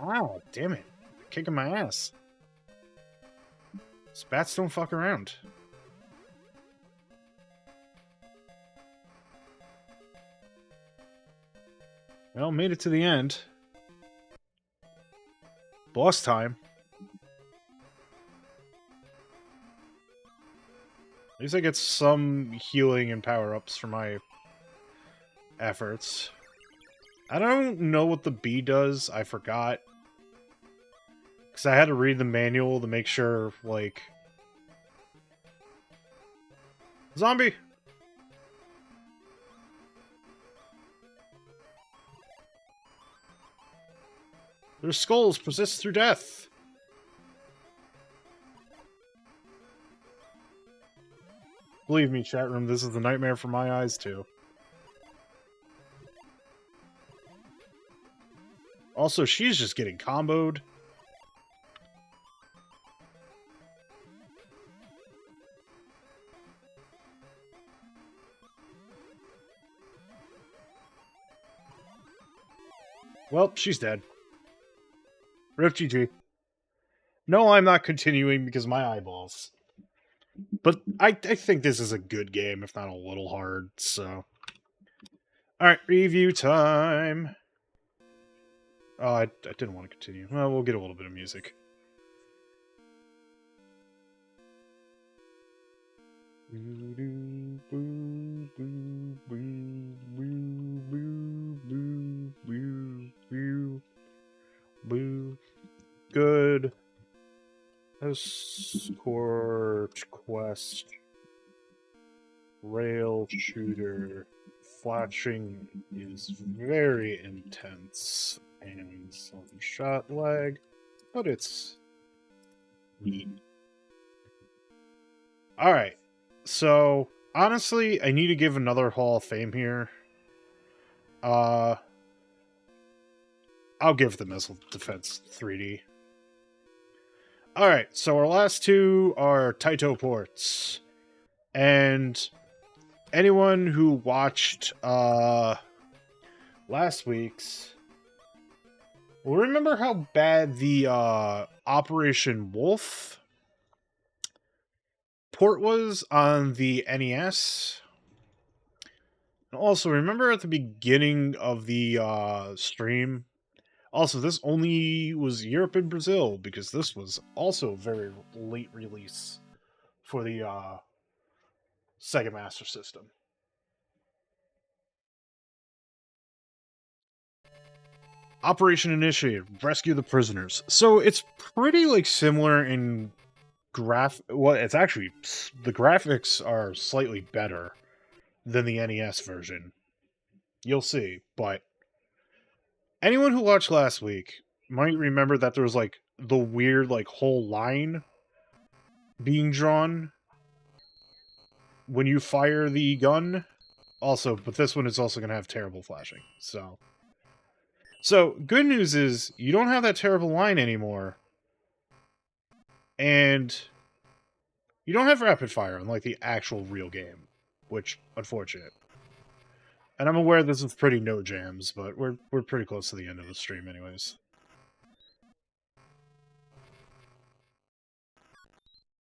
Wow, damn it. They're kicking my ass. These bats don't fuck around. Well, made it to the end. Boss time. At least I get some healing and power-ups for my efforts. I don't know what the bee does. I forgot. Because I had to read the manual to make sure, like... Zombie! Their skulls persist through death. Believe me, chat room, this is the nightmare for my eyes, too. Also, she's just getting comboed. Well, she's dead. Rip GG. No, I'm not continuing because my eyeballs. But I think this is a good game, if not a little hard, so... Alright, review time! Oh, I didn't want to continue. Well, we'll get a little bit of music. Good. Escort quest. Rail shooter. Flashing is very intense and some shot lag, but it's neat. Alright, so honestly, I need to give another Hall of Fame here. I'll give the Missile Defense 3D. Alright, so our last two are Taito ports. And anyone who watched last week's will remember how bad the Operation Wolf port was on the NES. And also, remember at the beginning of the stream, also, this only was Europe and Brazil, because this was also very late release for the Sega Master System. Operation Initiative, rescue the prisoners. So it's pretty like similar in well, it's actually, the graphics are slightly better than the NES version. You'll see, but anyone who watched last week might remember that there was like the weird like whole line being drawn when you fire the gun. Also, but this one is also going to have terrible flashing. So, good news is, you don't have that terrible line anymore. And you don't have rapid fire, unlike the actual real game. Which, unfortunate. And I'm aware this is pretty no jams, but we're pretty close to the end of the stream anyways.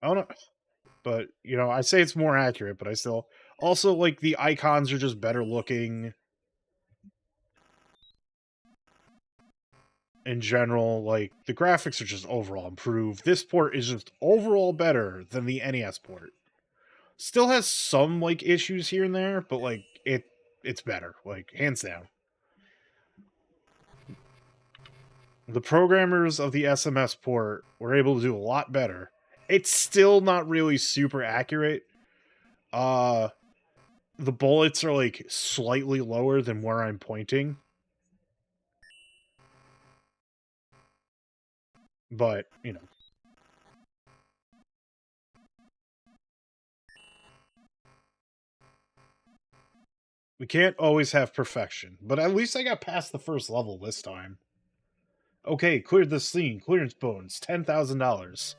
I don't know. But, you know, I say it's more accurate, but I still... Also, like, the icons are just better looking. In general, like, the graphics are just overall improved. This port is just overall better than the NES port. Still has some, like, issues here and there, but, like, it's better. Like, hands down. The programmers of the SMS port were able to do a lot better. It's still not really super accurate. The bullets are, like, slightly lower than where I'm pointing. But, you know. We can't always have perfection, but at least I got past the first level this time. Okay, cleared the scene. Clearance bonus, $10,000.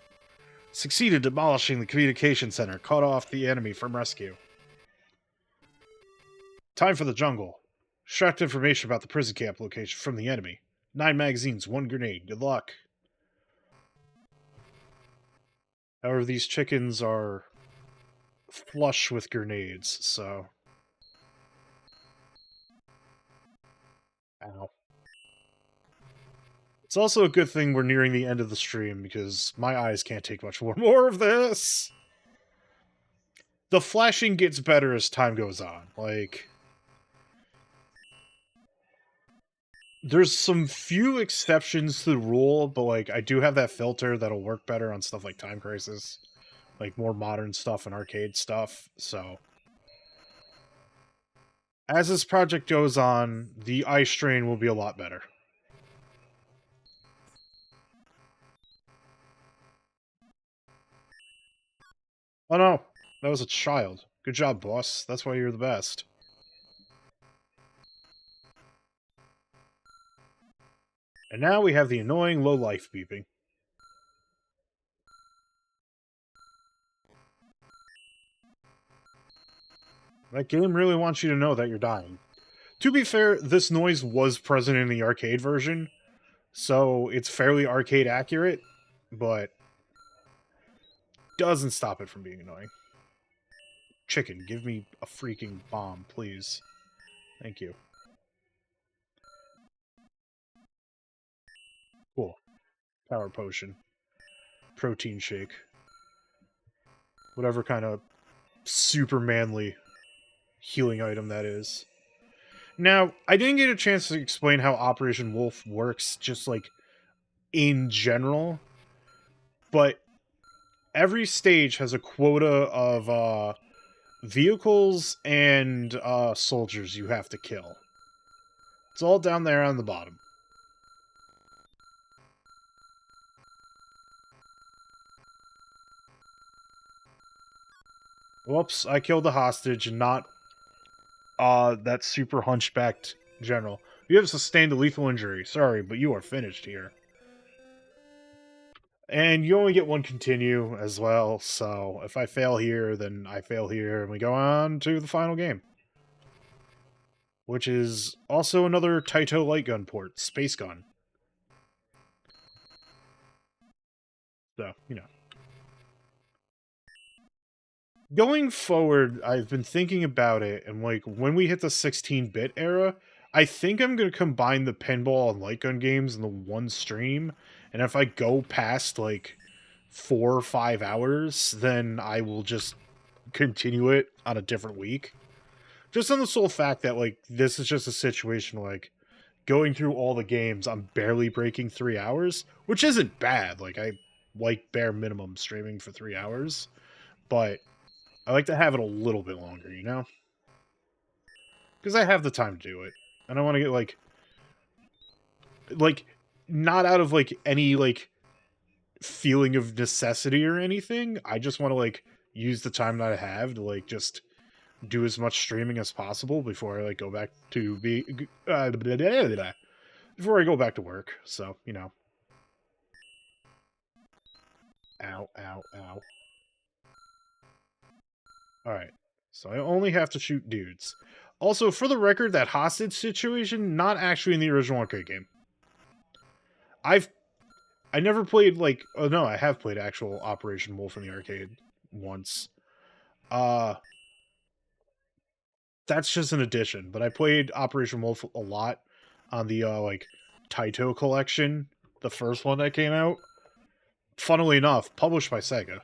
Succeeded demolishing the communication center. Cut off the enemy from rescue. Time for the jungle. Extract information about the prison camp location from the enemy. 9 magazines, 1 grenade. Good luck. However, these chickens are flush with grenades, so... Ow. It's also a good thing we're nearing the end of the stream, because my eyes can't take much more of this. The flashing gets better as time goes on. Like... There's some few exceptions to the rule, but, like, I do have that filter that'll work better on stuff like Time Crisis. Like, more modern stuff and arcade stuff, so... As this project goes on, the eye strain will be a lot better. Oh no, that was a child. Good job, boss. That's why you're the best. And now we have the annoying low life beeping. That game really wants you to know that you're dying. To be fair, this noise was present in the arcade version, so it's fairly arcade accurate, but doesn't stop it from being annoying. Chicken, give me a freaking bomb, please. Thank you. Cool. Power potion. Protein shake. Whatever kind of super manly healing item that is. Now, I didn't get a chance to explain how Operation Wolf works, just like in general, but every stage has a quota of vehicles and soldiers you have to kill. It's all down there on the bottom. Whoops, I killed the hostage and not that super hunchbacked general. You have sustained a lethal injury. Sorry, but you are finished here. And you only get one continue as well, so if I fail here, then I fail here, and we go on to the final game. Which is also another Taito light gun port, Space Gun. So, you know. Going forward, I've been thinking about it, and like, when we hit the 16-bit era, I think I'm going to combine the pinball and light gun games in the one stream, and if I go past, like, 4 or 5 hours, then I will just continue it on a different week. Just on the sole fact that, like, this is just a situation, like, going through all the games, I'm barely breaking 3 hours, which isn't bad. Like, I like bare minimum streaming for 3 hours, but I like to have it a little bit longer, you know? Because I have the time to do it. And I want to get, like, not out of, like, any, like, feeling of necessity or anything. I just want to, like, use the time that I have to, like, just do as much streaming as possible before I, like, go back to before I go back to work. So, you know. Ow, ow, ow. Alright. So I only have to shoot dudes. Also, for the record, that hostage situation, not actually in the original arcade game. I never played, like... Oh, no, I have played actual Operation Wolf in the arcade once. That's just an addition, but I played Operation Wolf a lot on the, like, Taito collection, the first one that came out. Funnily enough, published by Sega.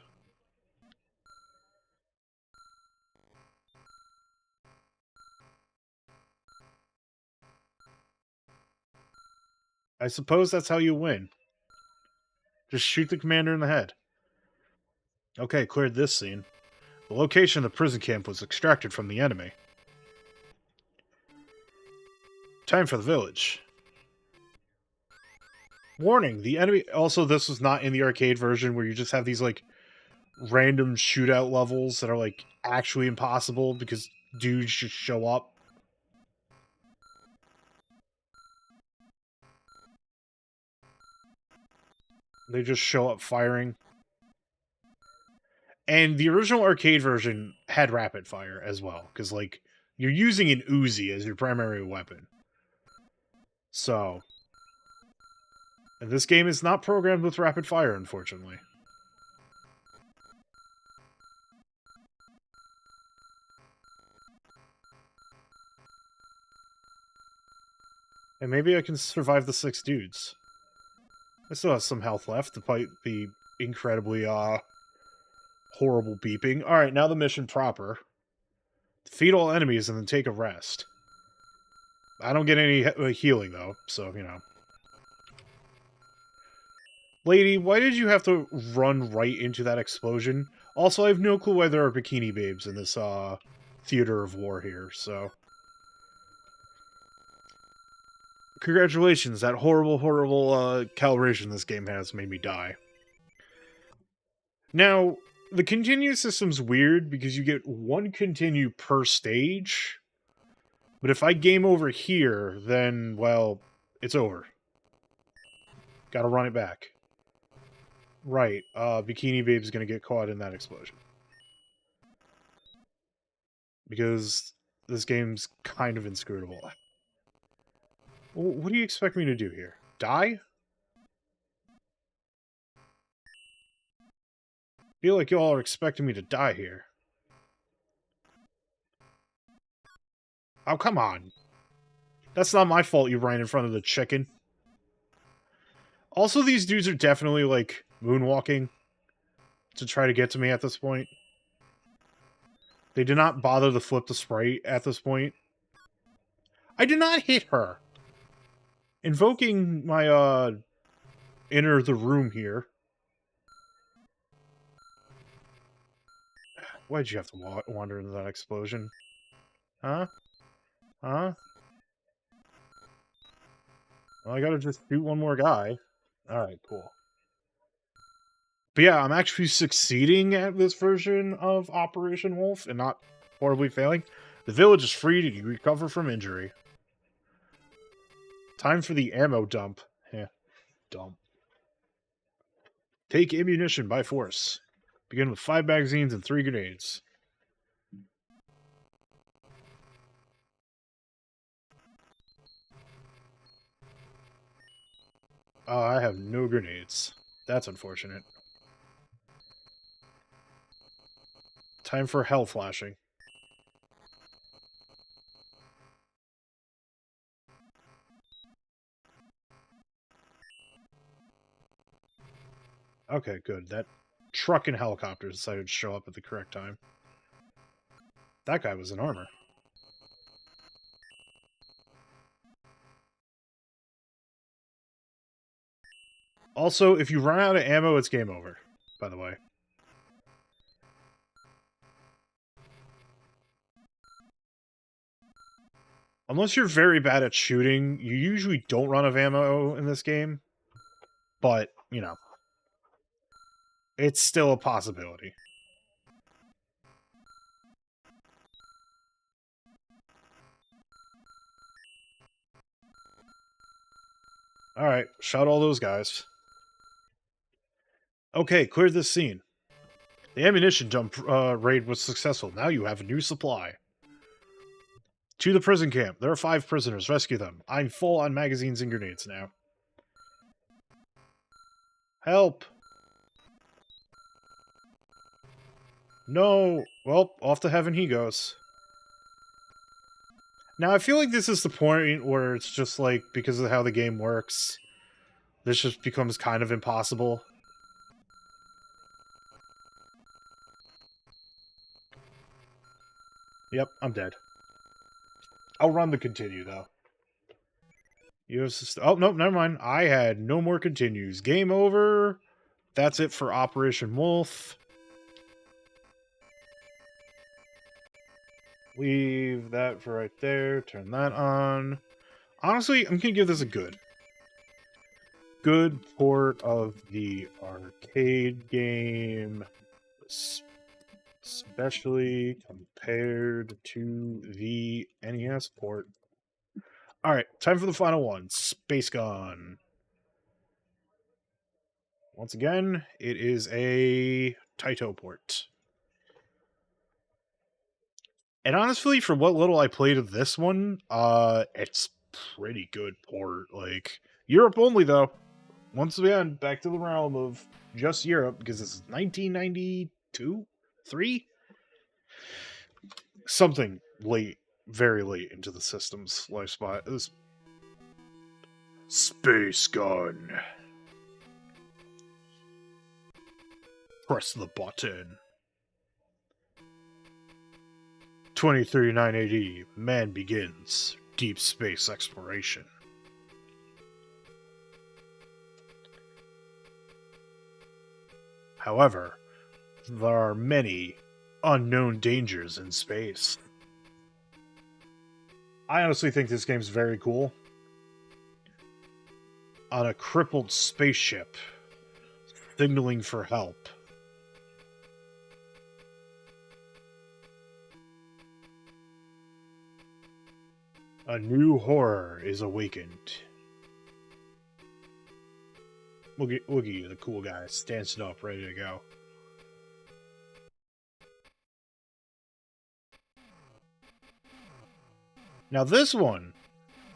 I suppose that's how you win. Just shoot the commander in the head. Okay, cleared this scene. The location of the prison camp was extracted from the enemy. Time for the village. Warning, the enemy... Also, this was not in the arcade version where you just have these, like, random shootout levels that are, like, actually impossible because dudes just show up. They just show up firing. And the original arcade version had rapid fire as well, because, like, you're using an Uzi as your primary weapon. So... And this game is not programmed with rapid fire, unfortunately. And maybe I can survive the 6 dudes. I still have some health left, despite the incredibly, horrible beeping. Alright, now the mission proper. Defeat all enemies and then take a rest. I don't get any healing, though, so, you know. Lady, why did you have to run right into that explosion? Also, I have no clue why there are bikini babes in this, theater of war here, so... Congratulations, that horrible, horrible, calibration this game has made me die. Now, the continue system's weird because you get 1 continue per stage, but if I game over here, then, well, it's over. Gotta run it back. Right, Bikini Babe's gonna get caught in that explosion. Because this game's kind of inscrutable. What do you expect me to do here? Die? I feel like y'all are expecting me to die here. Oh, come on. That's not my fault you ran in front of the chicken. Also, these dudes are definitely, like, moonwalking to try to get to me at this point. They did not bother to flip the sprite at this point. I did not hit her! Invoking my, enter the room here. Why'd you have to wander into that explosion? Huh? Huh? Well, I gotta just shoot one more guy. Alright, cool. But yeah, I'm actually succeeding at this version of Operation Wolf and not horribly failing. The village is freed and you recover from injury. Time for the ammo dump. Yeah, dump. Take ammunition by force. Begin with 5 magazines and 3 grenades. Oh, I have no grenades. That's unfortunate. Time for hell flashing. Okay, good. That truck and helicopter decided to show up at the correct time. That guy was in armor. Also, if you run out of ammo, it's game over, by the way. Unless you're very bad at shooting, you usually don't run out of ammo in this game. But, you know, it's still a possibility. Alright, shot all those guys. Okay, clear this scene. The ammunition dump raid was successful. Now you have a new supply. To the prison camp. There are 5 prisoners. Rescue them. I'm full on magazines and grenades now. Help! No! Well, off to heaven he goes. Now, I feel like this is the point where it's just like, because of how the game works, this just becomes kind of impossible. Yep, I'm dead. I'll run the continue, though. You have oh, nope, never mind. I had no more continues. Game over. That's it for Operation Wolf. Leave that for right there. Turn that on. Honestly, I'm going to give this a good. good port of the arcade game, especially compared to the NES port. Alright, time for the final one. Space Gun. Once again, it is a Taito port. And honestly, for what little I played of this one, it's pretty good port. Like, Europe only, though. Once again, back to the realm of just Europe, because this is 1992? 3? Something late, very late into the system's lifespan. It was Space Gun. Press the button. 2039 AD, man begins deep space exploration. However, there are many unknown dangers in space. I honestly think this game's very cool. On a crippled spaceship, signaling for help. A new horror is awakened. Look at you, the cool guy, standing up, ready to go. Now this one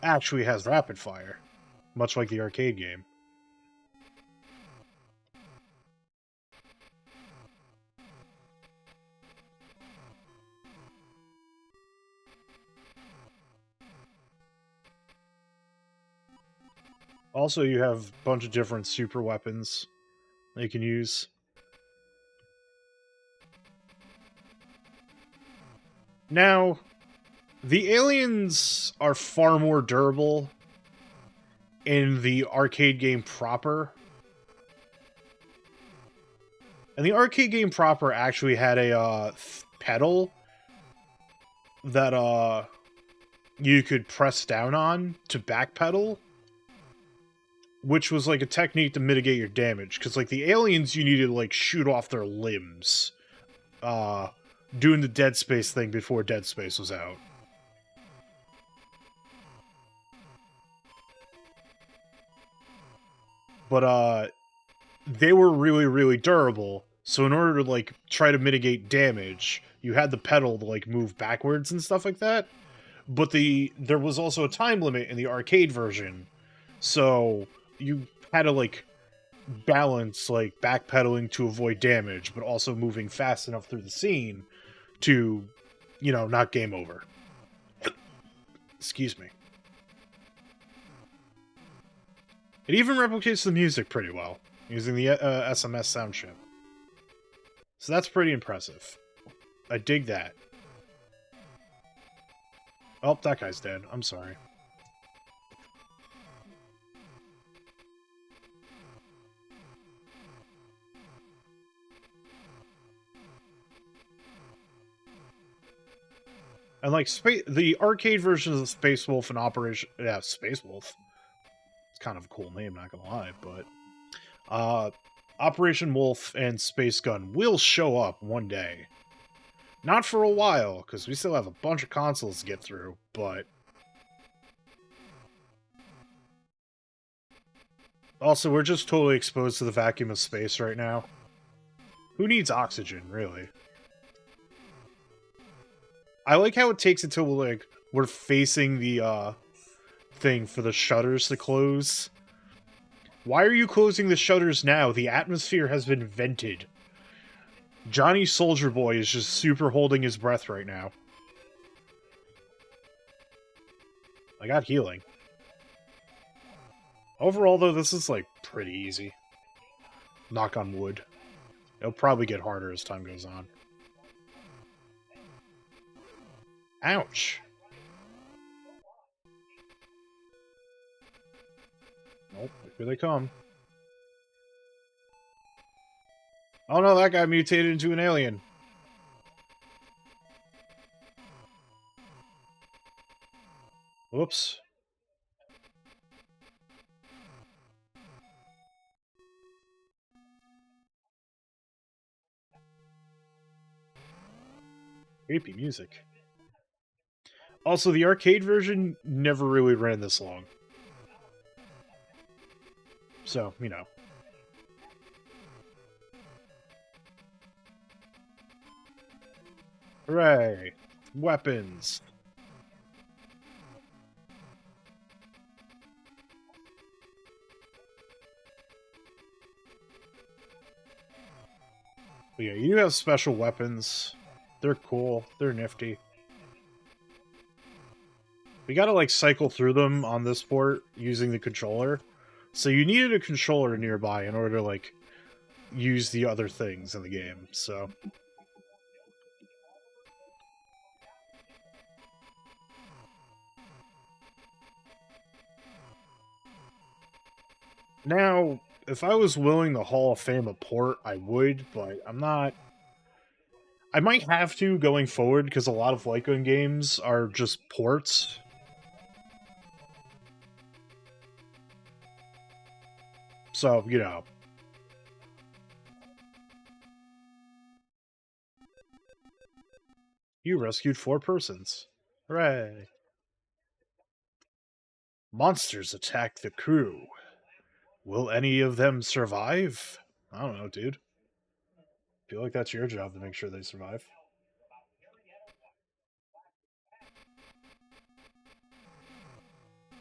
actually has rapid fire, much like the arcade game. Also, you have a bunch of different super weapons that you can use. Now, the aliens are far more durable in the arcade game proper. And the arcade game proper actually had a pedal that you could press down on to backpedal, which was like a technique to mitigate your damage. Because like the aliens, you needed to like shoot off their limbs, doing the Dead Space thing before Dead Space was out. But they were really, really durable. So in order to like try to mitigate damage, you had the pedal to like move backwards and stuff like that. But there was also a time limit in the arcade version, so you had to like balance like backpedaling to avoid damage, but also moving fast enough through the scene to, you know, not game over. Excuse me. It even replicates the music pretty well, using the SMS sound chip. So that's pretty impressive. I dig that. Oh, that guy's dead. I'm sorry. And like the arcade versions of Space Wolf and Space Wolf. It's kind of a cool name, not gonna lie, but Operation Wolf and Space Gun will show up one day. Not for a while, because we still have a bunch of consoles to get through, but also we're just totally exposed to the vacuum of space right now. Who needs oxygen, really? I like how it takes it till like we're facing the thing for the shutters to close. Why are you closing the shutters now? The atmosphere has been vented. Johnny Soldier Boy is just super holding his breath right now. I got healing. Overall, though, this is, like, pretty easy. Knock on wood. It'll probably get harder as time goes on. Ouch! Nope, here they come. Oh no, that guy mutated into an alien. Whoops. Creepy music. Also, the arcade version never really ran this long. So, you know. Hooray! Weapons! But yeah, you have special weapons. They're cool. They're nifty. We gotta, like, cycle through them on this port using the controller. So you needed a controller nearby in order to, like, use the other things in the game, so... Now, if I was willing to Hall of Fame a port, I would, but I'm not... I might have to going forward, because a lot of light gun games are just ports. So, you know. You rescued 4 persons. Hooray. Monsters attack the crew. Will any of them survive? I don't know, dude. Feel like that's your job to make sure they survive.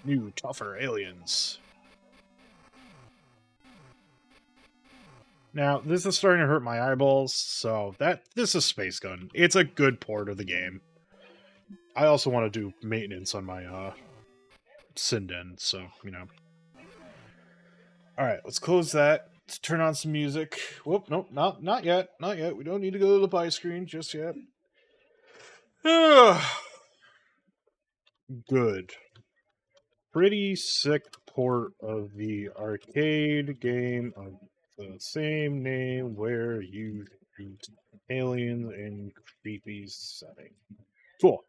New, tougher aliens. Now, this is starting to hurt my eyeballs, so this is Space Gun. It's a good port of the game. I also want to do maintenance on my Sinden, so, you know. Alright, let's close that. Let's turn on some music. Whoop, nope, not yet. Not yet. We don't need to go to the buy screen just yet. Good. Pretty sick port of the arcade game of the same name where you shoot aliens in creepy setting. Cool.